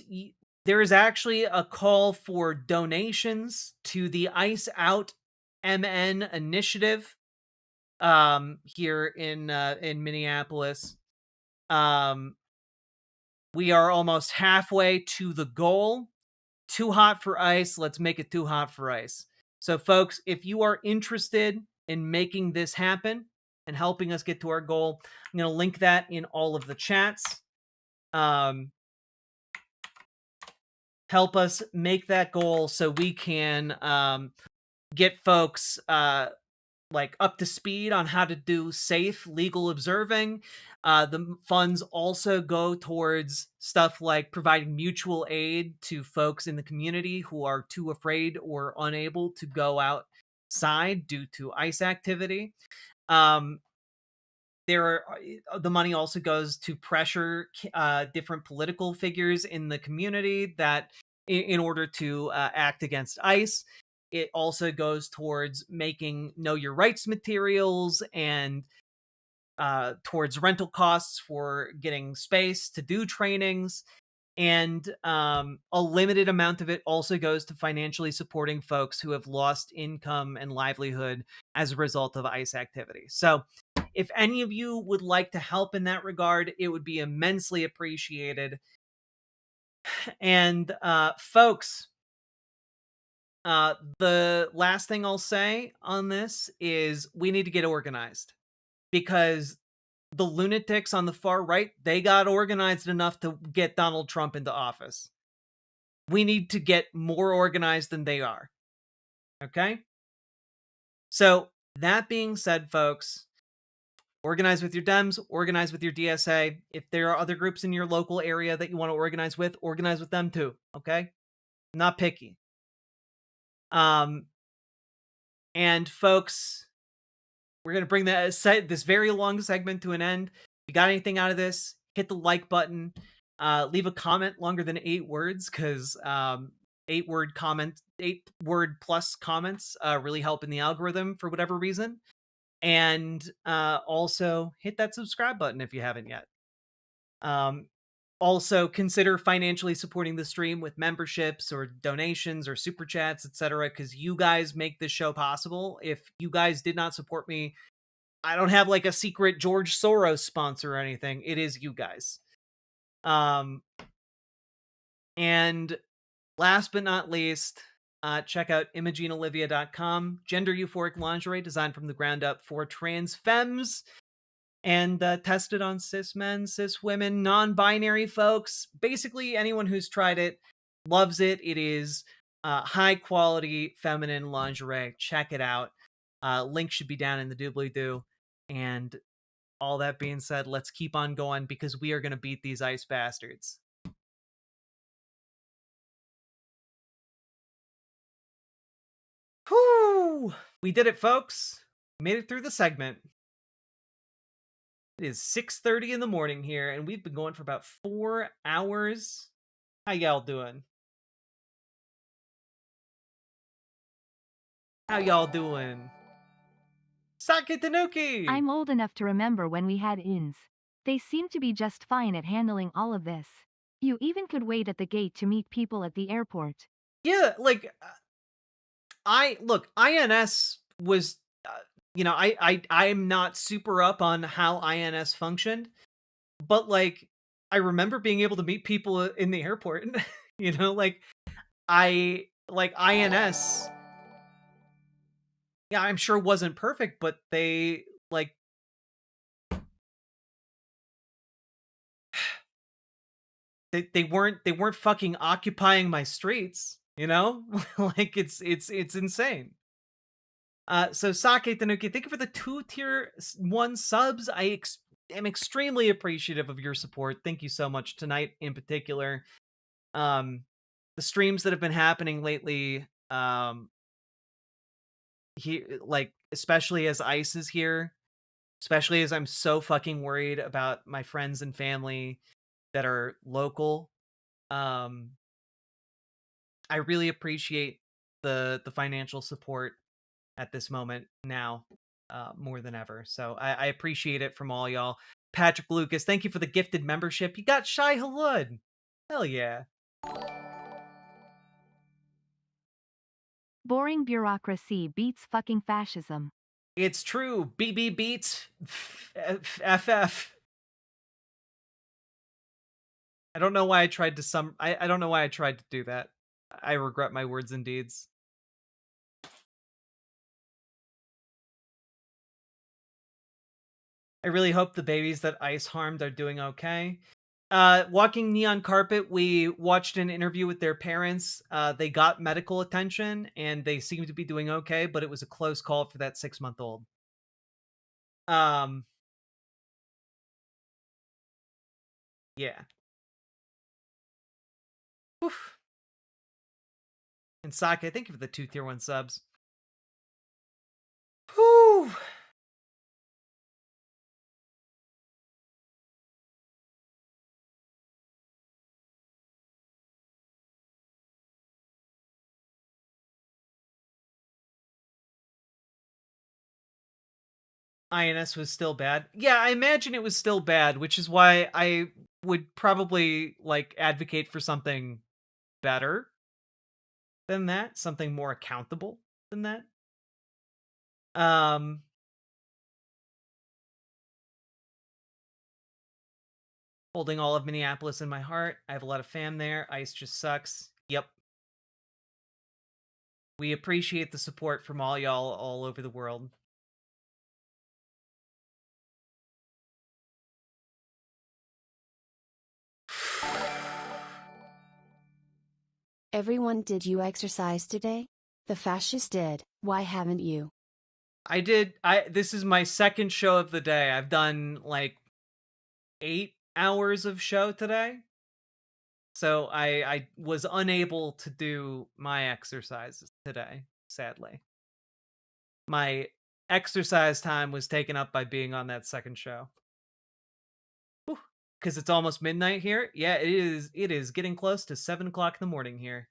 there is actually a call for donations to the Ice Out MN initiative here in Minneapolis. We are almost halfway to the goal. Too hot for ice. Let's make it too hot for ice. So, folks, if you are interested in making this happen and helping us get to our goal, I'm going to link that in all of the chats. Help us make that goal so we can get folks like up to speed on how to do safe legal observing. The funds also go towards stuff like providing mutual aid to folks in the community who are too afraid or unable to go outside due to ICE activity. Um, the money also goes to pressure different political figures in the community that in order to act against ICE. It also goes towards making know your rights materials and towards rental costs for getting space to do trainings. And a limited amount of it also goes to financially supporting folks who have lost income and livelihood as a result of ICE activity. So if any of you would like to help in that regard, it would be immensely appreciated. And folks, the last thing I'll say on this is we need to get organized, because the lunatics on the far right, they got organized enough to get Donald Trump into office. We need to get more organized than they are. Okay? So, that being said, folks, organize with your Dems, organize with your DSA. If there are other groups in your local area that you want to organize with them too. Okay? I'm not picky. And folks, we're going to bring this very long segment to an end. If you got anything out of this, hit the like button. Leave a comment longer than 8 words, because 8-word plus comments really help in the algorithm for whatever reason. And also hit that subscribe button if you haven't yet. Also consider financially supporting the stream with memberships or donations or super chats, etc., because you guys make this show possible. If you guys did not support me, I don't have like a secret George Soros sponsor or anything. It is you guys. And last but not least, check out ImogeneOlivia.com. Gender euphoric lingerie designed from the ground up for trans femmes and tested on cis men, cis women, non-binary folks. Basically, anyone who's tried it loves it. It is high quality feminine lingerie. Check it out. Link should be down in the doobly-doo. And all that being said, let's keep on going, because we are going to beat these ICE bastards. Whew! We did it, folks. We made it through the segment. It is 6:30 in the morning here, and we've been going for about 4 hours. How y'all doing? How y'all doing? Sake Tanuki! I'm old enough to remember when we had inns. They seem to be just fine at handling all of this. You even could wait at the gate to meet people at the airport. Yeah, like, INS was, I'm not super up on how INS functioned, but, like, I remember being able to meet people in the airport. INS, yeah, I'm sure wasn't perfect, but they, like, they weren't fucking occupying my streets, like it's insane. So Sake Tanuki, thank you for the 2-tier 1 subs. I am extremely appreciative of your support. Thank you so much tonight in particular. The streams that have been happening lately, like, especially as ICE is here, especially as I'm so fucking worried about my friends and family that are local. I really appreciate the financial support at this moment now, more than ever. So I appreciate it from all y'all. Patrick Lucas, thank you for the gifted membership. You got Shai Halud. Hell yeah. Boring bureaucracy beats fucking fascism. It's true. BB beats FF. I don't know why I tried to I don't know why I tried to do that. I regret my words and deeds. I really hope the babies that ICE harmed are doing okay. Walking Neon Carpet, we watched an interview with their parents. They got medical attention, and they seem to be doing okay, but it was a close call for that 6-month-old. Yeah. Oof. And Sake, thank you for the 2 tier 1 subs. Whew. INS was still bad. Yeah, I imagine it was still bad, which is why I would probably like advocate for something better than that, something more accountable than that. Holding all of Minneapolis in my heart. I have a lot of fam there. ICE just sucks. Yep. We appreciate the support from all y'all all over the world. Everyone, did you exercise today? The fascists did. Why haven't you? I did. This is my second show of the day. I've done like 8 hours of show today. So I was unable to do my exercises today, sadly. My exercise time was taken up by being on that second show. Because it's almost midnight here. Yeah, it is getting close to 7 o'clock in the morning here.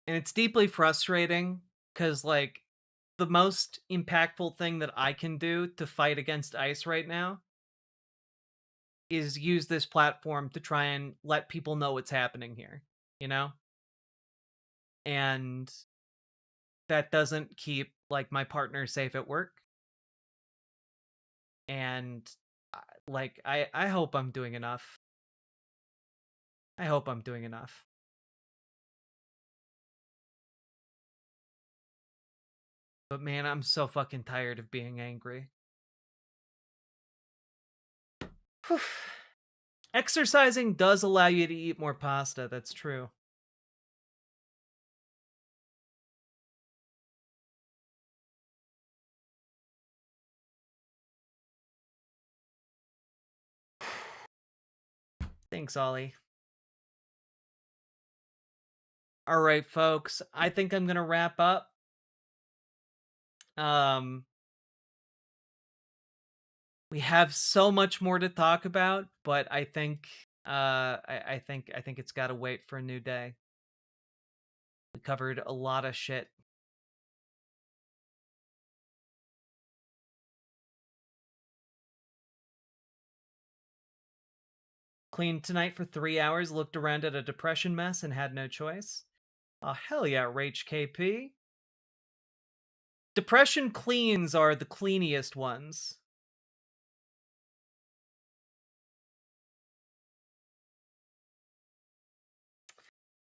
And it's deeply frustrating because, like, the most impactful thing that I can do to fight against ICE right now is use this platform to try and let people know what's happening here, you know? And that doesn't keep, like, my partner safe at work. And, like, I hope I'm doing enough. I hope I'm doing enough. But man, I'm so fucking tired of being angry. Whew. Exercising does allow you to eat more pasta, that's true. Thanks, Ollie. All right, folks. I think I'm gonna wrap up. We have so much more to talk about, but I think I think it's got to wait for a new day. We covered a lot of shit. Cleaned tonight for 3 hours, looked around at a depression mess and had no choice. Oh, hell yeah, Rach KP. Depression cleans are the cleaniest ones.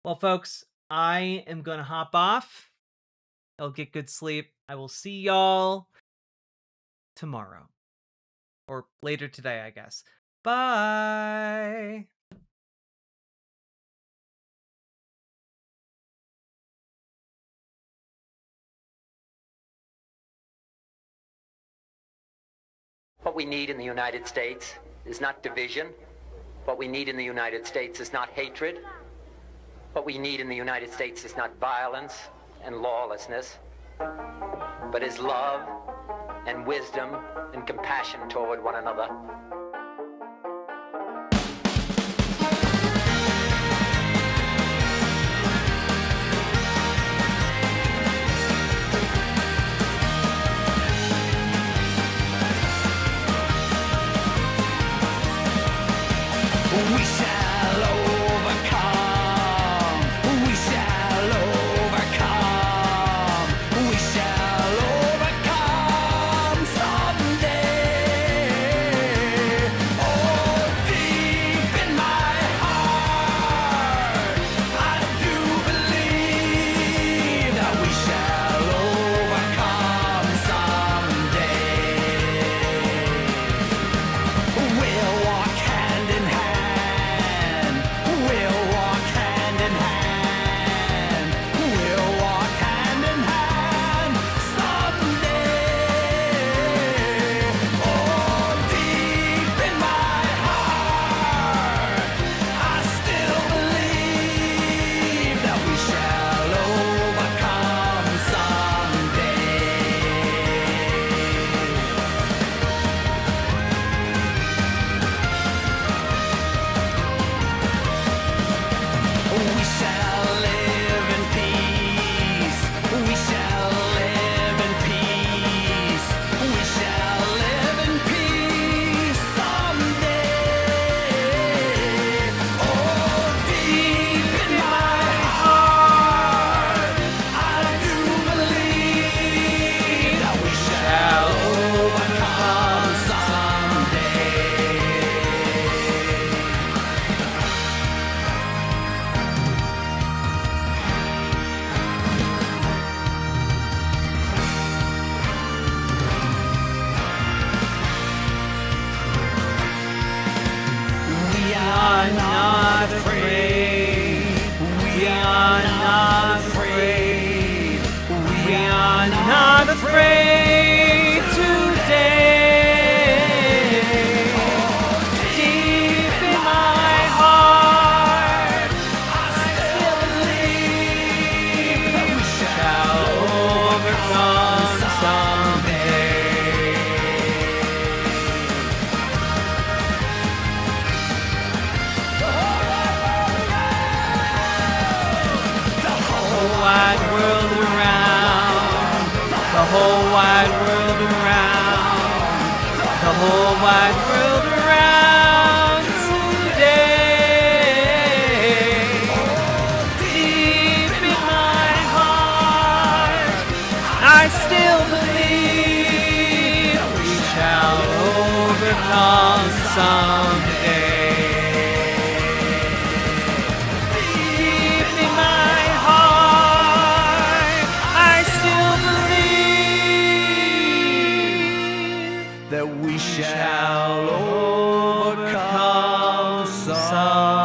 Well, folks, I am going to hop off. I'll get good sleep. I will see y'all tomorrow. Or later today, I guess. Bye! What we need in the United States is not division. What we need in the United States is not hatred. What we need in the United States is not violence and lawlessness, but is love and wisdom and compassion toward one another. We shall overcome. We shall overcome. We shall overcome someday. whole wide world around, the whole wide world around today. Deep in my heart, I still believe we shall overcome someday. Deep in my heart, I still believe that we shall overcome someday.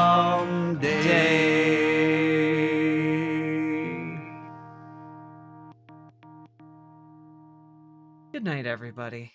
Good night, everybody.